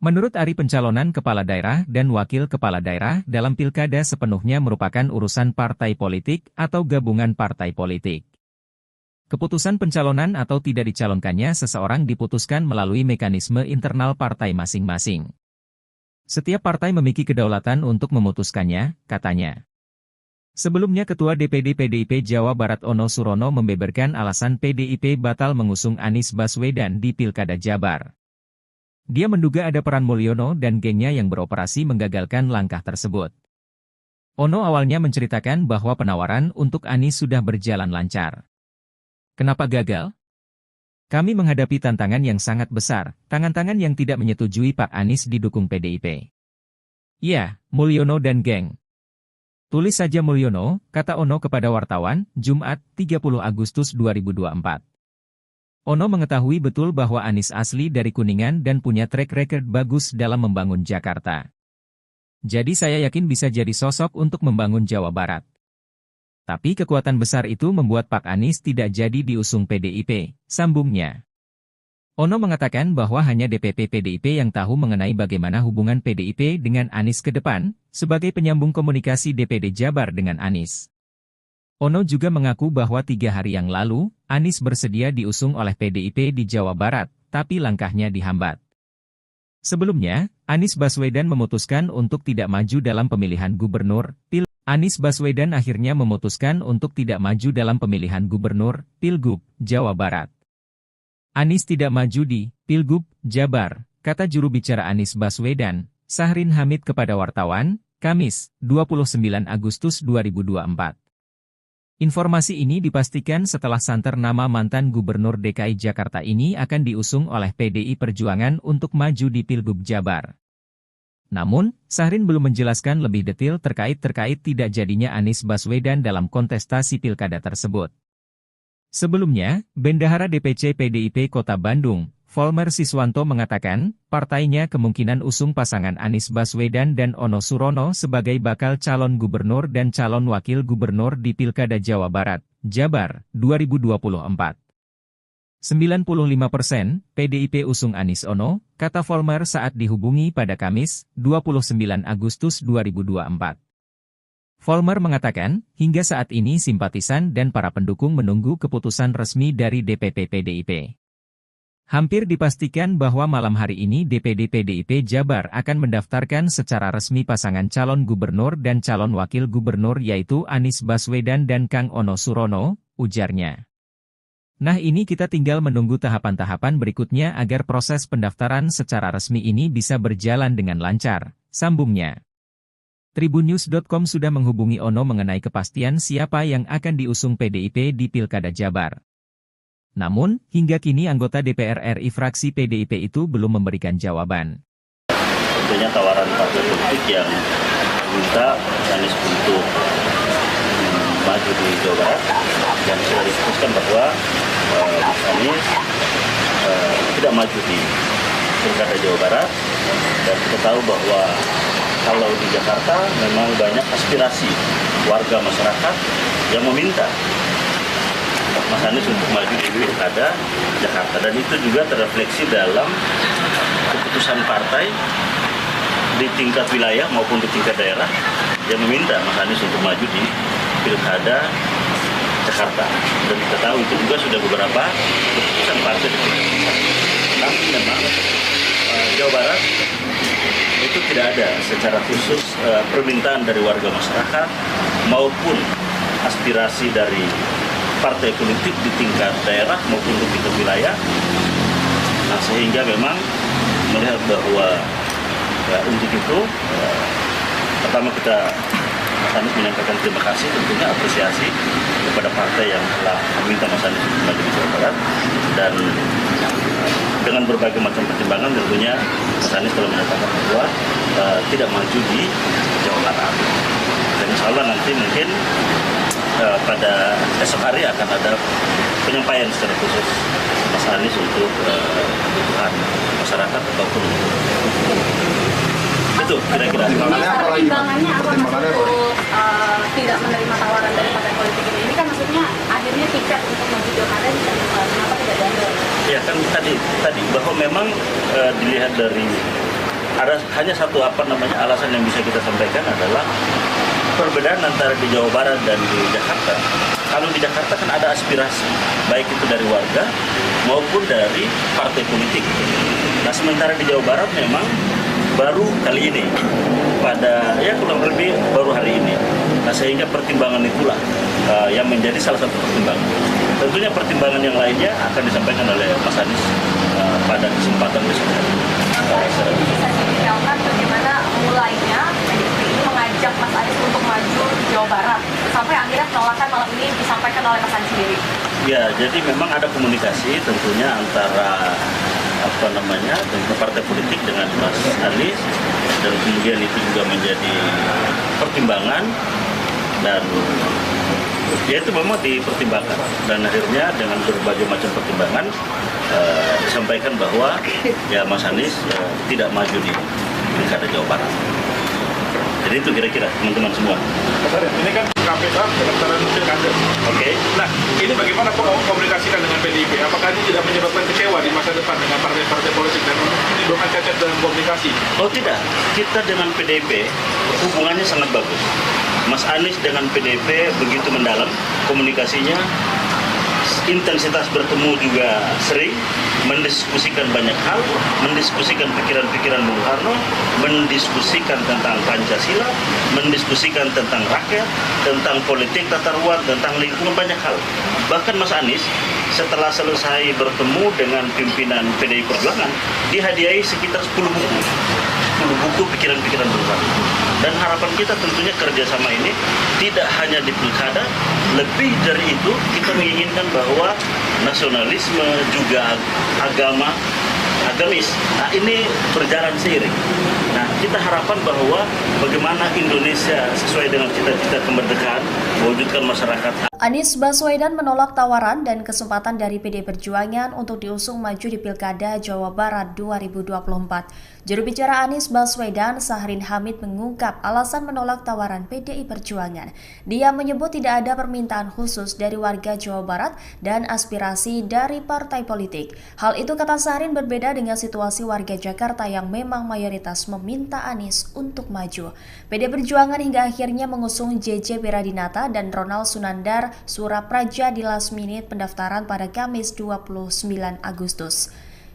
Menurut Ari, pencalonan kepala daerah dan wakil kepala daerah dalam pilkada sepenuhnya merupakan urusan partai politik atau gabungan partai politik. Keputusan pencalonan atau tidak dicalonkannya seseorang diputuskan melalui mekanisme internal partai masing-masing. Setiap partai memiliki kedaulatan untuk memutuskannya, katanya. Sebelumnya Ketua DPD PDIP Jawa Barat Ono Surono membeberkan alasan PDIP batal mengusung Anies Baswedan di Pilkada Jabar. Dia menduga ada peran Mulyono dan gengnya yang beroperasi menggagalkan langkah tersebut. Ono awalnya menceritakan bahwa penawaran untuk Anies sudah berjalan lancar. Kenapa gagal? Kami menghadapi tantangan yang sangat besar, tangan-tangan yang tidak menyetujui Pak Anies didukung PDIP. Ya, Mulyono dan geng. Tulis saja Mulyono, kata Ono kepada wartawan, Jumat, 30 Agustus 2024. Ono mengetahui betul bahwa Anies asli dari Kuningan dan punya track record bagus dalam membangun Jakarta. Jadi saya yakin bisa jadi sosok untuk membangun Jawa Barat. Tapi kekuatan besar itu membuat Pak Anies tidak jadi diusung PDIP, sambungnya. Ono mengatakan bahwa hanya DPP PDIP yang tahu mengenai bagaimana hubungan PDIP dengan Anies ke depan, sebagai penyambung komunikasi DPD Jabar dengan Anies. Ono juga mengaku bahwa 3 hari yang lalu, Anies bersedia diusung oleh PDIP di Jawa Barat, tapi langkahnya dihambat. Sebelumnya, Anies Baswedan memutuskan untuk tidak maju dalam pemilihan gubernur, Anies Baswedan akhirnya memutuskan untuk tidak maju dalam pemilihan gubernur, Pilgub, Jawa Barat. Anies tidak maju di Pilgub, Jabar, kata juru bicara Anies Baswedan, Sahrin Hamid kepada wartawan, Kamis, 29 Agustus 2024. Informasi ini dipastikan setelah santer nama mantan Gubernur DKI Jakarta ini akan diusung oleh PDI Perjuangan untuk maju di Pilgub Jabar. Namun, Sahrin belum menjelaskan lebih detail terkait tidak jadinya Anies Baswedan dalam kontestasi pilkada tersebut. Sebelumnya, Bendahara DPC PDIP Kota Bandung, Volmer Siswanto mengatakan, partainya kemungkinan usung pasangan Anies Baswedan dan Ono Surono sebagai bakal calon gubernur dan calon wakil gubernur di Pilkada Jawa Barat, Jabar, 2024. 95% PDIP usung Anies Ono, kata Volmer saat dihubungi pada Kamis, 29 Agustus 2024. Volmer mengatakan, hingga saat ini simpatisan dan para pendukung menunggu keputusan resmi dari DPP PDIP. Hampir dipastikan bahwa malam hari ini DPD PDIP Jabar akan mendaftarkan secara resmi pasangan calon gubernur dan calon wakil gubernur yaitu Anies Baswedan dan Kang Ono Surono, ujarnya. Nah ini kita tinggal menunggu tahapan-tahapan berikutnya agar proses pendaftaran secara resmi ini bisa berjalan dengan lancar, sambungnya. Tribunnews.com sudah menghubungi Ono mengenai kepastian siapa yang akan diusung PDIP di Pilkada Jabar. Namun, hingga kini anggota DPR RI fraksi PDIP itu belum memberikan jawaban. Tentunya tawaran partai politik yang meminta Anies untuk maju di Jawa Barat dan sudah disebutkan bahwa Mas Anies tidak maju di Pilkada Jawa Barat dan kita tahu bahwa kalau di Jakarta memang banyak aspirasi warga masyarakat yang meminta Mas Anies untuk maju di Pilkada Jakarta, dan itu juga terrefleksi dalam keputusan partai di tingkat wilayah maupun di tingkat daerah yang meminta Mas Anies untuk maju di Pilkada Jakarta. Dan kita tahu itu juga sudah beberapa keputusan partai di tingkat pusat. Tapi memang Jawa Barat itu tidak ada secara khusus permintaan dari warga masyarakat maupun aspirasi dari partai politik di tingkat daerah maupun di tingkat wilayah. Nah, sehingga memang melihat bahwa untuk itu pertama kita Mas Anies menyampaikan terima kasih, tentunya apresiasi kepada partai yang telah meminta Mas Anies untuk maju di Jawa Barat, dan dengan berbagai macam pertimbangan tentunya Mas Anies telah menyatakan bahwa tidak maju di Jawa Barat. Dan insya Allah nanti mungkin pada esok hari akan ada penyampaian secara khusus Mas Anies untuk kebutuhan masyarakat ataupun itu kira-kira. Pertimbangannya apa Mas untuk tidak menerima tawaran dari partai politik ini? Ini kan maksudnya akhirnya tiket untuk maju pilkada diterima, kenapa tidak diambil? Ya kan tadi bahwa memang dilihat dari ada hanya satu alasan yang bisa kita sampaikan adalah perbedaan antara di Jawa Barat dan di Jakarta. Kalau di Jakarta kan ada aspirasi, baik itu dari warga maupun dari partai politik. Nah, sementara di Jawa Barat memang baru kali ini, pada kurang lebih baru hari ini. Nah, sehingga pertimbangan itulah yang menjadi salah satu pertimbangan. Tentunya pertimbangan yang lainnya akan disampaikan oleh Mas Anies pada kesempatan besok. Bisa detailkan bagaimana mulainya PDIP ini mengajak Mas Anies untuk maju di Jawa Barat sampai akhirnya penolakan malam ini disampaikan oleh Mas Anies sendiri? Ya, jadi memang ada komunikasi tentunya antara dengan partai politik dengan Mas Anies, dan kemudian itu juga menjadi pertimbangan, dan ya itu memang dipertimbangkan, dan akhirnya dengan berbagai macam pertimbangan disampaikan bahwa ya Mas Anies tidak maju di Pilkada Jawa Barat. Jadi itu kira-kira teman-teman semua. Mas Anies, ini kan KPK pendaftaran pilkada. Oke. Nah, ini bagaimana komunikasikan dengan PDIP? Apakah ini tidak menyebabkan kecewa di masa depan dengan partai-partai politik dan menimbulkan cacat dalam komunikasi? Oh tidak, kita dengan PDIP hubungannya sangat bagus. Mas Anies dengan PDIP begitu mendalam komunikasinya, intensitas bertemu juga sering, mendiskusikan banyak hal, mendiskusikan pikiran-pikiran Bung Karno, mendiskusikan tentang Pancasila, mendiskusikan tentang rakyat, tentang politik tata ruang, tentang lingkungan, banyak hal. Bahkan Mas Anies setelah selesai bertemu dengan pimpinan PDI Perjuangan, dihadiahi sekitar 10 buku pikiran-pikiran Bung Karno. Dan harapan kita tentunya kerjasama ini tidak hanya di pilkada, lebih dari itu kita menginginkan bahwa nasionalisme juga agamis. Nah, ini berjalan seiring. Nah, kita harapkan bahwa bagaimana Indonesia sesuai dengan cita-cita kemerdekaan, mewujudkan masyarakat. Anies Baswedan menolak tawaran dan kesempatan dari PDI Perjuangan untuk diusung maju di Pilkada Jawa Barat 2024. Juru bicara Anies Baswedan, Sahrin Hamid, mengungkap alasan menolak tawaran PDI Perjuangan. Dia menyebut tidak ada permintaan khusus dari warga Jawa Barat dan aspirasi dari partai politik. Hal itu, kata Sahrin, berbeda dengan situasi warga Jakarta yang memang mayoritas meminta Anies untuk maju. PDI Perjuangan hingga akhirnya mengusung JJ Wiradinata dan Ronald Sunandar Surapraja di last minute pendaftaran pada Kamis 29 Agustus.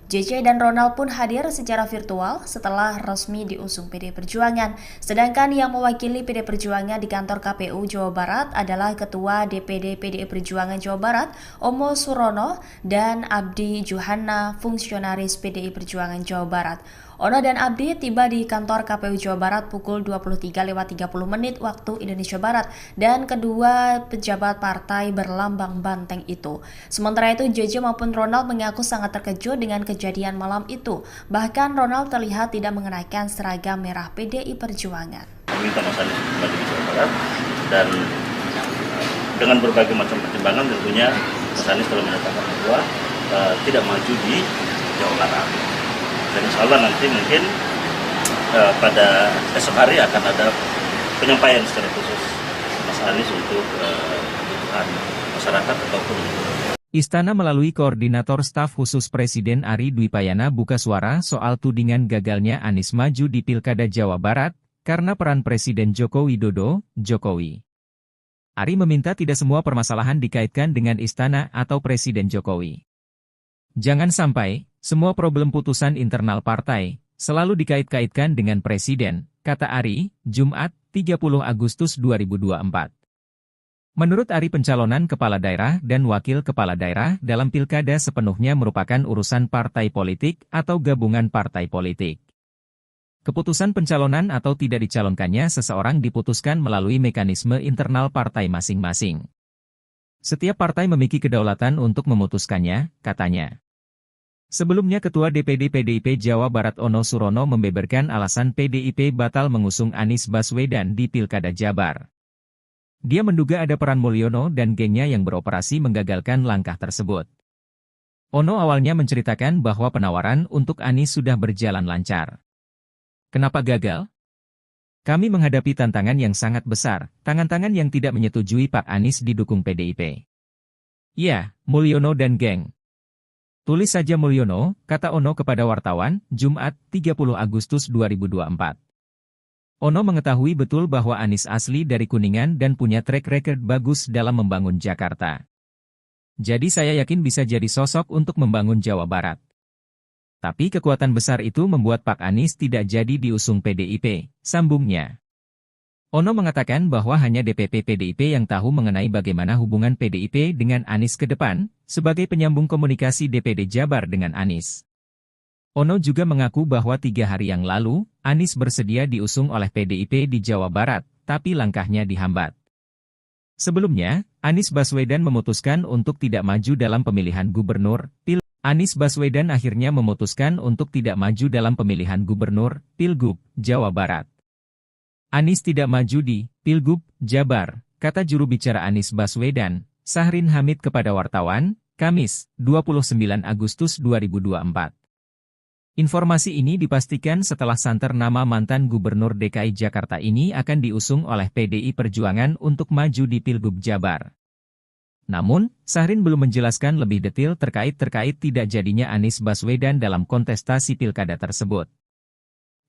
JJ dan Ronald pun hadir secara virtual setelah resmi diusung PDI Perjuangan. Sedangkan yang mewakili PDI Perjuangan di kantor KPU Jawa Barat adalah Ketua DPD PDI Perjuangan Jawa Barat, Omo Surono, dan Abdi Juhana, fungsionaris PDI Perjuangan Jawa Barat. Ono dan Abdi tiba di kantor KPU Jawa Barat pukul 23.30 waktu Indonesia Barat, dan kedua pejabat partai berlambang banteng itu. Sementara itu, JJ maupun Ronald mengaku sangat terkejut dengan kejadian malam itu. Bahkan Ronald terlihat tidak mengenakan seragam merah PDI Perjuangan. Meminta Mas Anies maju di Jawa Barat, dan dengan berbagai macam pertimbangan tentunya Mas Anies telah menyatakan bahwa tidak maju di Jawa Barat. Dan insya Allah nanti mungkin pada esok hari akan ada penyampaian secara khusus Mas Anies untuk kebutuhan masyarakat ataupun Istana melalui Koordinator Staf Khusus Presiden Ari Dwipayana buka suara soal tudingan gagalnya Anies maju di Pilkada Jawa Barat karena peran Presiden Joko Widodo, Jokowi. Ari meminta tidak semua permasalahan dikaitkan dengan Istana atau Presiden Jokowi. Jangan sampai semua problem putusan internal partai selalu dikait-kaitkan dengan Presiden, kata Ari, Jumat, 30 Agustus 2024. Menurut Ari, pencalonan kepala daerah dan wakil kepala daerah dalam pilkada sepenuhnya merupakan urusan partai politik atau gabungan partai politik. Keputusan pencalonan atau tidak dicalonkannya seseorang diputuskan melalui mekanisme internal partai masing-masing. Setiap partai memiliki kedaulatan untuk memutuskannya, katanya. Sebelumnya Ketua DPD PDIP Jawa Barat Ono Surono membeberkan alasan PDIP batal mengusung Anies Baswedan di Pilkada Jabar. Dia menduga ada peran Mulyono dan gengnya yang beroperasi menggagalkan langkah tersebut. Ono awalnya menceritakan bahwa penawaran untuk Anies sudah berjalan lancar. Kenapa gagal? Kami menghadapi tantangan yang sangat besar, tangan-tangan yang tidak menyetujui Pak Anies didukung PDIP. Ya, Mulyono dan geng. Tulis saja Mulyono, kata Ono kepada wartawan, Jumat, 30 Agustus 2024. Ono mengetahui betul bahwa Anies asli dari Kuningan dan punya track record bagus dalam membangun Jakarta. Jadi saya yakin bisa jadi sosok untuk membangun Jawa Barat. Tapi kekuatan besar itu membuat Pak Anies tidak jadi diusung PDIP, sambungnya. Ono mengatakan bahwa hanya DPP PDIP yang tahu mengenai bagaimana hubungan PDIP dengan Anies ke depan, sebagai penyambung komunikasi DPD Jabar dengan Anies. Ono juga mengaku bahwa 3 hari yang lalu, Anies bersedia diusung oleh PDIP di Jawa Barat, tapi langkahnya dihambat. Sebelumnya, Anies Baswedan memutuskan untuk tidak maju dalam pemilihan gubernur, Anies Baswedan akhirnya memutuskan untuk tidak maju dalam pemilihan gubernur, Pilgub, Jawa Barat. Anies tidak maju di Pilgub, Jabar, kata juru bicara Anies Baswedan, Sahrin Hamid kepada wartawan, Kamis, 29 Agustus 2024. Informasi ini dipastikan setelah santer nama mantan Gubernur DKI Jakarta ini akan diusung oleh PDI Perjuangan untuk maju di Pilgub Jabar. Namun, Sahrin belum menjelaskan lebih detail terkait tidak jadinya Anies Baswedan dalam kontestasi pilkada tersebut.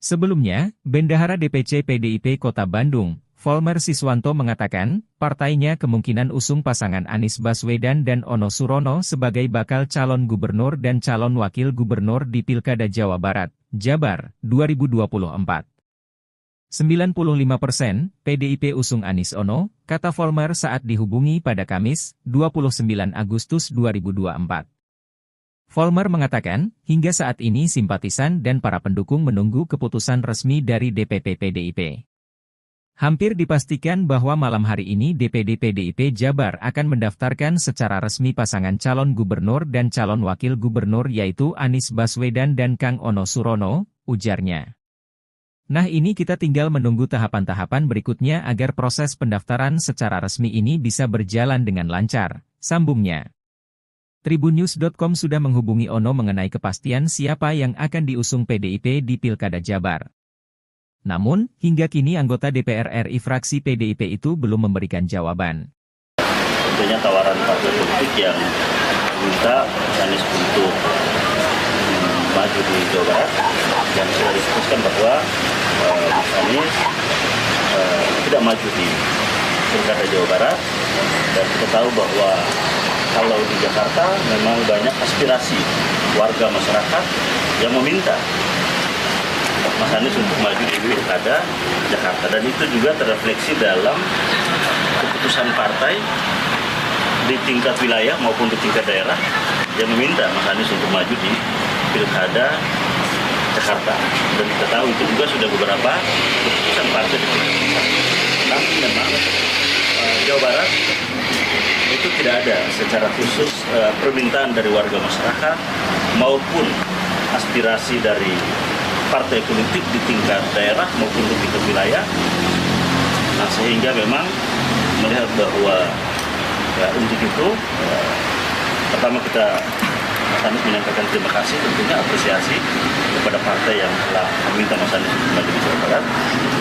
Sebelumnya, Bendahara DPC PDIP Kota Bandung, Volmer Siswanto mengatakan, partainya kemungkinan usung pasangan Anies Baswedan dan Ono Surono sebagai bakal calon gubernur dan calon wakil gubernur di Pilkada Jawa Barat, Jabar, 2024. 95% PDIP usung Anies Ono, kata Volmer saat dihubungi pada Kamis, 29 Agustus 2024. Volmer mengatakan, hingga saat ini simpatisan dan para pendukung menunggu keputusan resmi dari DPP PDIP. Hampir dipastikan bahwa malam hari ini DPD PDIP Jabar akan mendaftarkan secara resmi pasangan calon gubernur dan calon wakil gubernur yaitu Anies Baswedan dan Kang Ono Surono, ujarnya. Nah ini kita tinggal menunggu tahapan-tahapan berikutnya agar proses pendaftaran secara resmi ini bisa berjalan dengan lancar, sambungnya. Tribunnews.com sudah menghubungi Ono mengenai kepastian siapa yang akan diusung PDIP di Pilkada Jabar. Namun, hingga kini anggota DPR RI fraksi PDIP itu belum memberikan jawaban. Tentunya tawaran partai politik yang minta Anies untuk maju di Jawa Barat dan sudah disebutkan bahwa Mas Anies tidak maju di Pilkada Jawa Barat dan kita tahu bahwa kalau di Jakarta memang banyak aspirasi warga masyarakat yang meminta Mas Anies untuk maju di Pilkada Jakarta dan itu juga terrefleksi dalam keputusan partai di tingkat wilayah maupun di tingkat daerah yang meminta Mas Anies untuk maju di Pilkada Jakarta dan kita tahu itu juga sudah beberapa keputusan partai di Jakarta. Tapi memang Jawa Barat itu tidak ada secara khusus permintaan dari warga masyarakat maupun aspirasi dari partai politik di tingkat daerah maupun di tingkat wilayah. Nah sehingga memang melihat bahwa ya, untuk itu pertama kita Anies menyampaikan terima kasih, tentunya apresiasi kepada partai yang telah meminta Mas Anies untuk maju di Jawa Barat,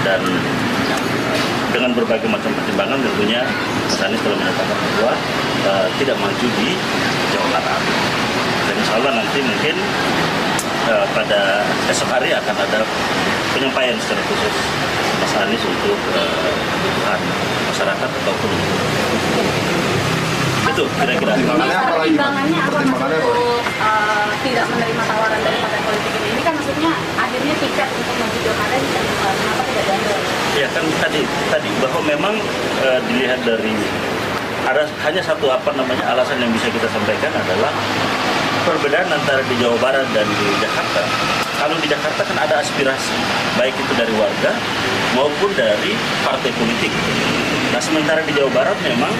dan dengan berbagai macam pertimbangan tentunya Mas Anies telah menyatakan bahwa tidak maju di Jawa Barat. Dan insya Allah nanti mungkin pada esok hari akan ada penyampaian secara khusus Mas Anies untuk kebutuhan masyarakat ataupun itu kira-kira. Pertimbangannya apa untuk tidak menerima tawaran dari partai politik ini? Ini kan maksudnya akhirnya tiket untuk maju pilkada kenapa tidak diambil? Ya kan tadi bahwa memang dilihat dari ada hanya satu alasan yang bisa kita sampaikan adalah perbedaan antara di Jawa Barat dan di Jakarta. Kalau di Jakarta kan ada aspirasi, baik itu dari warga maupun dari partai politik. Nah sementara di Jawa Barat memang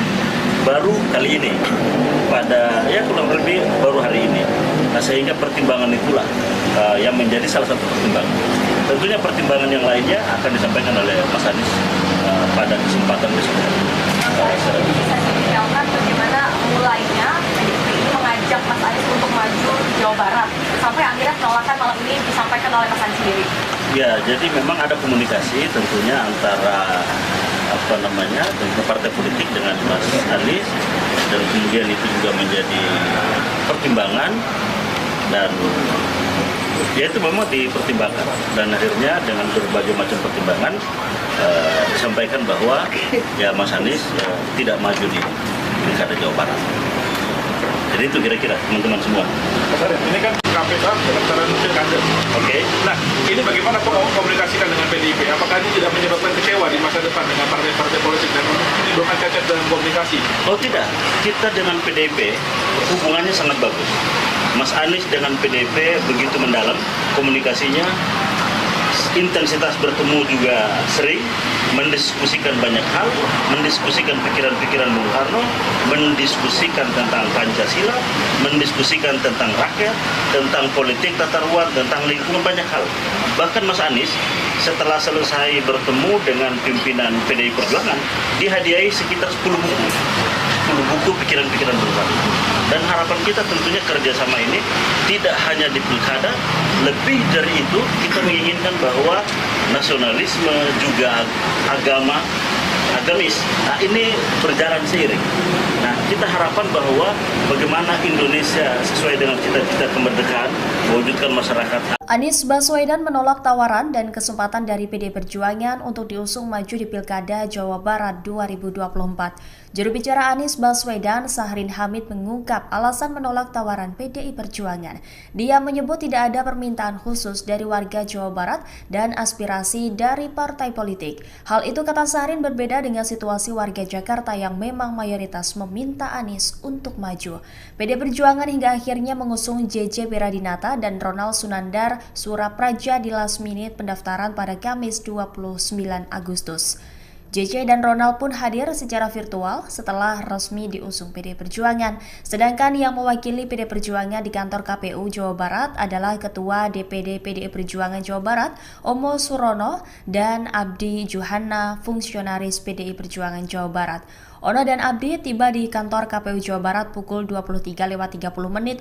baru kali ini, kurang lebih baru hari ini. Nah sehingga pertimbangan itulah yang menjadi salah satu pertimbangan. Tentunya pertimbangan yang lainnya akan disampaikan oleh Mas Anies pada kesempatan besok. Bisa detailkan bagaimana mulainya PDIP ini mengajak Mas Anies untuk maju di Jawa Barat sampai akhirnya penolakan malam ini disampaikan oleh Mas Anies sendiri. Ya, jadi memang ada komunikasi tentunya antara dengan partai politik dengan Mas Anies, dan kemudian itu juga menjadi pertimbangan, dan ya itu memang dipertimbangkan, dan akhirnya dengan berbagai macam pertimbangan disampaikan bahwa ya Mas Anies tidak maju di Pilkada Jawa Barat. Jadi itu kira-kira teman-teman semua. Mas Arief, ini kan KPK pendaftaran pilkada. Oke. Nah, ini bagaimana komunikasikan dengan PDIP? Apakah ini tidak menyebabkan kecewa di masa depan dengan partai-partai politik dan menimbulkan cacat dalam komunikasi? Oh tidak, kita dengan PDIP hubungannya sangat bagus. Mas Anies dengan PDIP begitu mendalam komunikasinya, intensitas bertemu juga sering, mendiskusikan banyak hal, mendiskusikan pikiran-pikiran Bung Karno, mendiskusikan tentang Pancasila, mendiskusikan tentang rakyat, tentang politik tata ruang, tentang lingkungan, banyak hal. Bahkan Mas Anies setelah selesai bertemu dengan pimpinan PDI Perjuangan, dihadiahi sekitar 10 buku pikiran-pikiran Bung Karno. Dan harapan kita tentunya kerjasama ini tidak hanya di pilkada, lebih dari itu kita menginginkan bahwa nasionalisme juga agamis. Nah ini berjalan seiring. Nah kita harapkan bahwa bagaimana Indonesia sesuai dengan cita-cita kemerdekaan, mewujudkan masyarakat. Anies Baswedan menolak tawaran dan kesempatan dari PD Perjuangan untuk diusung maju di Pilkada Jawa Barat 2024. Juru bicara Anies Baswedan, Sahrin Hamid, mengungkap alasan menolak tawaran PDI Perjuangan. Dia menyebut tidak ada permintaan khusus dari warga Jawa Barat dan aspirasi dari partai politik. Hal itu, kata Sahrin, berbeda dengan situasi warga Jakarta yang memang mayoritas meminta Anies untuk maju. PD Perjuangan hingga akhirnya mengusung JJ Beradinata dan Ronald Sunandar Surapraja di last minute pendaftaran pada Kamis 29 Agustus. JJ dan Ronald pun hadir secara virtual setelah resmi diusung PD Perjuangan. Sedangkan yang mewakili PD Perjuangan di kantor KPU Jawa Barat adalah Ketua DPD PDI Perjuangan Jawa Barat, Omo Surono, dan Abdi Juhana, fungsionaris PDI Perjuangan Jawa Barat. Ono dan Abdi tiba di kantor KPU Jawa Barat pukul 23.30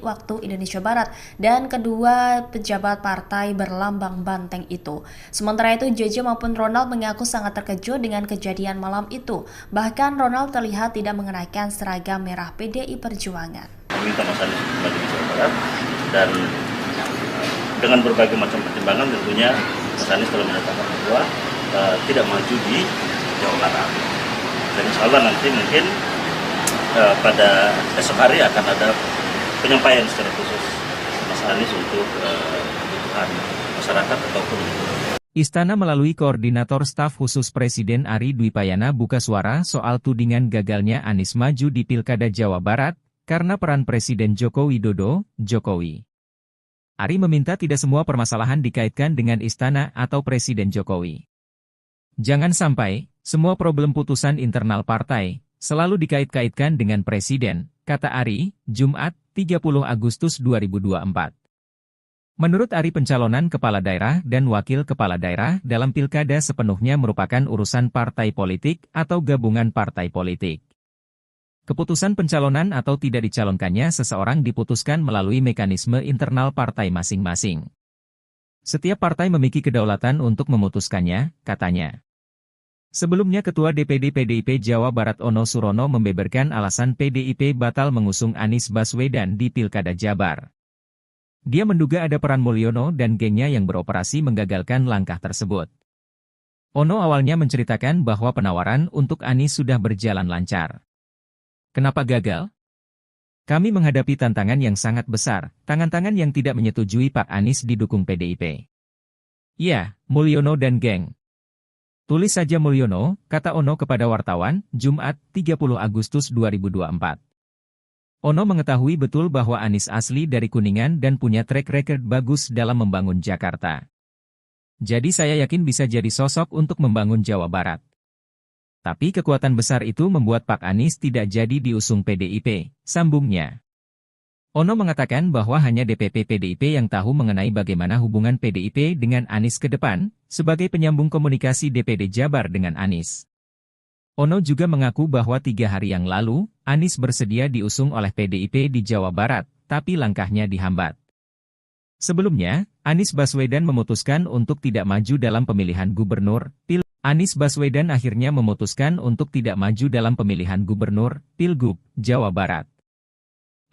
waktu Indonesia Barat, dan kedua pejabat partai berlambang banteng itu. Sementara itu, JJ maupun Ronald mengaku sangat terkejut dengan kejadian malam itu. Bahkan Ronald terlihat tidak mengenakan seragam merah PDI Perjuangan. Meminta Mas Anies maju di Jawa Barat, dan dengan berbagai macam pertimbangan tentunya Mas Anies telah menyatakan bahwa tidak maju di Jawa Barat. Dan insya Allah nanti mungkin pada esok hari akan ada penyampaian secara khusus Mas Anies untuk kebutuhan masyarakat ataupun Istana melalui Koordinator Staf Khusus Presiden Ari Dwipayana buka suara soal tudingan gagalnya Anies maju di Pilkada Jawa Barat karena peran Presiden Joko Widodo, Jokowi. Ari meminta tidak semua permasalahan dikaitkan dengan Istana atau Presiden Jokowi. Jangan sampai semua problem putusan internal partai selalu dikait-kaitkan dengan Presiden, kata Ari, Jumat, 30 Agustus 2024. Menurut Ari, pencalonan kepala daerah dan wakil kepala daerah dalam pilkada sepenuhnya merupakan urusan partai politik atau gabungan partai politik. Keputusan pencalonan atau tidak dicalonkannya seseorang diputuskan melalui mekanisme internal partai masing-masing. Setiap partai memiliki kedaulatan untuk memutuskannya, katanya. Sebelumnya Ketua DPD PDIP Jawa Barat Ono Surono membeberkan alasan PDIP batal mengusung Anies Baswedan di Pilkada Jabar. Dia menduga ada peran Mulyono dan gengnya yang beroperasi menggagalkan langkah tersebut. Ono awalnya menceritakan bahwa penawaran untuk Anies sudah berjalan lancar. Kenapa gagal? Kami menghadapi tantangan yang sangat besar, tangan-tangan yang tidak menyetujui Pak Anies didukung PDIP. Ya, Mulyono dan geng. Tulis saja Mulyono, kata Ono kepada wartawan, Jumat, 30 Agustus 2024. Ono mengetahui betul bahwa Anies asli dari Kuningan dan punya track record bagus dalam membangun Jakarta. Jadi saya yakin bisa jadi sosok untuk membangun Jawa Barat. Tapi kekuatan besar itu membuat Pak Anies tidak jadi diusung PDIP, sambungnya. Ono mengatakan bahwa hanya DPP PDIP yang tahu mengenai bagaimana hubungan PDIP dengan Anies ke depan, sebagai penyambung komunikasi DPD Jabar dengan Anies. Ono juga mengaku bahwa 3 hari yang lalu, Anies bersedia diusung oleh PDIP di Jawa Barat, tapi langkahnya dihambat. Sebelumnya, Anies Baswedan memutuskan untuk tidak maju dalam pemilihan gubernur, Anies Baswedan akhirnya memutuskan untuk tidak maju dalam pemilihan gubernur, Pilgub, Jawa Barat.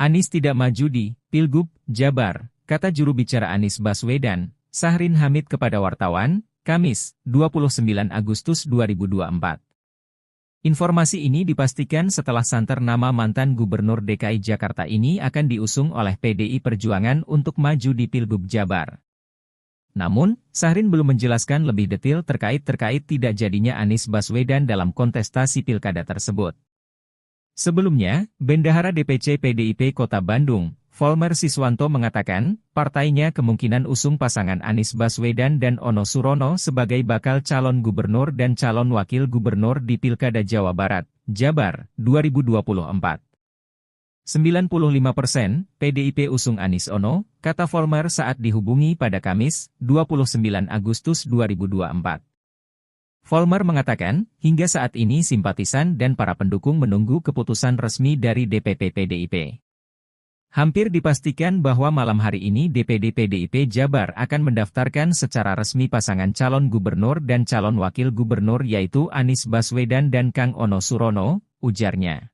Anies tidak maju di Pilgub, Jabar, kata juru bicara Anies Baswedan, Sahrin Hamid kepada wartawan, Kamis, 29 Agustus 2024. Informasi ini dipastikan setelah santer nama mantan Gubernur DKI Jakarta ini akan diusung oleh PDI Perjuangan untuk maju di Pilgub Jabar. Namun, Sahrin belum menjelaskan lebih detail terkait tidak jadinya Anies Baswedan dalam kontestasi pilkada tersebut. Sebelumnya, Bendahara DPC PDIP Kota Bandung, Volmer Siswanto mengatakan, partainya kemungkinan usung pasangan Anies Baswedan dan Ono Surono sebagai bakal calon gubernur dan calon wakil gubernur di Pilkada Jawa Barat, Jabar, 2024. 95% PDIP usung Anies Ono, kata Volmer saat dihubungi pada Kamis, 29 Agustus 2024. Volmer mengatakan, hingga saat ini simpatisan dan para pendukung menunggu keputusan resmi dari DPP PDIP. Hampir dipastikan bahwa malam hari ini DPD PDIP Jabar akan mendaftarkan secara resmi pasangan calon gubernur dan calon wakil gubernur yaitu Anies Baswedan dan Kang Ono Surono, ujarnya.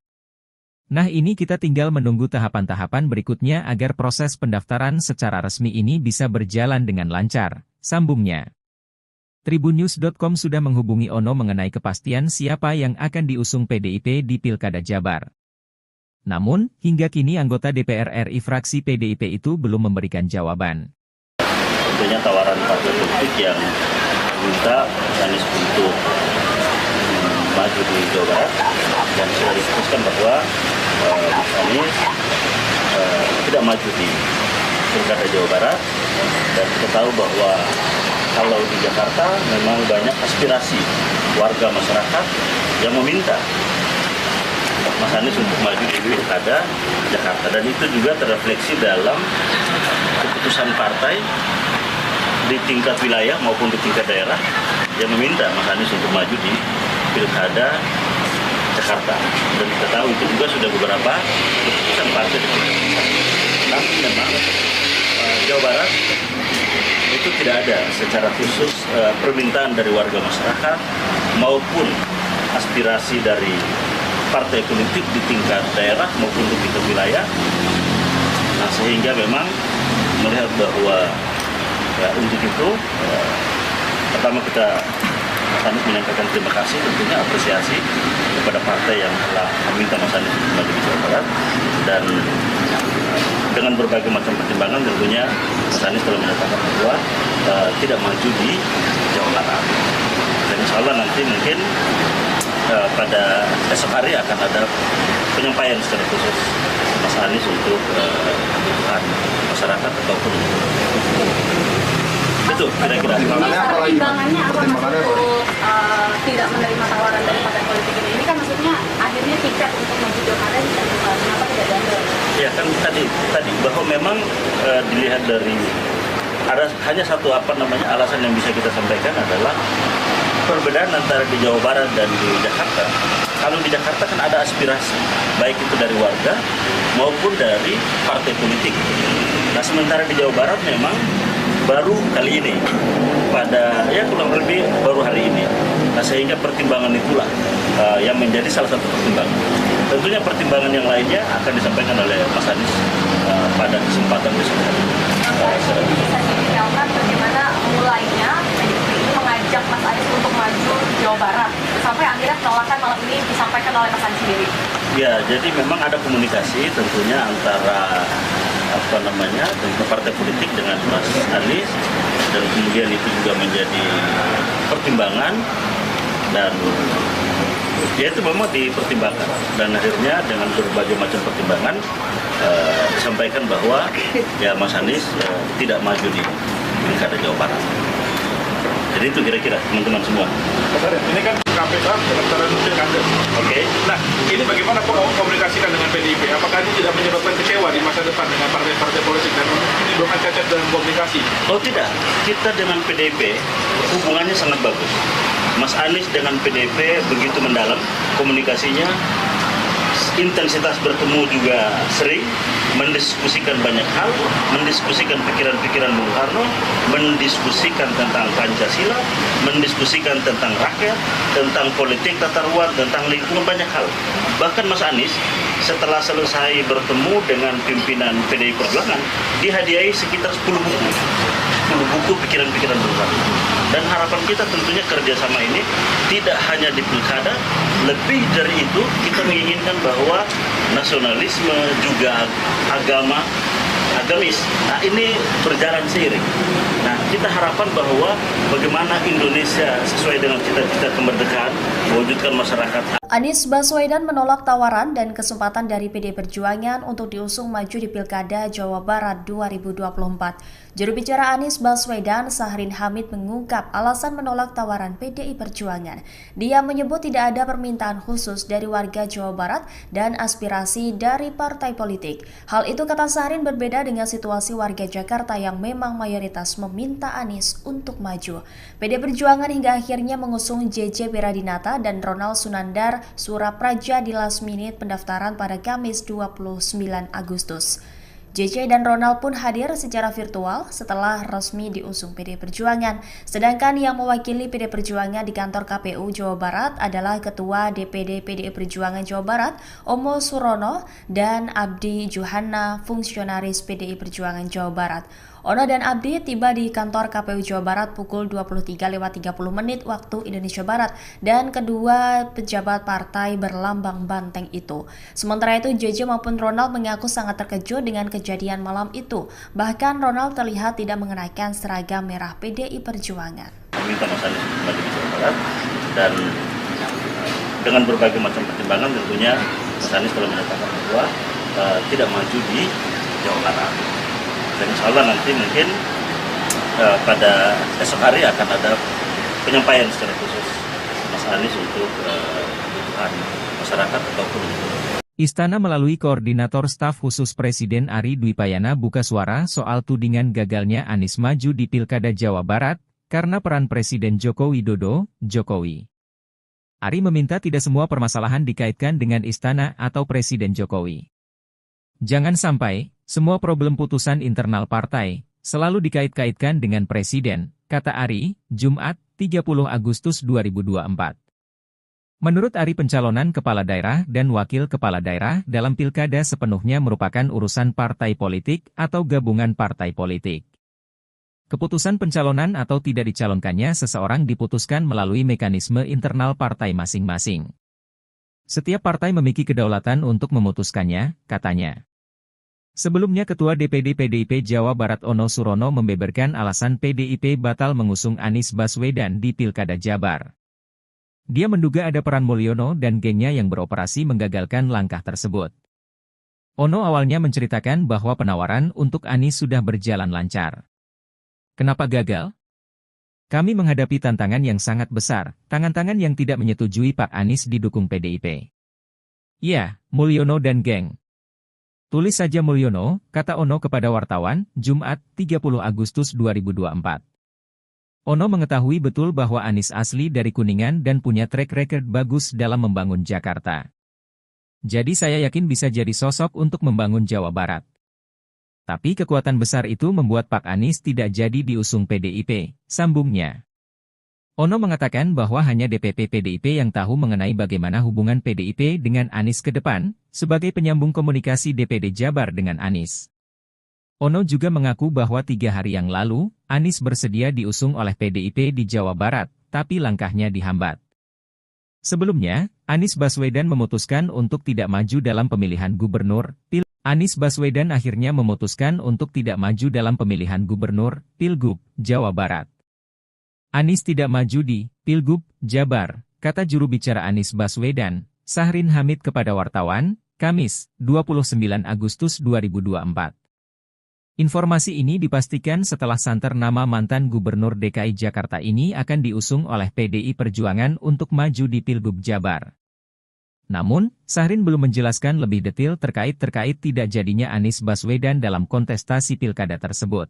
Nah ini kita tinggal menunggu tahapan-tahapan berikutnya agar proses pendaftaran secara resmi ini bisa berjalan dengan lancar, sambungnya. Tribunnews.com sudah menghubungi Ono mengenai kepastian siapa yang akan diusung PDIP di Pilkada Jabar. Namun, hingga kini anggota DPR RI fraksi PDIP itu belum memberikan jawaban. Tentunya tawaran partai politik yang minta Anies untuk maju di Jawa Barat dan sudah diputuskan bahwa Mas Anies tidak maju di Pilkada Jawa Barat dan kita tahu bahwa kalau di Jakarta memang banyak aspirasi warga masyarakat yang meminta Mas Anies untuk maju di Pilkada Jakarta dan itu juga terrefleksi dalam keputusan partai di tingkat wilayah maupun di tingkat daerah yang meminta Mas Anies untuk maju di Pilkada Jakarta dan kita tahu itu juga sudah beberapa keputusan partai di Pilkada. Tapi memang Jawa Barat itu tidak ada secara khusus permintaan dari warga masyarakat maupun aspirasi dari partai politik di tingkat daerah maupun di tingkat wilayah. Nah sehingga memang melihat bahwa ya, untuk itu pertama kita kami menyampaikan terima kasih tentunya apresiasi kepada partai yang telah meminta Mas Anies untuk maju di Jawa Barat dan dengan berbagai macam pertimbangan tentunya Mas Anies telah menyatakan bahwa tidak maju di Jawa Barat dan insya Allah nanti mungkin pada esok hari akan ada penyampaian secara khusus Mas Anies untuk kebutuhan masyarakat ataupun itu kira-kira. Pertimbangannya apa untuk tidak menerima tawaran dari partai politik ini? Ini kan maksudnya akhirnya tiket untuk maju Jakarta kenapa tidak diambil? Ya kan tadi bahwa memang dilihat dari ada hanya satu alasan yang bisa kita sampaikan adalah perbedaan antara di Jawa Barat dan di Jakarta kalau di Jakarta kan ada aspirasi, baik itu dari warga maupun dari partai politik. Nah, sementara di Jawa Barat memang baru kali ini, pada kurang lebih baru hari ini. Nah, sehingga pertimbangan itulah yang menjadi salah satu pertimbangan. Tentunya pertimbangan yang lainnya akan disampaikan oleh Mas Anies pada kesempatan besok. Bisa detailkan bagaimana mulainya PDIP ini mengajak Mas Anies untuk maju di Jawa Barat sampai akhirnya penolakan malam ini disampaikan oleh Mas Anies sendiri. Ya, jadi memang ada komunikasi tentunya antara dengan partai politik dengan Mas Anies, dan kemudian itu juga menjadi pertimbangan, dan ya itu memang dipertimbangkan, dan akhirnya dengan berbagai macam pertimbangan disampaikan bahwa ya Mas Anies tidak maju di Pilkada Jawa Barat. Jadi itu kira-kira teman-teman semua. Mas Arief, ini kan KPK pendaftaran pilkada. Oke. Nah, ini bagaimana komunikasikan dengan PDIP? Apakah ini tidak menyebabkan kecewa di masa depan dengan partai-partai politik dan menimbulkan cacat dalam komunikasi? Oh tidak, kita dengan PDIP hubungannya sangat bagus. Mas Anies dengan PDIP begitu mendalam komunikasinya, intensitas bertemu juga sering, mendiskusikan banyak hal, mendiskusikan pikiran-pikiran Bung Karno, mendiskusikan tentang Pancasila, mendiskusikan tentang rakyat, tentang politik tata ruang, tentang lingkungan, banyak hal. Bahkan Mas Anies setelah selesai bertemu dengan pimpinan PDI Perjuangan, dihadiahi sekitar 10 buku pikiran-pikiran Bung Karno. Dan harapan kita tentunya kerjasama ini tidak hanya di pilkada, lebih dari itu kita menginginkan bahwa nasionalisme juga agamis. Nah, ini berjalan seiring. Nah, kita harapkan bahwa bagaimana Indonesia sesuai dengan cita-cita kemerdekaan, mewujudkan masyarakat. Anies Baswedan menolak tawaran dan kesempatan dari PD Perjuangan untuk diusung maju di Pilkada Jawa Barat 2024. Juru bicara Anies Baswedan, Sahrin Hamid, mengungkap alasan menolak tawaran PDI Perjuangan. Dia menyebut tidak ada permintaan khusus dari warga Jawa Barat dan aspirasi dari partai politik. Hal itu, kata Sahrin, berbeda dengan situasi warga Jakarta yang memang mayoritas meminta Anies untuk maju. PD Perjuangan hingga akhirnya mengusung JJ Beradinata dan Ronald Sunandar Surapraja di last minute pendaftaran pada Kamis 29 Agustus. JJ dan Ronald pun hadir secara virtual setelah resmi diusung PD Perjuangan. Sedangkan yang mewakili PD Perjuangan di kantor KPU Jawa Barat adalah Ketua DPD PDI Perjuangan Jawa Barat, Omo Surono, dan Abdi Juhana, fungsionaris PDI Perjuangan Jawa Barat. Ono dan Abdi tiba di kantor KPU Jawa Barat pukul 23.30 waktu Indonesia Barat, dan kedua pejabat partai berlambang banteng itu. Sementara itu, JJ maupun Ronald mengaku sangat terkejut dengan kejadian malam itu. Bahkan Ronald terlihat tidak mengenakan seragam merah PDI Perjuangan. Meminta Mas Anies maju di Jawa Barat, dan dengan berbagai macam pertimbangan tentunya Mas Anies telah menyatakan bahwa tidak maju di Jawa Barat. Dan insya Allah nanti mungkin pada esok hari akan ada penyampaian secara khusus Mas Anies untuk kebutuhan masyarakat ataupun Istana melalui Koordinator Staf Khusus Presiden Ari Dwipayana buka suara soal tudingan gagalnya Anies maju di Pilkada Jawa Barat karena peran Presiden Joko Widodo, Jokowi. Ari meminta tidak semua permasalahan dikaitkan dengan Istana atau Presiden Jokowi. Jangan sampai semua problem putusan internal partai selalu dikait-kaitkan dengan Presiden, kata Ari, Jumat, 30 Agustus 2024. Menurut Ari, pencalonan kepala daerah dan wakil kepala daerah dalam pilkada sepenuhnya merupakan urusan partai politik atau gabungan partai politik. Keputusan pencalonan atau tidak dicalonkannya seseorang diputuskan melalui mekanisme internal partai masing-masing. Setiap partai memiliki kedaulatan untuk memutuskannya, katanya. Sebelumnya Ketua DPD PDIP Jawa Barat Ono Surono membeberkan alasan PDIP batal mengusung Anies Baswedan di Pilkada Jabar. Dia menduga ada peran Mulyono dan gengnya yang beroperasi menggagalkan langkah tersebut. Ono awalnya menceritakan bahwa penawaran untuk Anies sudah berjalan lancar. Kenapa gagal? Kami menghadapi tantangan yang sangat besar, tangan-tangan yang tidak menyetujui Pak Anies didukung PDIP. Ya, Mulyono dan geng. Tulis saja Mulyono, kata Ono kepada wartawan, Jumat, 30 Agustus 2024. Ono mengetahui betul bahwa Anies asli dari Kuningan dan punya track record bagus dalam membangun Jakarta. Jadi saya yakin bisa jadi sosok untuk membangun Jawa Barat. Tapi kekuatan besar itu membuat Pak Anies tidak jadi diusung PDIP, sambungnya. Ono mengatakan bahwa hanya DPP PDIP yang tahu mengenai bagaimana hubungan PDIP dengan Anies ke depan, sebagai penyambung komunikasi DPD Jabar dengan Anies. Ono juga mengaku bahwa 3 hari yang lalu, Anies bersedia diusung oleh PDIP di Jawa Barat, tapi langkahnya dihambat. Sebelumnya, Anies Baswedan memutuskan untuk tidak maju dalam pemilihan gubernur, Anies Baswedan akhirnya memutuskan untuk tidak maju dalam pemilihan gubernur, Pilgub, Jawa Barat. Anies tidak maju di Pilgub, Jabar, kata juru bicara Anies Baswedan, Sahrin Hamid kepada wartawan, Kamis, 29 Agustus 2024. Informasi ini dipastikan setelah santer nama mantan Gubernur DKI Jakarta ini akan diusung oleh PDI Perjuangan untuk maju di Pilgub Jabar. Namun, Sahrin belum menjelaskan lebih detail terkait tidak jadinya Anies Baswedan dalam kontestasi pilkada tersebut.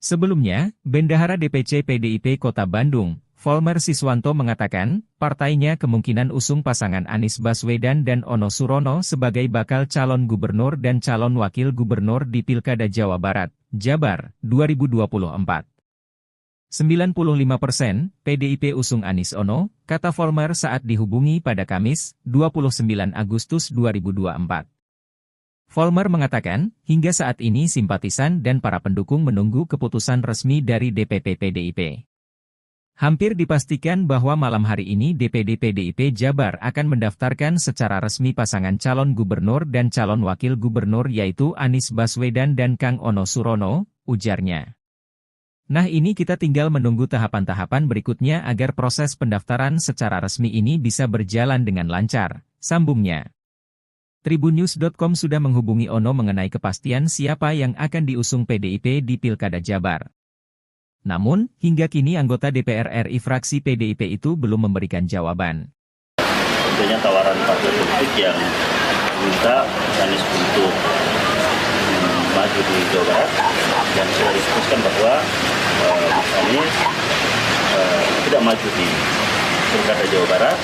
Sebelumnya, Bendahara DPC PDIP Kota Bandung, Volmer Siswanto mengatakan, partainya kemungkinan usung pasangan Anies Baswedan dan Ono Surono sebagai bakal calon gubernur dan calon wakil gubernur di Pilkada Jawa Barat, Jabar, 2024. 95% PDIP usung Anies Ono, kata Volmer saat dihubungi pada Kamis, 29 Agustus 2024. Volmer mengatakan, hingga saat ini simpatisan dan para pendukung menunggu keputusan resmi dari DPP PDIP. Hampir dipastikan bahwa malam hari ini DPD PDIP Jabar akan mendaftarkan secara resmi pasangan calon gubernur dan calon wakil gubernur yaitu Anies Baswedan dan Kang Ono Surono, ujarnya. Nah ini kita tinggal menunggu tahapan-tahapan berikutnya agar proses pendaftaran secara resmi ini bisa berjalan dengan lancar, sambungnya. Tribunnews.com sudah menghubungi Ono mengenai kepastian siapa yang akan diusung PDIP di Pilkada Jabar. Namun, hingga kini anggota DPR RI fraksi PDIP itu belum memberikan jawaban. Tentunya tawaran partai politik yang minta Anies untuk maju di Jawa Barat, dan sudah disebutkan bahwa Mas Anies tidak maju di Pilkada Jawa Barat,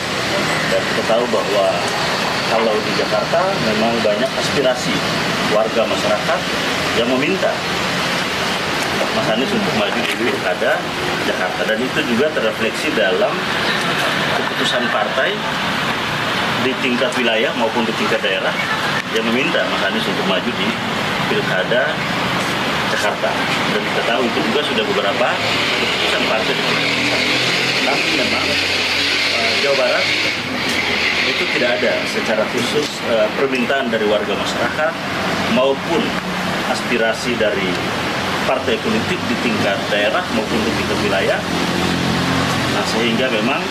dan kita tahu bahwa kalau di Jakarta memang banyak aspirasi warga masyarakat yang meminta Mas Anies untuk maju di Pilkada Jakarta, dan itu juga terrefleksi dalam keputusan partai di tingkat wilayah maupun di tingkat daerah yang meminta Mas Anies untuk maju di Pilkada Jakarta. Dan kita tahu itu juga sudah beberapa keputusan partai di tingkat pusat. Tapi memang Jawa Barat itu tidak ada secara khusus permintaan dari warga masyarakat maupun aspirasi dari partai politik di tingkat daerah maupun di tingkat wilayah. Nah, sehingga memang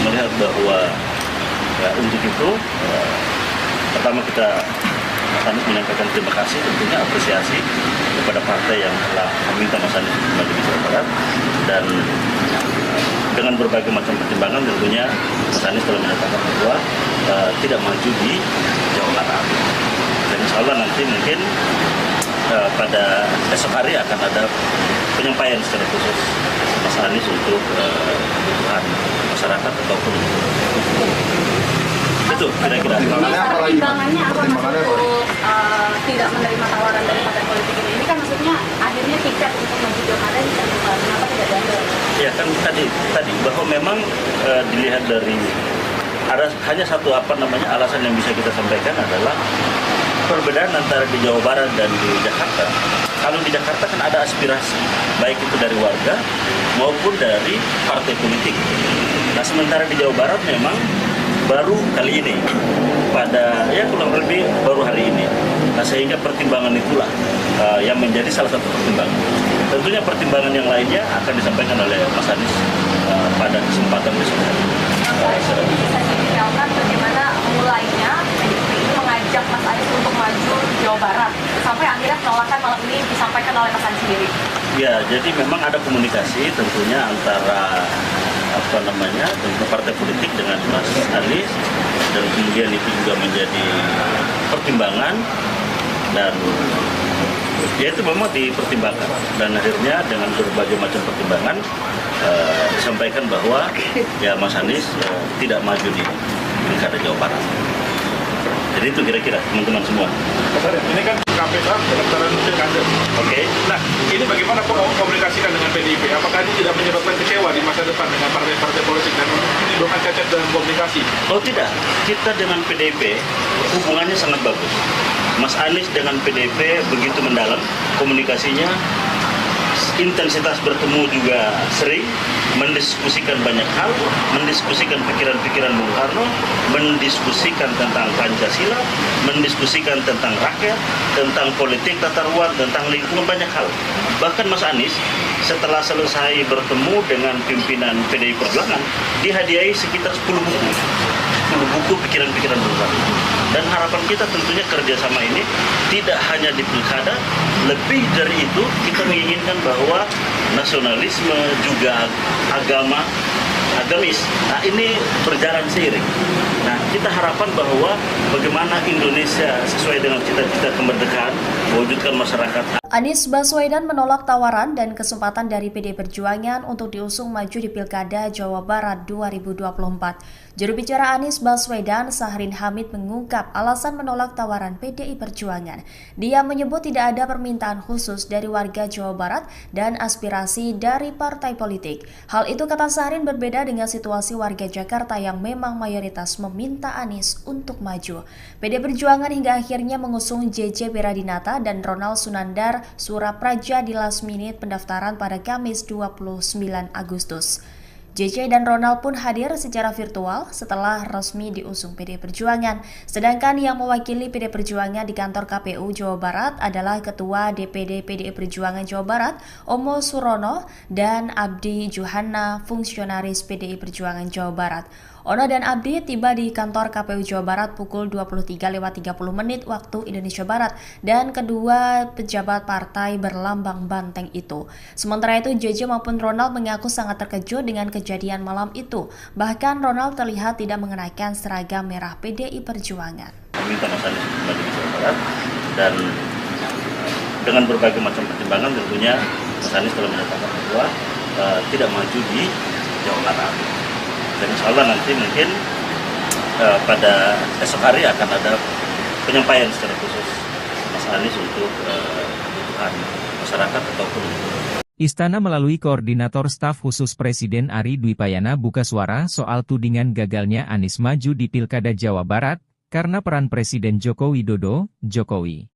melihat bahwa untuk itu pertama kita akan menyampaikan terima kasih, tentunya apresiasi kepada partai yang telah meminta Mas Anies untuk maju di Jawa Barat, dan dengan berbagai macam pertimbangan tentunya Mas Anies telah menyatakan bahwa tidak maju di Jawa Barat. Dan insya Allah nanti mungkin pada esok hari akan ada penyampaian secara khusus Mas Anies untuk kebutuhan masyarakat ataupun itu kira-kira. Pertimbangannya apa Mas untuk tidak menerima tawaran dari partai politik ini? Ini kan maksudnya akhirnya tiket untuk maju pilkada ini terbuka, kenapa tidak diambil? Ya kan tadi bahwa memang dilihat dari ada hanya satu alasan yang bisa kita sampaikan adalah perbedaan antara di Jawa Barat dan di Jakarta. Kalau di Jakarta kan ada aspirasi, baik itu dari warga maupun dari partai politik. Nah, sementara di Jawa Barat memang baru kali ini, pada kurang lebih baru hari ini. Nah, sehingga pertimbangan itulah yang menjadi salah satu pertimbangan. Tentunya pertimbangan yang lainnya akan disampaikan oleh Mas Anies pada kesempatan besok hari. Bisa detailkan bagaimana mulainya PDIP ini mengajak Mas Anies untuk maju Jawa Barat sampai akhirnya penolakan malam ini disampaikan oleh Mas Anies sendiri? Ya, jadi memang ada komunikasi tentunya antara tentu partai politik dengan Mas Anies, dan kemudian itu juga menjadi pertimbangan, dan Ya itu memang dipertimbangkan dan akhirnya dengan berbagai macam pertimbangan disampaikan bahwa ya Mas Anies tidak maju di Pilkada Jawa Barat. Jadi itu kira-kira teman-teman semua. Mas Arief, ini kan KPK pendaftaran pilkada. Oke. Nah, ini bagaimana komunikasikan dengan PDIP? Apakah ini tidak menyebabkan kecewa di masa depan dengan partai-partai politik dan menimbulkan cacat dalam komunikasi? Oh tidak, kita dengan PDIP hubungannya sangat bagus. Mas Anies dengan PDIP begitu mendalam komunikasinya, intensitas bertemu juga sering, mendiskusikan banyak hal, mendiskusikan pikiran-pikiran Bung Karno, mendiskusikan tentang Pancasila, mendiskusikan tentang rakyat, tentang politik tata ruang, tentang lingkungan, banyak hal. Bahkan Mas Anies setelah selesai bertemu dengan pimpinan PDI Perjuangan, dihadiahi sekitar 10 buku pikiran-pikiran Bung Karno. Dan harapan kita tentunya kerjasama ini tidak hanya di pilkada, lebih dari itu kita menginginkan bahwa nasionalisme juga agamis. Nah ini berjalan seiring. Nah kita harapkan bahwa bagaimana Indonesia sesuai dengan cita-cita kemerdekaan, mewujudkan masyarakat. Anies Baswedan menolak tawaran dan kesempatan dari PD Perjuangan untuk diusung maju di Pilkada Jawa Barat 2024. Juru bicara Anies Baswedan, Sahrin Hamid, mengungkap alasan menolak tawaran PDI Perjuangan. Dia menyebut tidak ada permintaan khusus dari warga Jawa Barat dan aspirasi dari partai politik. Hal itu, kata Sahrin, berbeda dengan situasi warga Jakarta yang memang mayoritas meminta Anies untuk maju. PD Perjuangan hingga akhirnya mengusung JJ Beradinata dan Ronald Sunandar Surapraja di last minute pendaftaran pada Kamis 29 Agustus. JJ dan Ronald pun hadir secara virtual setelah resmi diusung PD Perjuangan. Sedangkan yang mewakili PD Perjuangan di kantor KPU Jawa Barat adalah Ketua DPD PDI Perjuangan Jawa Barat, Omo Surono, dan Abdi Juhana, fungsionaris PDI Perjuangan Jawa Barat. Ono dan Abdi tiba di kantor KPU Jawa Barat pukul 23.30 waktu Indonesia Barat, dan kedua pejabat partai berlambang banteng itu. Sementara itu, JJ maupun Ronald mengaku sangat terkejut dengan kejadian malam itu. Bahkan Ronald terlihat tidak mengenakan seragam merah PDI Perjuangan. Meminta Mas Anies kembali ke Jawa Barat, dan dengan berbagai macam pertimbangan tentunya Mas Anies telah menyatakan bahwa tidak maju di Jawa Barat. Dan insya Allah nanti mungkin pada esok hari akan ada penyampaian secara khusus Mas Anies untuk kebutuhan masyarakat ataupun Istana melalui Koordinator Staf Khusus Presiden Ari Dwipayana buka suara soal tudingan gagalnya Anies maju di Pilkada Jawa Barat karena peran Presiden Joko Widodo, Jokowi.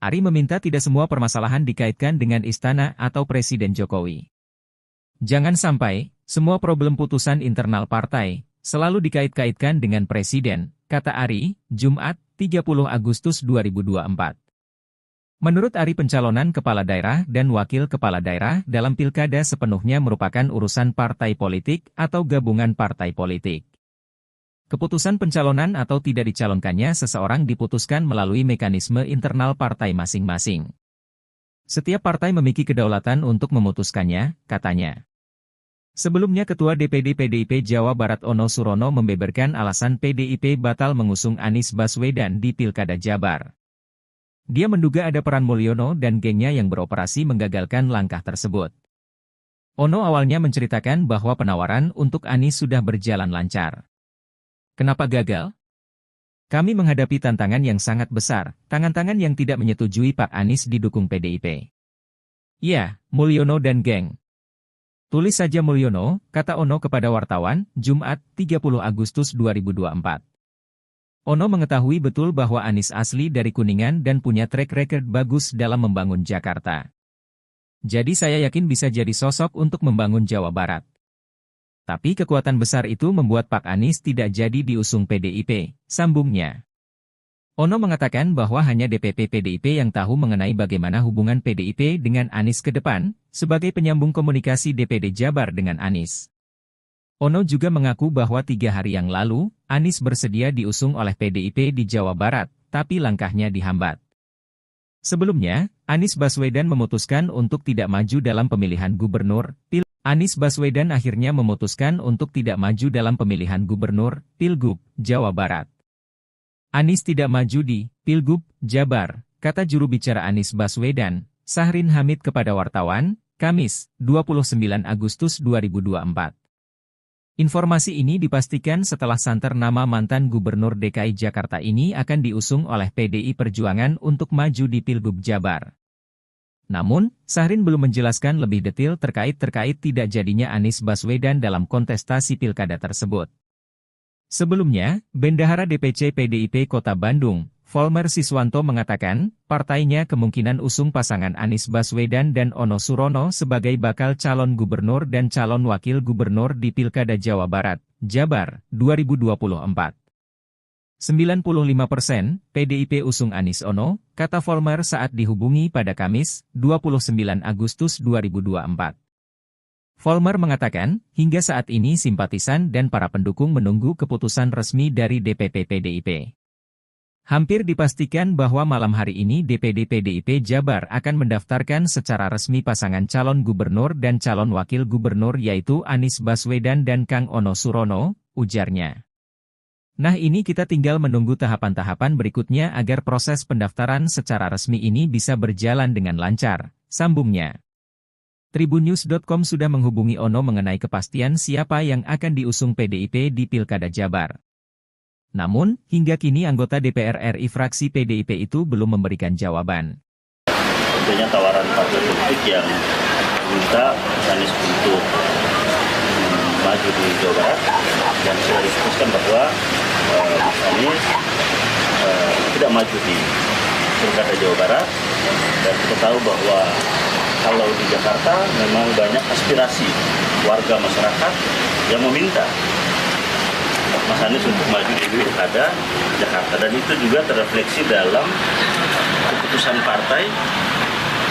Ari meminta tidak semua permasalahan dikaitkan dengan Istana atau Presiden Jokowi. Jangan sampai semua problem putusan internal partai selalu dikait-kaitkan dengan Presiden, kata Ari, Jumat, 30 Agustus 2024. Menurut Ari, pencalonan kepala daerah dan wakil kepala daerah dalam pilkada sepenuhnya merupakan urusan partai politik atau gabungan partai politik. Keputusan pencalonan atau tidak dicalonkannya seseorang diputuskan melalui mekanisme internal partai masing-masing. Setiap partai memiliki kedaulatan untuk memutuskannya, katanya. Sebelumnya Ketua DPD PDIP Jawa Barat Ono Surono membeberkan alasan PDIP batal mengusung Anies Baswedan di Pilkada Jabar. Dia menduga ada peran Mulyono dan gengnya yang beroperasi menggagalkan langkah tersebut. Ono awalnya menceritakan bahwa penawaran untuk Anies sudah berjalan lancar. Kenapa gagal? Kami menghadapi tantangan yang sangat besar, tangan-tangan yang tidak menyetujui Pak Anies didukung PDIP. Ya, Mulyono dan geng. Tulis saja Mulyono, kata Ono kepada wartawan, Jumat, 30 Agustus 2024. Ono mengetahui betul bahwa Anies asli dari Kuningan dan punya track record bagus dalam membangun Jakarta. Jadi saya yakin bisa jadi sosok untuk membangun Jawa Barat. Tapi kekuatan besar itu membuat Pak Anies tidak jadi diusung PDIP, sambungnya. Ono mengatakan bahwa hanya DPP PDIP yang tahu mengenai bagaimana hubungan PDIP dengan Anies ke depan, sebagai penyambung komunikasi DPD Jabar dengan Anies. Ono juga mengaku bahwa 3 hari yang lalu, Anies bersedia diusung oleh PDIP di Jawa Barat, tapi langkahnya dihambat. Sebelumnya, Anies Baswedan memutuskan untuk tidak maju dalam pemilihan gubernur, Anies Baswedan akhirnya memutuskan untuk tidak maju dalam pemilihan gubernur, Pilgub, Jawa Barat. Anies tidak maju di Pilgub, Jabar, kata juru bicara Anies Baswedan, Syahrin Hamid kepada wartawan, Kamis, 29 Agustus 2024. Informasi ini dipastikan setelah santer nama mantan Gubernur DKI Jakarta ini akan diusung oleh PDI Perjuangan untuk maju di Pilgub Jabar. Namun, Syahrin belum menjelaskan lebih detail terkait tidak jadinya Anies Baswedan dalam kontestasi pilkada tersebut. Sebelumnya, Bendahara DPC PDIP Kota Bandung, Volmer Siswanto mengatakan, partainya kemungkinan usung pasangan Anies Baswedan dan Ono Surono sebagai bakal calon gubernur dan calon wakil gubernur di Pilkada Jawa Barat, Jabar, 2024. 95% PDIP usung Anies Ono, kata Volmer saat dihubungi pada Kamis, 29 Agustus 2024. Volmer mengatakan, hingga saat ini simpatisan dan para pendukung menunggu keputusan resmi dari DPP PDIP. Hampir dipastikan bahwa malam hari ini DPD PDIP Jabar akan mendaftarkan secara resmi pasangan calon gubernur dan calon wakil gubernur yaitu Anies Baswedan dan Kang Ono Surono, ujarnya. Nah ini kita tinggal menunggu tahapan-tahapan berikutnya agar proses pendaftaran secara resmi ini bisa berjalan dengan lancar, sambungnya. Tribunnews.com sudah menghubungi Ono mengenai kepastian siapa yang akan diusung PDIP di Pilkada Jabar. Namun, hingga kini anggota DPR RI fraksi PDIP itu belum memberikan jawaban. Tentunya tawaran partai politik yang minta Anies untuk maju di Jawa Barat dan sudah disebutkan bahwa Mas Anies tidak maju di Pilkada Jawa Barat dan kita tahu bahwa kalau di Jakarta memang banyak aspirasi warga masyarakat yang meminta Mas Anies untuk maju di Pilkada Jakarta dan itu juga terrefleksi dalam keputusan partai